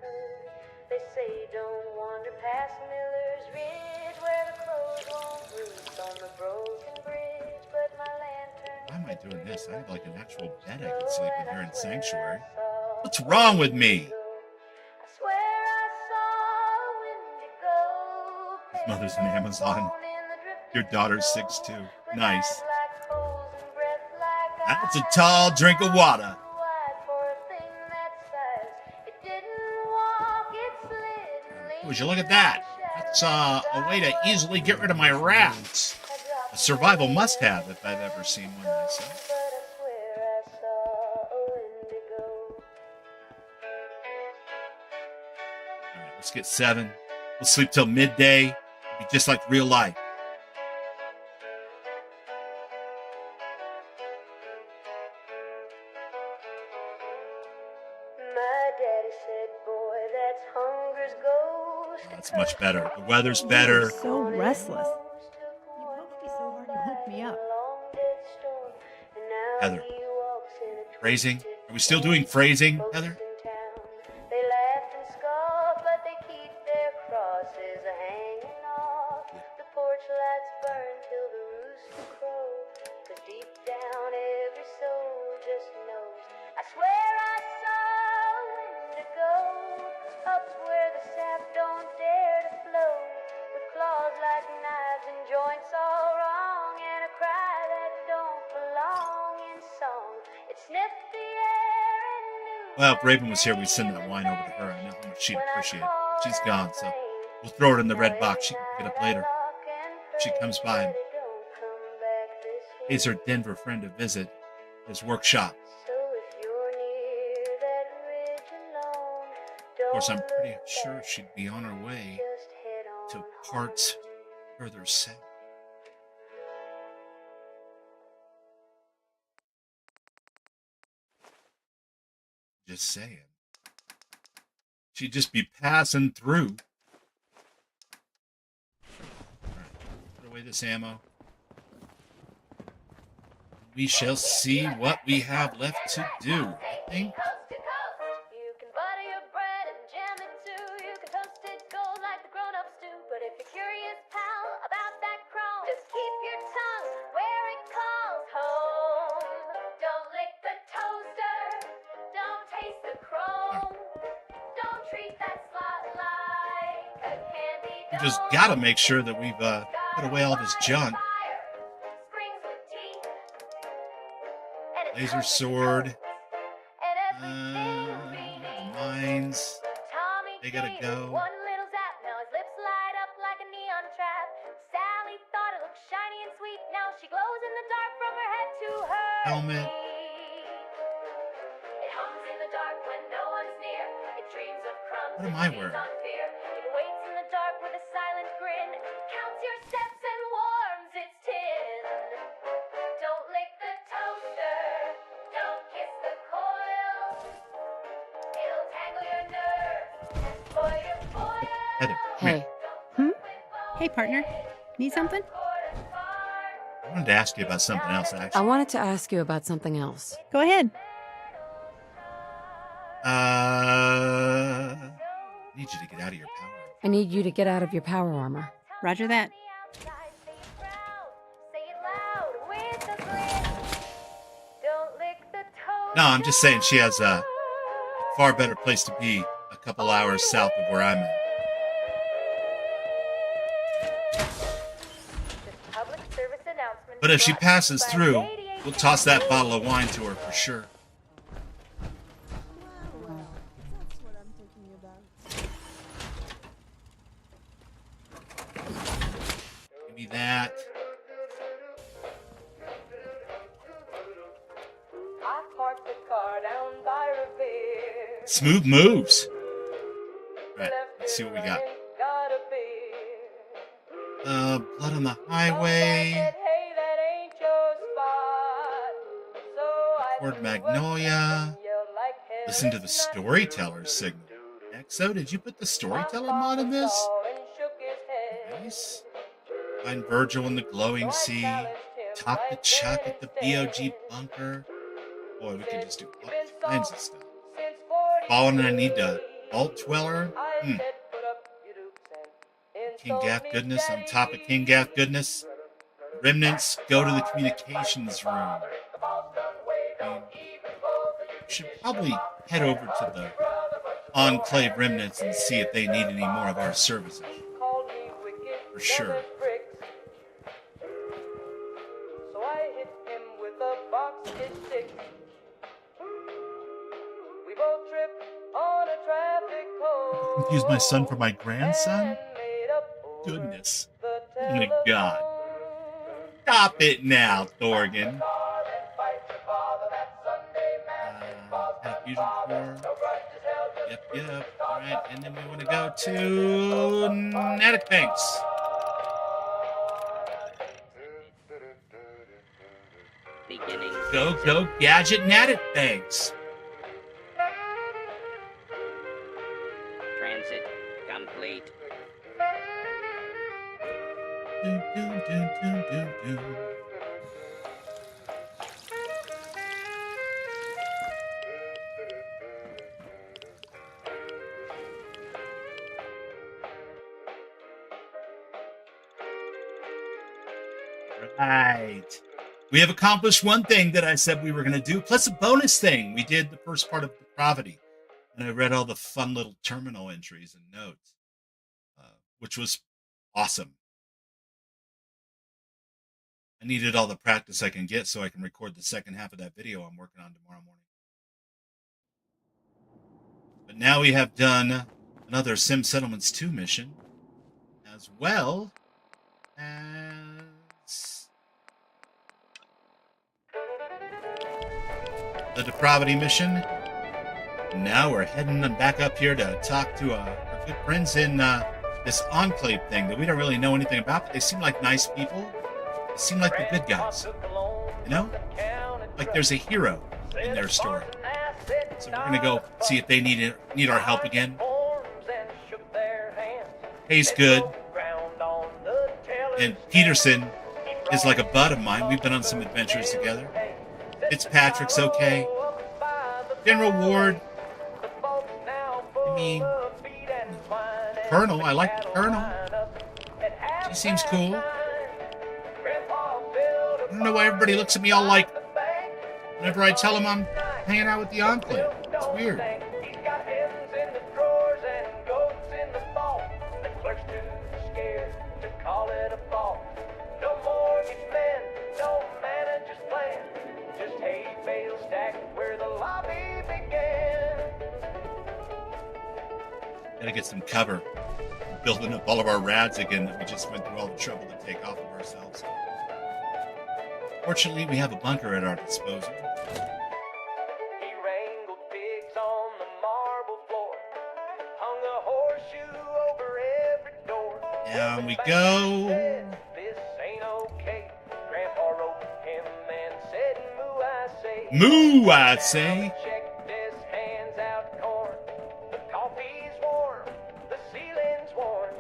Why am I doing this? I have like an actual bed I could sleep in here in Sanctuary. What's wrong with me? His mother's an Amazon. Your daughter's 6'2". Nice. That's a tall drink of water. Would you look at that? That's a way to easily get rid of my rats. A survival must-have if I've ever seen one myself. All right, let's get 7. We'll sleep till midday. It'll be just like real life. That's much better. The weather's better. So restless. You poked me so hard you woke me up. Heather. Phrasing? Are we still doing phrasing, Heather? Well, if Raven was here, we'd send that wine over to her. I know how much she'd appreciate it. She's gone, so we'll throw it in the red box. She can pick it up later. She comes by and pays her Denver friend a visit, his workshop. Of course, I'm pretty sure she'd be on her way to parts further south. Just saying. She'd just be passing through. Alright, put away this ammo. We shall see what we have left to do, I think. We just gotta make sure that we've put away all this junk. Laser sword. Mines. They gotta go. Helmet. What am I wearing? Hey. Hey, partner. Need something? I wanted to ask you about something else, actually. I wanted to ask you about something else. Go ahead. I need you to get out of your power. I need you to get out of your power armor. Roger that. No, I'm just saying she has a far better place to be a couple hours south of where I'm at. But if she passes through, we'll toss that bottle of wine to her for sure. Give me that. Smooth moves. Right, let's see what we got. Blood on the highway. Concord Magnolia. Listen to the storyteller's signal. Exo, did you put the storyteller mod in this? Nice. Find Virgil in the glowing sea. Talk to Chuck at the BOG bunker. Boy, we could just do all kinds of stuff. Fallen, I need to Vault Dweller. King Gaff goodness on top of King Gaff goodness. Remnants, go to the communications room. We should probably head over to the Enclave Remnants and see if they need any more of our services. For sure. Confuse my son for my grandson? Goodness. Oh my God. Stop it now, Thorgan. Fusion core. Yep. Alright, and then we want to go to Natick Banks. Go, Gadget Natick Banks. Transit complete. Do. Right. We have accomplished one thing that I said we were going to do, plus a bonus thing. We did the first part of Depravity, and I read all the fun little terminal entries and notes, which was awesome. I needed all the practice I can get so I can record the second half of that video I'm working on tomorrow morning. But now we have done another Sim Settlements 2 mission, as well as the Depravity mission Now we're heading back up here to talk to our good friends in this Enclave thing that we don't really know anything about, but they seem like nice people. They seem like the good guys. You know? Like there's a hero in their story. So we're going to go see if they need our help again. Hay's good. And Peterson is like a bud of mine. We've been on some adventures together. Fitzpatrick's okay. General Ward, I mean, Colonel, I like the Colonel. She seems cool. I don't know why everybody looks at me all like, whenever I tell them I'm hanging out with the Enclave. It's weird. Gotta get some cover. We're building up all of our rads again that we just went through all the trouble to take off of ourselves. Fortunately, we have a bunker at our disposal. He wrangled pigs on the marble floor, hung a horseshoe over every door. Down we go. This ain't okay. Grandpa wrote him and said, "Moo, I say." Moo, I say. Check this, hands out corn. The coffee's warm, the ceiling's worn.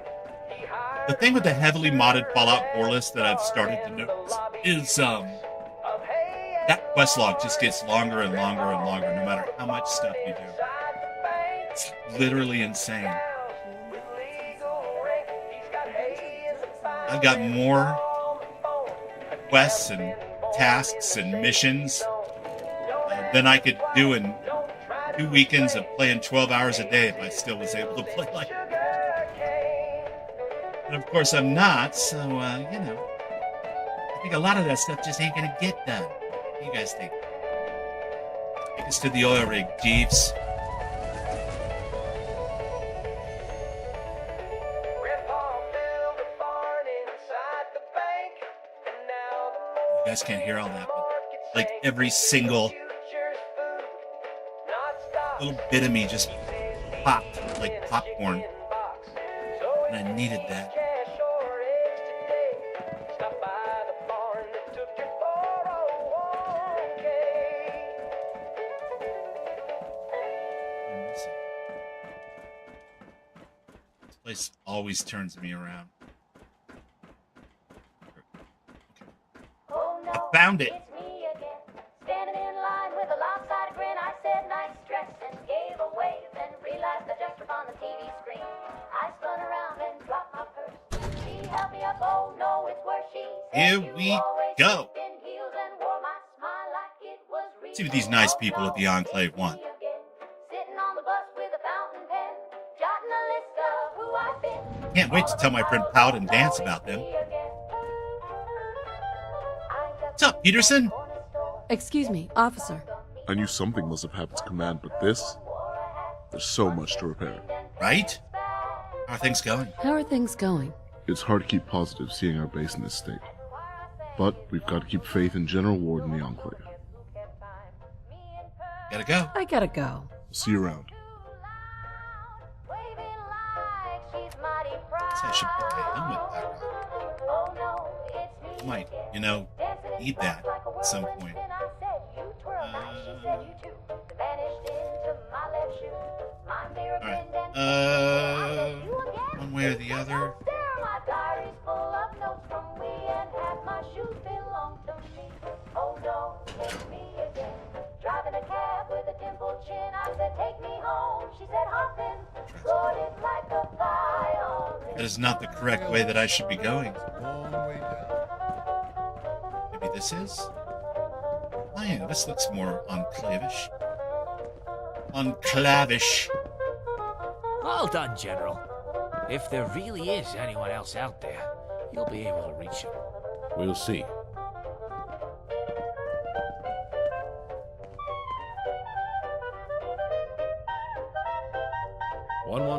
He hired The thing with the heavily modded Fallout 4 list that I've started to notice is that quest log just gets longer and longer and longer no matter how much stuff you do. It's literally insane. I've got more quests and tasks and missions than I could do in 2 weekends of playing 12 hours a day if I still was able to play like that. And of course I'm not, so, you know, I think a lot of that stuff just ain't gonna get done. What do you guys think? Take us to the oil rig, Jeeves. You guys can't hear all that, but like every single little bit of me just popped like popcorn. And I needed that. This place always turns me around. I found it. Standing in line with a lopsided grin, I said nice dress and gave a wave, then realized I just was on the TV screen. I spun around and dropped my purse. She held me up, oh no, it's worse. She Here we go. See what these nice people at the Enclave want. sitting on the bus with a fountain pen, jotting a list of who I've been. Can't wait to tell my friend Pout and Dance about them. What's up, Peterson? Excuse me, officer. I knew something must have happened to Command, but this? There's so much to repair. Right? How are things going? How are things going? It's hard to keep positive seeing our base in this state. But we've got to keep faith in General Ward and the Enclave. Gotta go. I gotta go. See you around. Guess I should put my helmet back on. I might, you know, need that at some point. Alright. One way or the other. Driving a cab with a dimpled chin, I said, take me home. She said, hop in, rode it like a violin. That is not the correct way that I should be going. Maybe this is? Oh yeah, this looks more enclavish. Enclavish. Well done, General. If there really is anyone else out there, you'll be able to reach him. We'll see.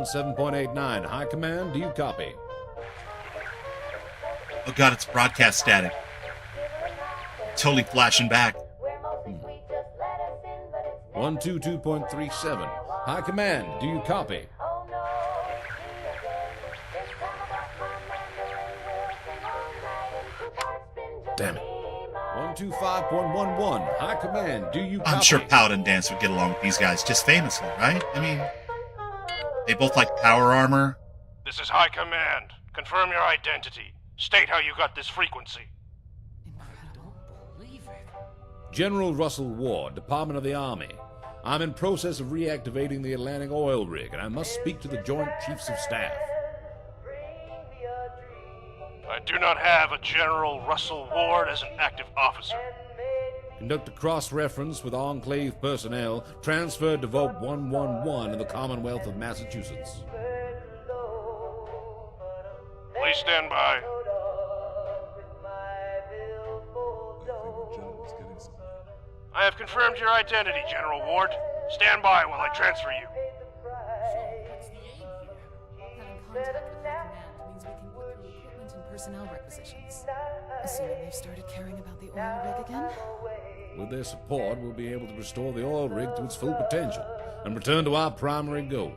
.89. High Command, do you copy? Oh god, it's broadcast static. Totally flashing back. 122.37. High Command, do you copy? Damn it. 125.11. High Command, do you copy? I'm sure Paladin Dance would get along with these guys just famously, right? I mean, they both like power armor. This is High Command. Confirm your identity. State how you got this frequency. General Russell Ward, Department of the Army. I'm in process of reactivating the Atlantic oil rig, and I must speak to the Joint Chiefs of Staff. I do not have a General Russell Ward as an active officer. Conduct a cross-reference with Enclave personnel transferred to Vault 111 in the Commonwealth of Massachusetts. Please stand by. I have confirmed your identity, General Ward. Stand by while I transfer you. Having contact with High Command means we can put through equipment and personnel requisitions. Assuming they've started caring about the oil rig again? With their support, we'll be able to restore the oil rig to its full potential and return to our primary goal.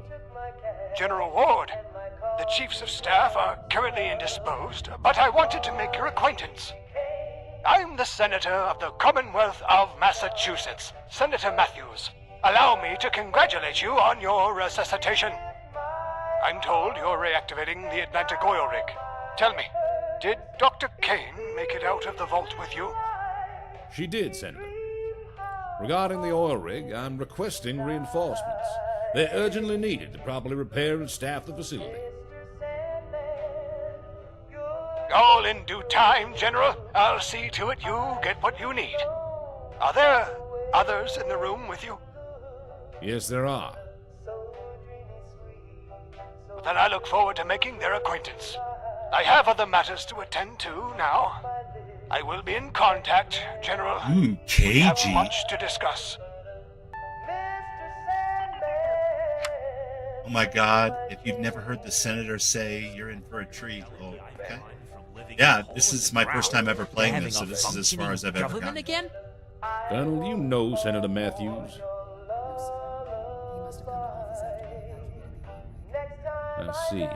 General Ward, the Chiefs of Staff are currently indisposed, but I wanted to make your acquaintance. I'm the Senator of the Commonwealth of Massachusetts, Senator Matthews. Allow me to congratulate you on your resuscitation. I'm told you're reactivating the Atlantic oil rig. Tell me, did Dr. Kane make it out of the vault with you? She did, Senator. Regarding the oil rig, I'm requesting reinforcements. They're urgently needed to properly repair and staff the facility. All in due time, General. I'll see to it you get what you need. Are there others in the room with you? Yes, there are. Then I look forward to making their acquaintance. I have other matters to attend to now. I will be in contact, General. We have cagey. much to discuss. Oh my God, if you've never heard the Senator say you're in for a treat, oh, okay. Yeah, this is my first time ever playing this, so this is as far as I've ever gotten. Again? Colonel, you know Senator Matthews. I see.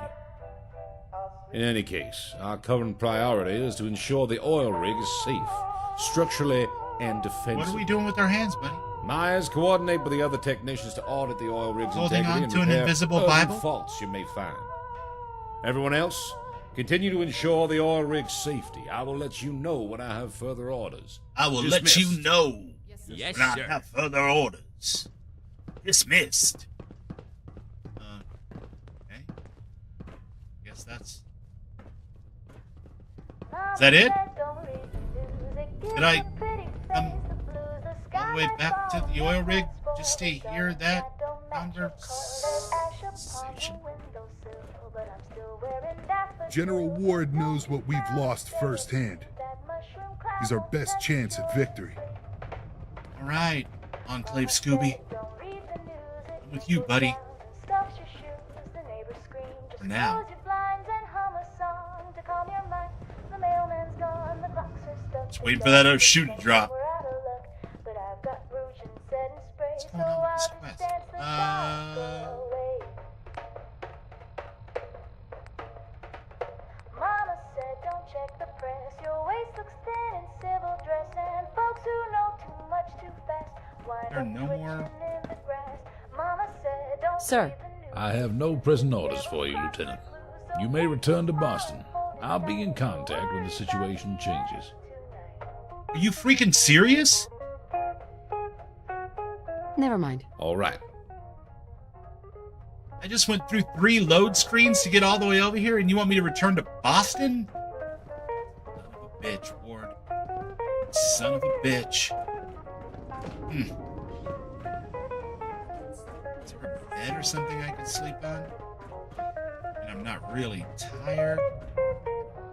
In any case, our current priority is to ensure the oil rig is safe, structurally and defensively. What are we doing with our hands, buddy? Myers, coordinate with the other technicians to audit the oil rig's Holding integrity on and to an repair invisible urban Bible? faults you may find. Everyone else, continue to ensure the oil rig's safety. I will let you know when I have further orders. I will Dismissed. let you know Yes, when sir. I have further orders. Dismissed. Okay. Guess that's... Is that it? Did I come all the way back to the oil rig just to hear that conversation? General Ward knows what we've lost firsthand. He's our best chance at victory. All right, Enclave Scooby. I'm with you, buddy. For now. Just waiting for that other shoe to drop. What's going on with this quest? Mama said don't check the press. Your waist looks thin in civil dress, and folks who know too much too fast wind There are up no twitching more. in the grass. Mama said don't Sir. I have no prison orders for you, Lieutenant. You may return to Boston. I'll be in contact when the situation changes. Are you freaking serious? Never mind. All right. I just went through 3 load screens to get all the way over here, and you want me to return to Boston? Son of a bitch, Ward. Son of a bitch. Is there a bed or something I could sleep on? And I'm not really tired.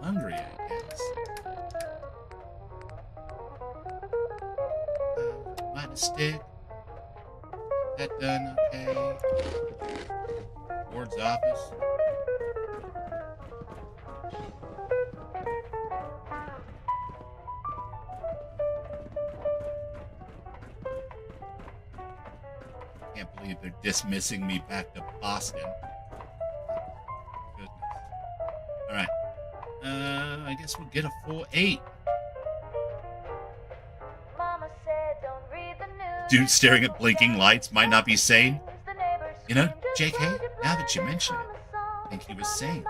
I'm hungry, I guess. Light a stick. That done, okay. Ward's office. Can't believe they're dismissing me back to Boston. Goodness. Alright. I guess we'll get a full 8. Dude staring at blinking lights might not be sane. You know, JK, now that you mention it, I think he was sane.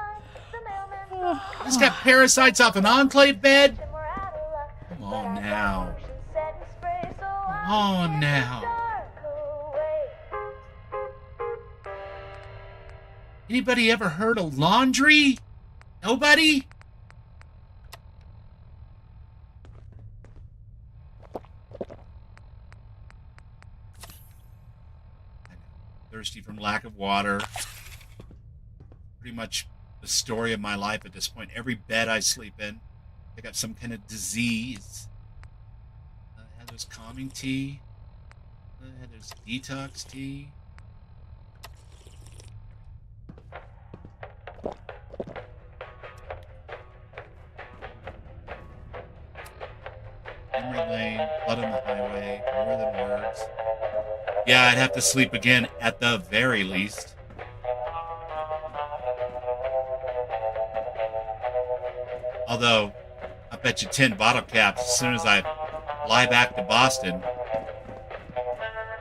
He's got parasites off an enclave bed? Come on now. Come on now. Anybody ever heard of laundry? Nobody? Thirsty from lack of water. Pretty much the story of my life at this point. Every bed I sleep in, I got some kind of disease. There's calming tea. There's detox tea. Memory lane, blood on the highway, more than words. Yeah, I'd have to sleep again at the very least. Although, I bet you 10 bottle caps, as soon as I fly back to Boston,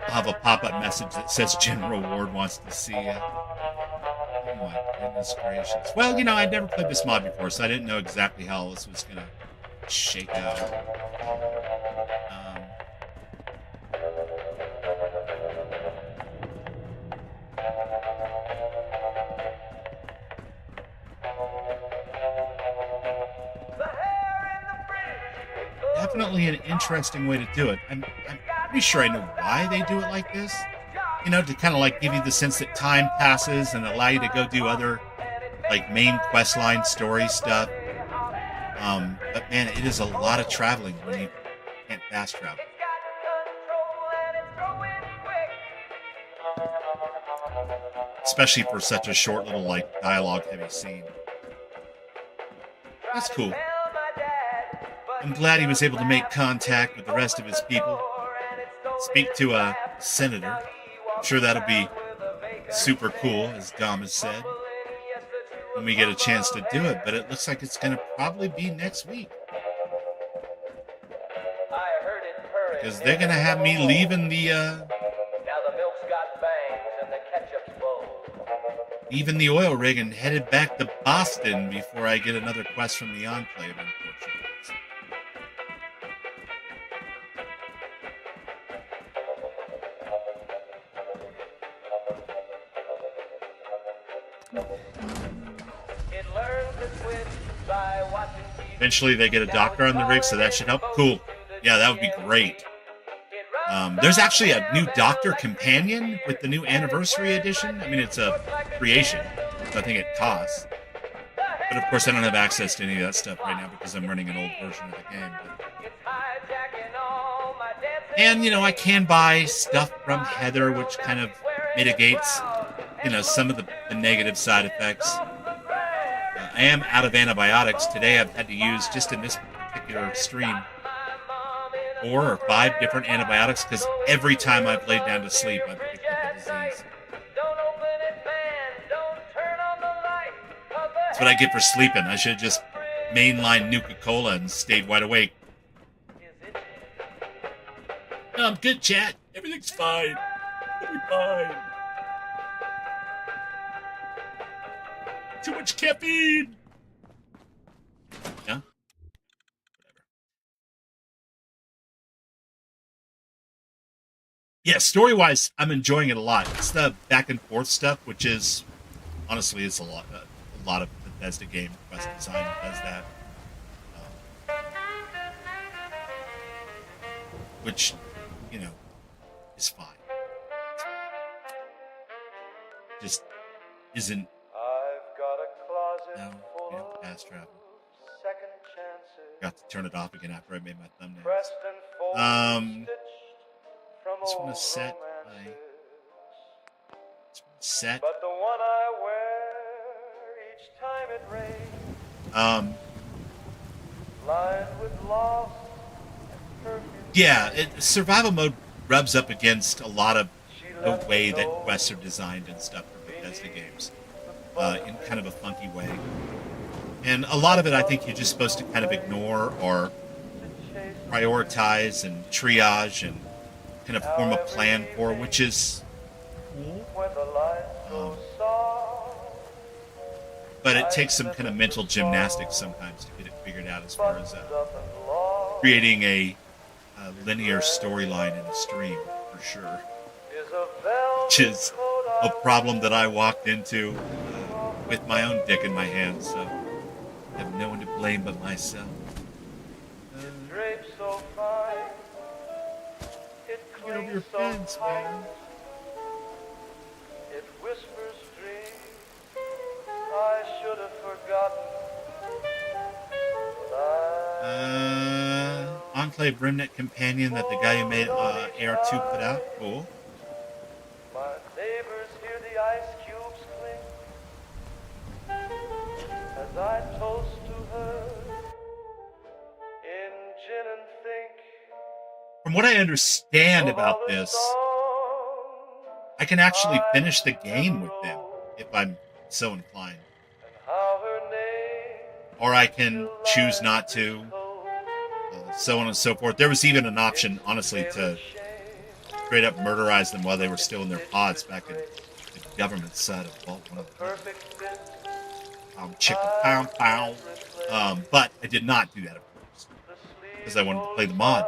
I'll have a pop-up message that says General Ward wants to see you. Oh my goodness gracious. Well, you know, I'd never played this mod before, so I didn't know exactly how this was going to shake out. Definitely an interesting way to do it. I'm pretty sure I know why they do it like this. You know, to kind of like give you the sense that time passes and allow you to go do other like main questline story stuff. But man, it is a lot of traveling when you can't fast travel. Especially for such a short little like dialogue heavy scene. That's cool. I'm glad he was able to make contact with the rest of his people. Speak to a senator. I'm sure that'll be super cool, as Dom has said, when we get a chance to do it. But it looks like it's going to probably be next week. Because they're going to have me leaving the oil rig and headed back to Boston before I get another quest from the Enclave, unfortunately. Eventually they get a doctor on the rig, so that should help. Cool. Yeah, that would be great. There's actually a new doctor companion with the new anniversary edition. I mean, it's a creation, so I think it costs. But of course, I don't have access to any of that stuff right now because I'm running an old version of the game. And, you know, I can buy stuff from Heather, which kind of mitigates, you know, some of the negative side effects. I am out of antibiotics. Today I've had to use, just in this particular stream, 4 or 5 different antibiotics because every time I've laid down to sleep, I've picked up a disease. That's what I get for sleeping. I should have just mainlined Nuka-Cola and stayed wide awake. No, I'm good, chat. Everything's fine. Everything's fine. Too much caffeine. Yeah. Whatever. Yeah, story-wise, I'm enjoying it a lot. It's the back and forth stuff, which is honestly, it's a lot of Bethesda game quest design does that. Which, you know, is fine. Just isn't. No, you know, fast travel. Got to turn it off again after I made my thumbnails. Just want to set my. Set. Yeah, survival mode rubs up against a lot of the way that quests are designed and stuff for Bethesda games, in kind of a funky way. And a lot of it, I think you're just supposed to kind of ignore or prioritize and triage and kind of form a plan for, which is cool. But it takes some kind of mental gymnastics sometimes to get it figured out as far as creating a linear storyline in a stream, for sure. Which is a problem that I walked into with my own dick in my hand, so I have no one to blame but myself. Get over your fence, man. It whispers dreams I should have forgotten. Enclave Remnant Companion that the guy who made AR2 put out. Cool. My neighbors hear the ice cubes clink as I toast to her in gin and think. From what I understand about this, I can actually finish the game with them if I'm so inclined. Or I can choose not to, so on and so forth. There was even an option, honestly, to straight up murderize them while they were still in their pods back in the government side of Vault 1. Chicka pow pow. But I did not do that, of course, because I wanted to play the mod.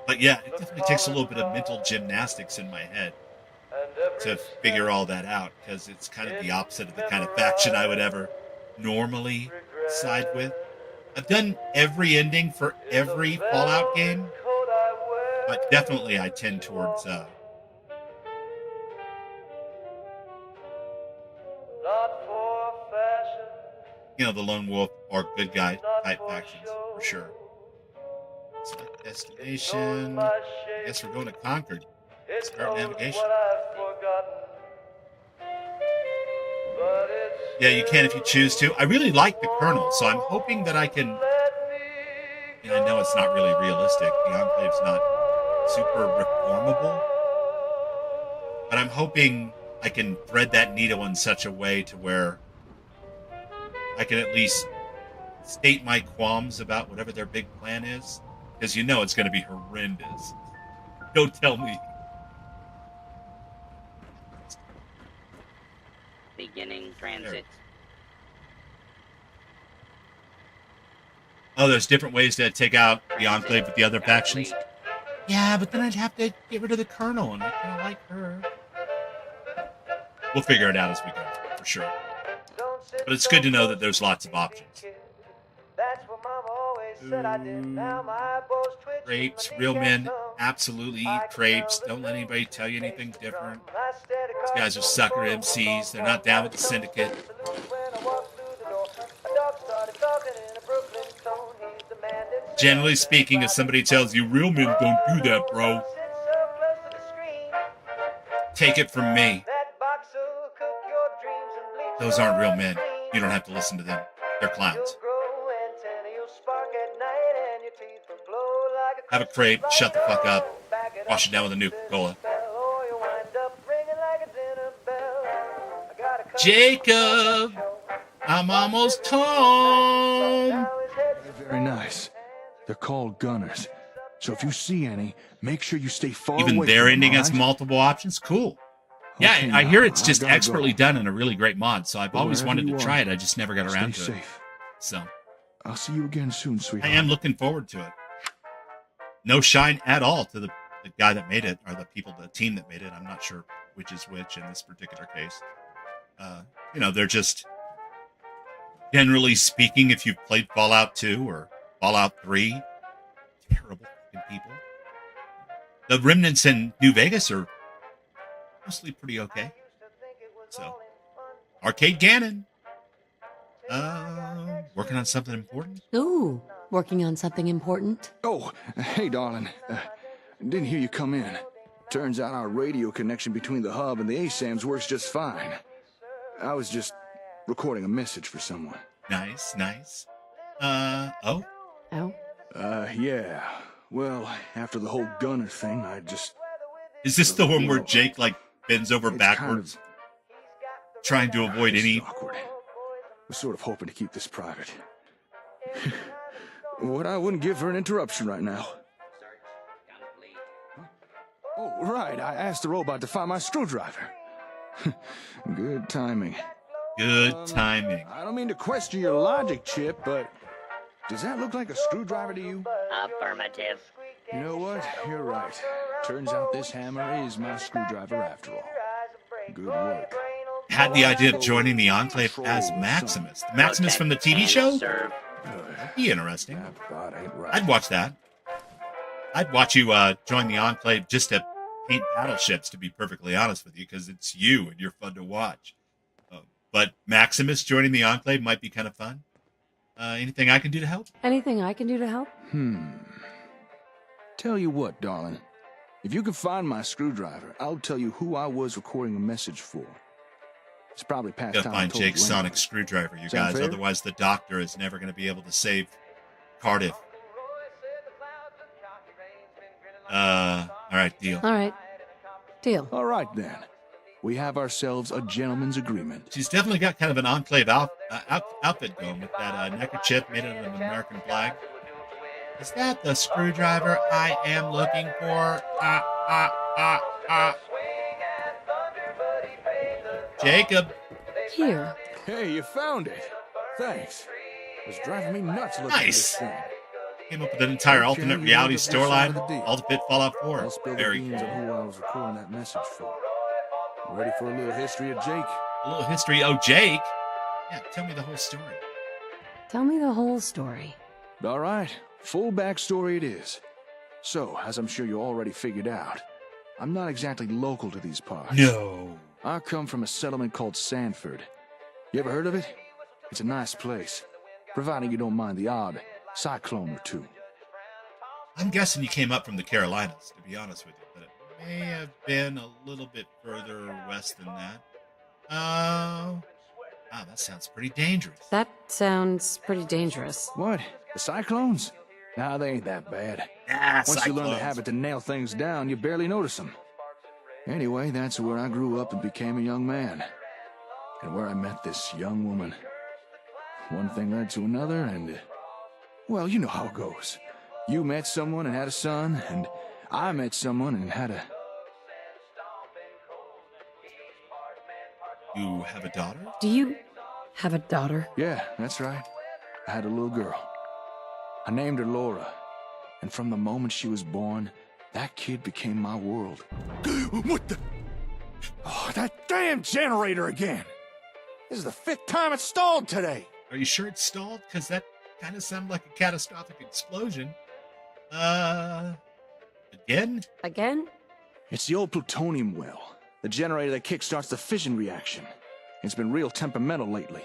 But yeah, it definitely takes a little bit of mental gymnastics in my head to figure all that out, because it's kind of the opposite of the kind of faction I would ever normally side with. I've done every ending for every Fallout game, but definitely I tend towards the lone wolf or good guy type factions, for sure. Select destination. I guess we're going to Concord. Start navigation. Yeah, you can if you choose to. I really like the Colonel, so I'm hoping that I can... I know it's not really realistic. The Enclave's not super reformable. But I'm hoping I can thread that needle in such a way to where I can at least state my qualms about whatever their big plan is. Because it's going to be horrendous. Don't tell me. Beginning transit. Oh, there's different ways to take out the Enclave with the other factions? Yeah, but then I'd have to get rid of the Colonel, and I kind of like her. We'll figure it out as we go, for sure. But it's good to know that there's lots of options. Crepes, real men absolutely eat crepes. Don't let anybody tell you anything different. These guys are sucker MCs. They're not down with the syndicate. Generally speaking, if somebody tells you real men don't do that, bro, take it from me. Those aren't real men. You don't have to listen to them. They're clowns. Have a crepe, shut the fuck up, wash it down with a new Coca-Cola. Jacob, I'm almost home. Very nice. They're called gunners. So if you see any, make sure you stay far away. Even their ending has multiple options? Cool. Yeah, Okay, I hear now, it's just expertly done and a really great mod, so I've always Wherever wanted to you try are, it. I just never got around to stay it. safe. So I'll see you again soon, I sweetheart. am looking forward to it. No shine at all to the guy that made it, or the team that made it. I'm not sure which is which in this particular case. They're just, generally speaking, if you've played Fallout 2 or Fallout 3, terrible fucking people. The remnants in New Vegas are mostly pretty okay. So, Arcade Gannon. Working on something important? Ooh, working on something important? Oh, hey, darling. Didn't hear you come in. Turns out our radio connection between the hub and the ASAMs works just fine. I was just recording a message for someone. Nice. Oh? Oh? Yeah. Well, after the whole gunner thing, I just Is this the one where Jake like bends over backwards, trying to avoid any? Awkward. We're sort of hoping to keep this private. What I wouldn't give for an interruption right now. Oh, right. I asked the robot to find my screwdriver. Good timing. Good timing. I don't mean to question your logic, Chip, but does that look like a screwdriver to you? Affirmative. You know what? You're right. Turns out this hammer is my screwdriver after all. Good work. Had the idea of joining the Enclave as Maximus. Maximus from the TV show? That'd be interesting. I'd watch that. I'd watch you join the Enclave just to paint battleships, to be perfectly honest with you, because it's you and you're fun to watch. But Maximus joining the Enclave might be kind of fun. Anything I can do to help? Anything I can do to help? Tell you what, darling. If you can find my screwdriver, I'll tell you who I was recording a message for. It's probably past Gotta time. find Jake's sonic screwdriver, you Sound guys. fair? Otherwise, the Doctor is never going to be able to save Cardiff. All right, deal. All right. Deal. All right, then. We have ourselves a gentleman's agreement. She's definitely got kind of an Enclave outfit going with that neckerchief made out of an American flag. Is that the screwdriver I am looking for? Jacob. Here. Hey, you found it. Thanks. It was driving me nuts looking at this Nice. thing. Came up with an entire alternate reality storyline. All All to fit Fallout 4. I'll spill the Very beans cool. on who I was recording that message for. Ready for a little history of Jake? A little history. Oh, Jake. Yeah, tell me the whole story. Tell me the whole story. All right, full backstory it is. So, as I'm sure you already figured out, I'm not exactly local to these parts. No. I come from a settlement called Sanford. You ever heard of it? It's a nice place, providing you don't mind the odd cyclone or two. I'm guessing you came up from the Carolinas, to be honest with you, but it may have been a little bit further west than that. Wow, that sounds pretty dangerous. That sounds pretty dangerous. What? The cyclones? Nah, they ain't that bad. Once you learn the habit to nail things down, you barely notice them. Anyway, that's where I grew up and became a young man. And where I met this young woman. One thing led to another, and... well, you know how it goes. You met someone and had a son, and I met someone and had a... You have a daughter? Do you have a daughter? Yeah, that's right. I had a little girl. I named her Laura. And from the moment she was born, that kid became my world. What the... oh, that damn generator again! This is the 5th time it's stalled today! Are you sure it's stalled? Because that kind of sounded like a catastrophic explosion. Again? Again? It's the old plutonium well. The generator that kickstarts the fission reaction. It's been real temperamental lately.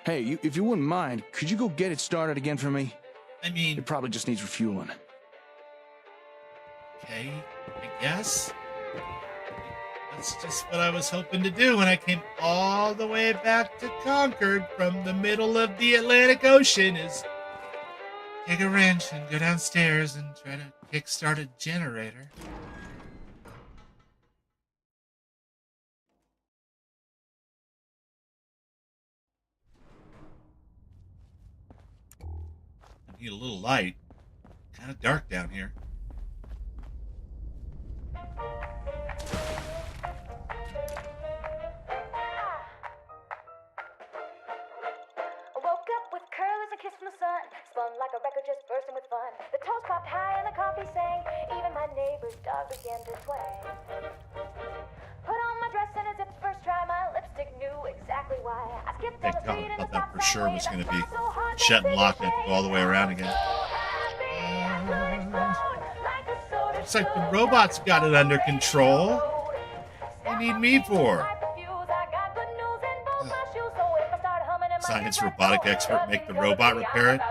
Hey, if you wouldn't mind, could you go get it started again for me? I mean... it probably just needs refueling. Okay, I guess. That's just what I was hoping to do when I came all the way back to Concord from the middle of the Atlantic Ocean, is take a wrench and go downstairs and try to kickstart a generator. I need a little light. Kind of dark down here. Woke up with curlers and kiss from the sun. Spun like a record just bursting with fun. The toast popped high and the coffee sang. Even my neighbor's dog began to sway. Put on my dress and as if first try, my lipstick knew exactly why. I skipped down the Thank God. street I and the thought that stop for sign sure waved. was going to I be tried so hard to shut and fake locked the and go all the way around again. Looks like the robots got it under control. What do you need me for? Science robotic expert make the robot repair it?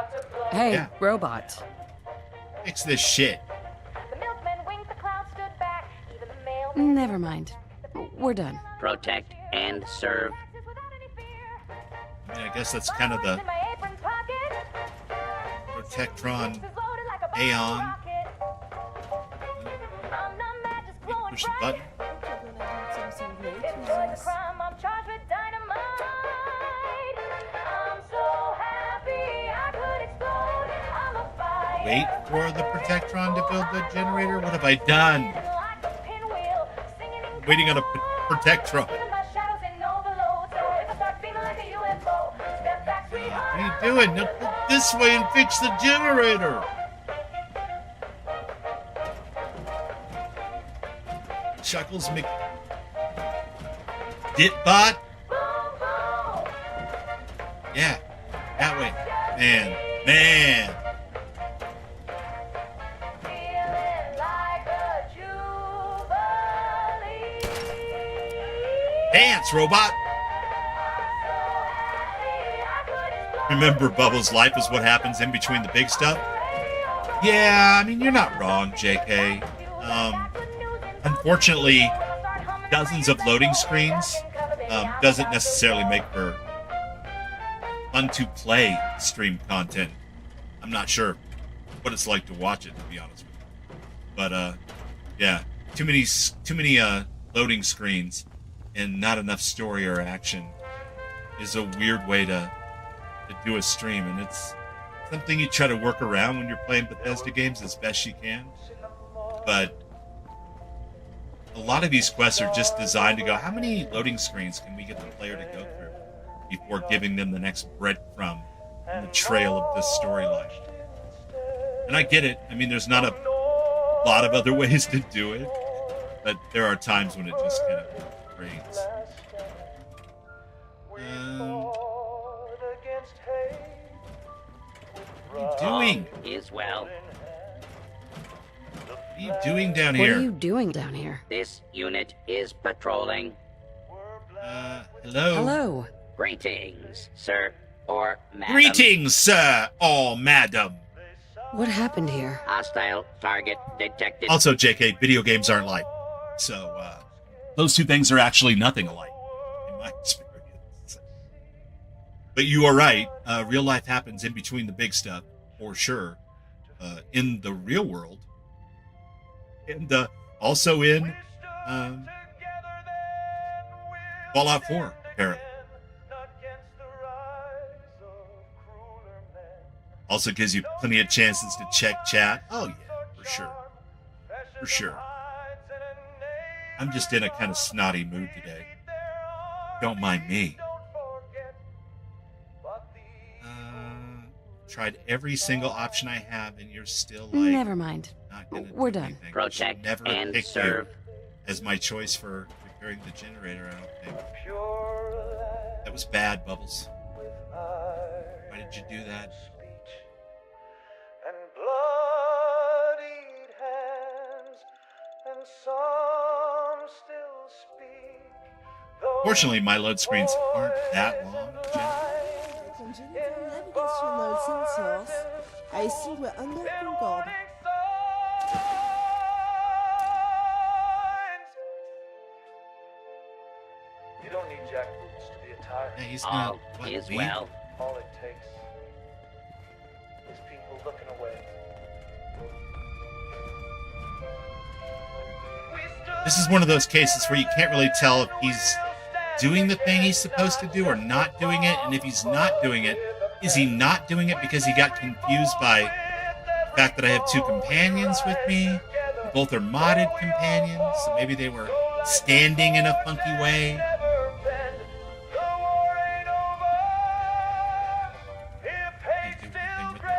Hey, Yeah. robot. Fix this shit. Never mind. We're done. Protect and serve. I mean, I guess that's kind of the Protectron Aeon. Push the button. Wait for the Protectron to build the generator? What have I done? I'm waiting on a Protectron. What are you doing? Now go this way and fix the generator. Chuckles Mc... Ditbot? Yeah, that way. Man. Dance, robot! Remember, Bubbles' life is what happens in between the big stuff? Yeah, I mean, you're not wrong, JK. Unfortunately, dozens of loading screens doesn't necessarily make for fun to play stream content. I'm not sure what it's like to watch it, to be honest with you. But yeah, too many loading screens and not enough story or action is a weird way to do a stream, and it's something you try to work around when you're playing Bethesda games as best you can. But a lot of these quests are just designed to go, how many loading screens can we get the player to go through before giving them the next breadcrumb in the trail of this storyline? And I get it. I mean, there's not a lot of other ways to do it, but there are times when it just kind of grates. What are you doing? Is well. What are you doing down here? What are you doing down here? This unit is patrolling. Hello? Hello. Greetings, sir or madam. Greetings, sir or madam. What happened here? Hostile target detected. Also, JK, video games aren't like. So, those two things are actually nothing alike, in my experience. But you are right. Real life happens in between the big stuff, for sure. In the real world. And also in Fallout 4, apparently. Also gives you plenty of chances to check chat. Oh, yeah, for sure. For sure. I'm just in a kind of snotty mood today. Don't mind me. Tried every single option I have, and you're still like... Never mind. We're done. Protect never and pick serve. you as my choice for repairing the generator, I don't think. That was bad, Bubbles. Why did you do that? Fortunately, my load screens aren't that long. Congenital navigational sensors. I think we're under Concord. You don't need jackboots to be a tyrant. Yeah, he's All not. is leave? well. All it takes is people looking away. This is one of those cases where you can't really tell if he's doing the thing he's supposed to do or not doing it. And if he's not doing it, is he not doing it because he got confused by the fact that I have two companions with me? Both are modded companions, so maybe they were standing in a funky way. Can't do anything with it.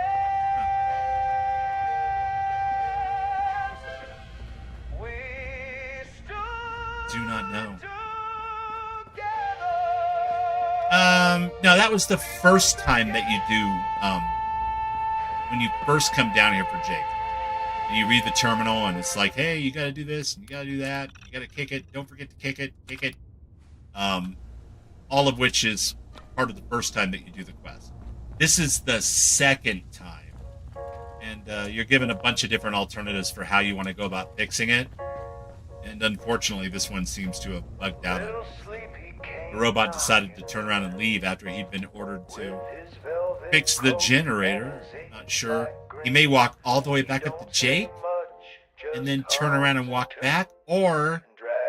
Do not know. No, that was the first time that you do, when you first come down here for Jake. And you read the terminal, and it's like, hey, you gotta do this, and you gotta do that, you gotta kick it, don't forget to kick it. All of which is part of the first time that you do the quest. This is the second time. And you're given a bunch of different alternatives for how you want to go about fixing it. And unfortunately, this one seems to have bugged out. The robot decided to turn around and leave after he'd been ordered to fix the generator. Not sure. He may walk all the way back up to Jake and then turn around and walk back, or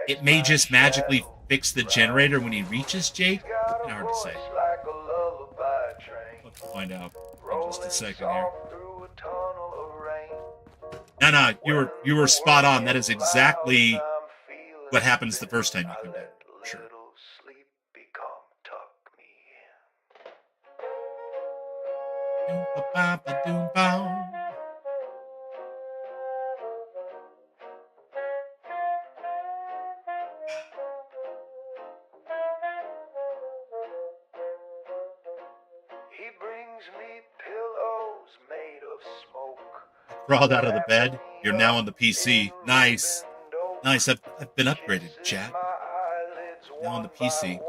it may just magically fix the generator when he reaches Jake. Kind of hard to say. Let's find out in just a second here. No, you were spot on. That is exactly what happens the first time you come down. Sure. He brings me pillows made of smoke. Crawled out of the bed. You're now on the PC. Nice. Nice. I've been upgraded, chat. Now on the PC.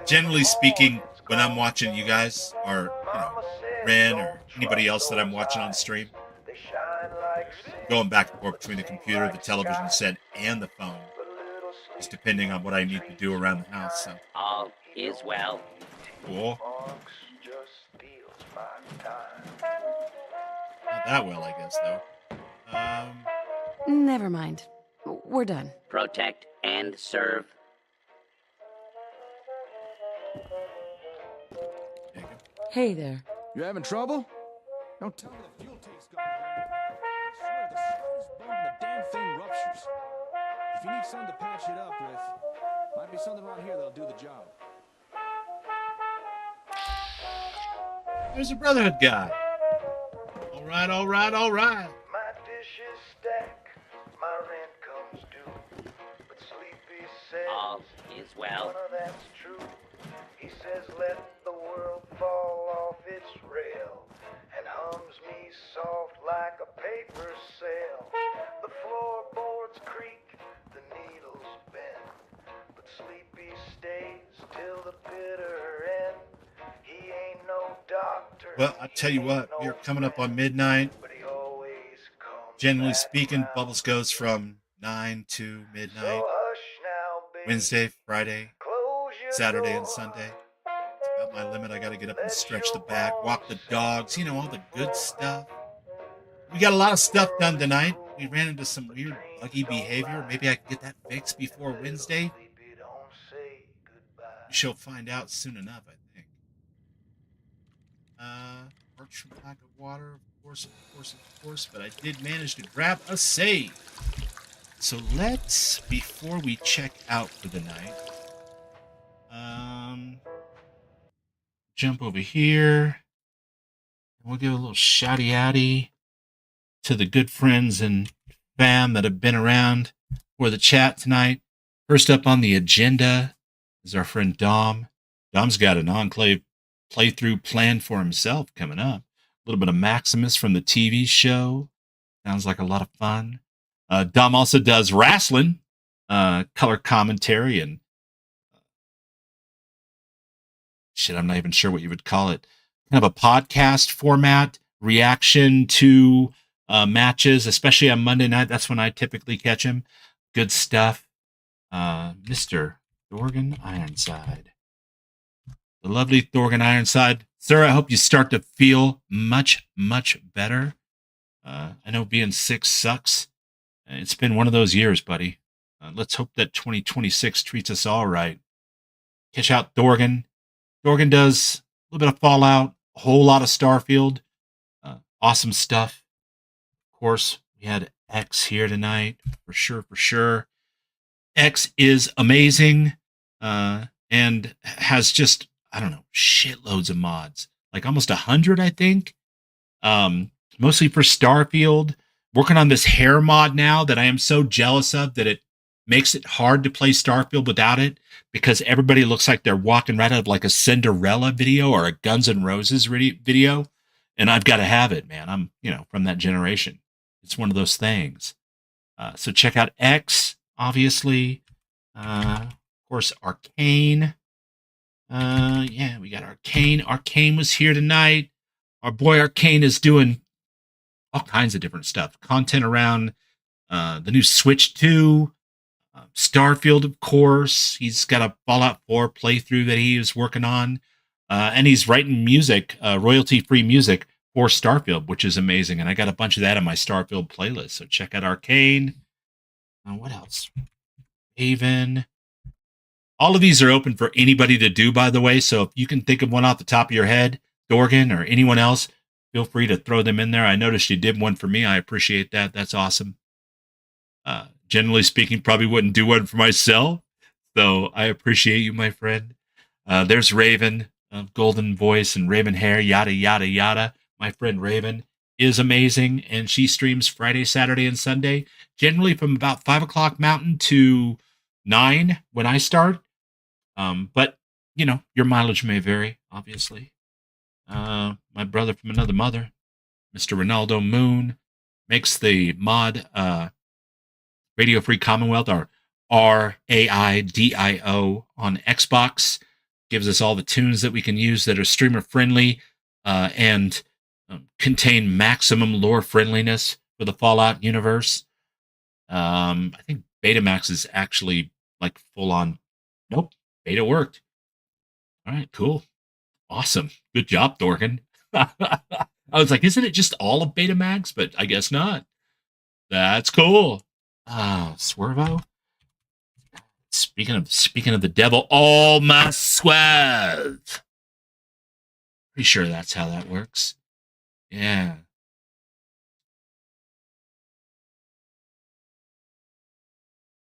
Generally speaking, when I'm watching you guys, or Ren, or anybody else that I'm watching on stream, going back and forth between the computer, the television set, and the phone, just depending on what I need to do around the house. So. All is well. Cool. Not that well, I guess, though. Never mind. We're done. Protect and serve. Hey there. You having trouble? Don't tell me the fuel tank's gone wrong. I swear the starter's bumped and the damn thing ruptures. If you need something to patch it up with, might be something around here that'll do the job. There's a Brotherhood guy. All right, all right, all right. My dishes stack, my rent comes due. But Sleepy says all is well. none of that's true. He says let the world fall off its rail and hums me soft like a paper sail. The floorboards creak, the needles bend, but Sleepy stays till the bitter end. He ain't no doctor. Well, I tell you what, we are coming up on midnight. Generally speaking, Bubbles goes from 9 to midnight. Wednesday, Friday, Saturday, and Sunday. It's about my limit. I got to get up and stretch the back, walk the dogs, all the good stuff. We got a lot of stuff done tonight. We ran into some weird buggy behavior. Maybe I can get that fixed before Wednesday. We shall find out soon enough, I think. Works from pack of water, of course, but I did manage to grab a save. So let's, before we check out for the night, jump over here. We'll give a little shouty-outy to the good friends and fam that have been around for the chat tonight. First up on the agenda is our friend Dom. Dom's got an Enclave playthrough planned for himself coming up. A little bit of Maximus from the TV show. Sounds like a lot of fun. Dom also does wrestling, color commentary, and I'm not even sure what you would call it. Kind of a podcast format, reaction to matches, especially on Monday night. That's when I typically catch him. Good stuff. Mr. Thorgan Ironside. The lovely Thorgan Ironside. Sir, I hope you start to feel much, much better. I know being sick sucks. It's been one of those years, buddy. Let's hope that 2026 treats us all right. Catch out Thorgan. Thorgan does a little bit of Fallout, a whole lot of Starfield. Awesome stuff. Of course, we had X here tonight, for sure. X is amazing and has just, shitloads of mods. Like almost 100, I think. Mostly for Starfield. Working on this hair mod now that I am so jealous of that it makes it hard to play Starfield without it because everybody looks like they're walking right out of like a Cinderella video or a Guns N' Roses video. And I've got to have it, man. I'm, from that generation. It's one of those things. So check out X, obviously. Of course, Arcane. We got Arcane. Arcane was here tonight. Our boy Arcane is doing all kinds of different stuff. Content around the new Switch 2, Starfield, of course. He's got a Fallout 4 playthrough that he is working on. And he's writing music, royalty-free music, for Starfield, which is amazing. And I got a bunch of that on my Starfield playlist. So check out Arcane. What else? Haven. All of these are open for anybody to do, by the way. So if you can think of one off the top of your head, Dorgan or anyone else, feel free to throw them in there. I noticed you did one for me. I appreciate that. That's awesome. Generally speaking, probably wouldn't do one for myself. So I appreciate you, my friend. There's Raven, golden voice and raven hair, yada, yada, yada. My friend Raven is amazing, and she streams Friday, Saturday, and Sunday, generally from about 5 o'clock Mountain to 9 when I start. But, you know, your mileage may vary, obviously. My brother from another mother, Mr. Ronaldo Moon, makes the mod Radio Free Commonwealth, or RAIDIO, on Xbox. Gives us all the tunes that we can use that are streamer friendly and contain maximum lore friendliness for the Fallout universe. I think Betamax is actually like full on. Nope, beta worked. All right, cool. Awesome. Good job, Dorgan. I was like, isn't it just all of Betamax? But I guess not. That's cool. Swervo. Speaking of the devil, all my swerve. Pretty sure that's how that works. Yeah.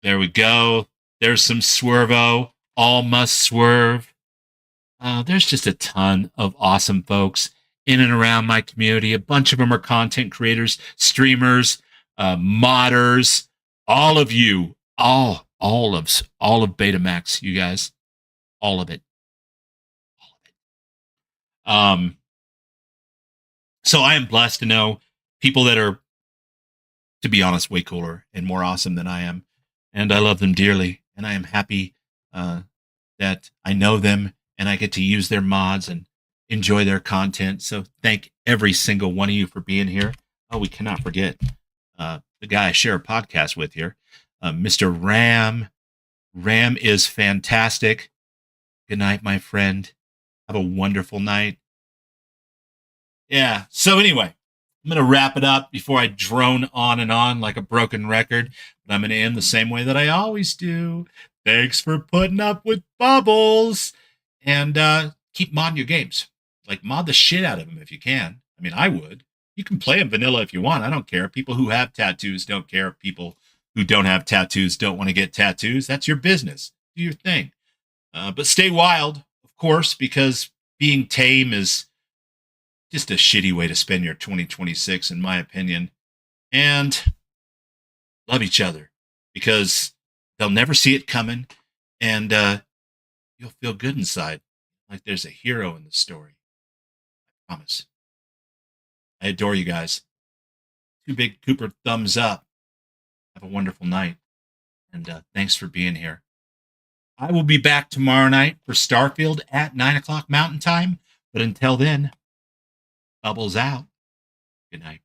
There we go. There's some Swervo. All must swerve. There's just a ton of awesome folks in and around my community. A bunch of them are content creators, streamers, modders. All of you, all of Betamax, you guys, all of it. So I am blessed to know people that are, to be honest, way cooler and more awesome than I am. And I love them dearly. And I am happy that I know them and I get to use their mods and enjoy their content. So thank every single one of you for being here. Oh, we cannot forget the guy I share a podcast with here, Mr. Ram. Ram is fantastic. Good night, my friend. Have a wonderful night. Yeah. So anyway, I'm going to wrap it up before I drone on and on like a broken record. But I'm going to end the same way that I always do. Thanks for putting up with Bubbles. And keep modding your games. Like, mod the shit out of them if you can. I mean, I would. You can play them vanilla if you want. I don't care. People who have tattoos don't care. People who don't have tattoos don't want to get tattoos. That's your business. Do your thing. But stay wild, of course, because being tame is just a shitty way to spend your 2026, in my opinion. And love each other, because they'll never see it coming. And you'll feel good inside, like there's a hero in the story. I promise. I adore you guys. Two big Cooper thumbs up. Have a wonderful night. And thanks for being here. I will be back tomorrow night for Starfield at 9 o'clock Mountain Time. But until then, Bubbles out. Good night.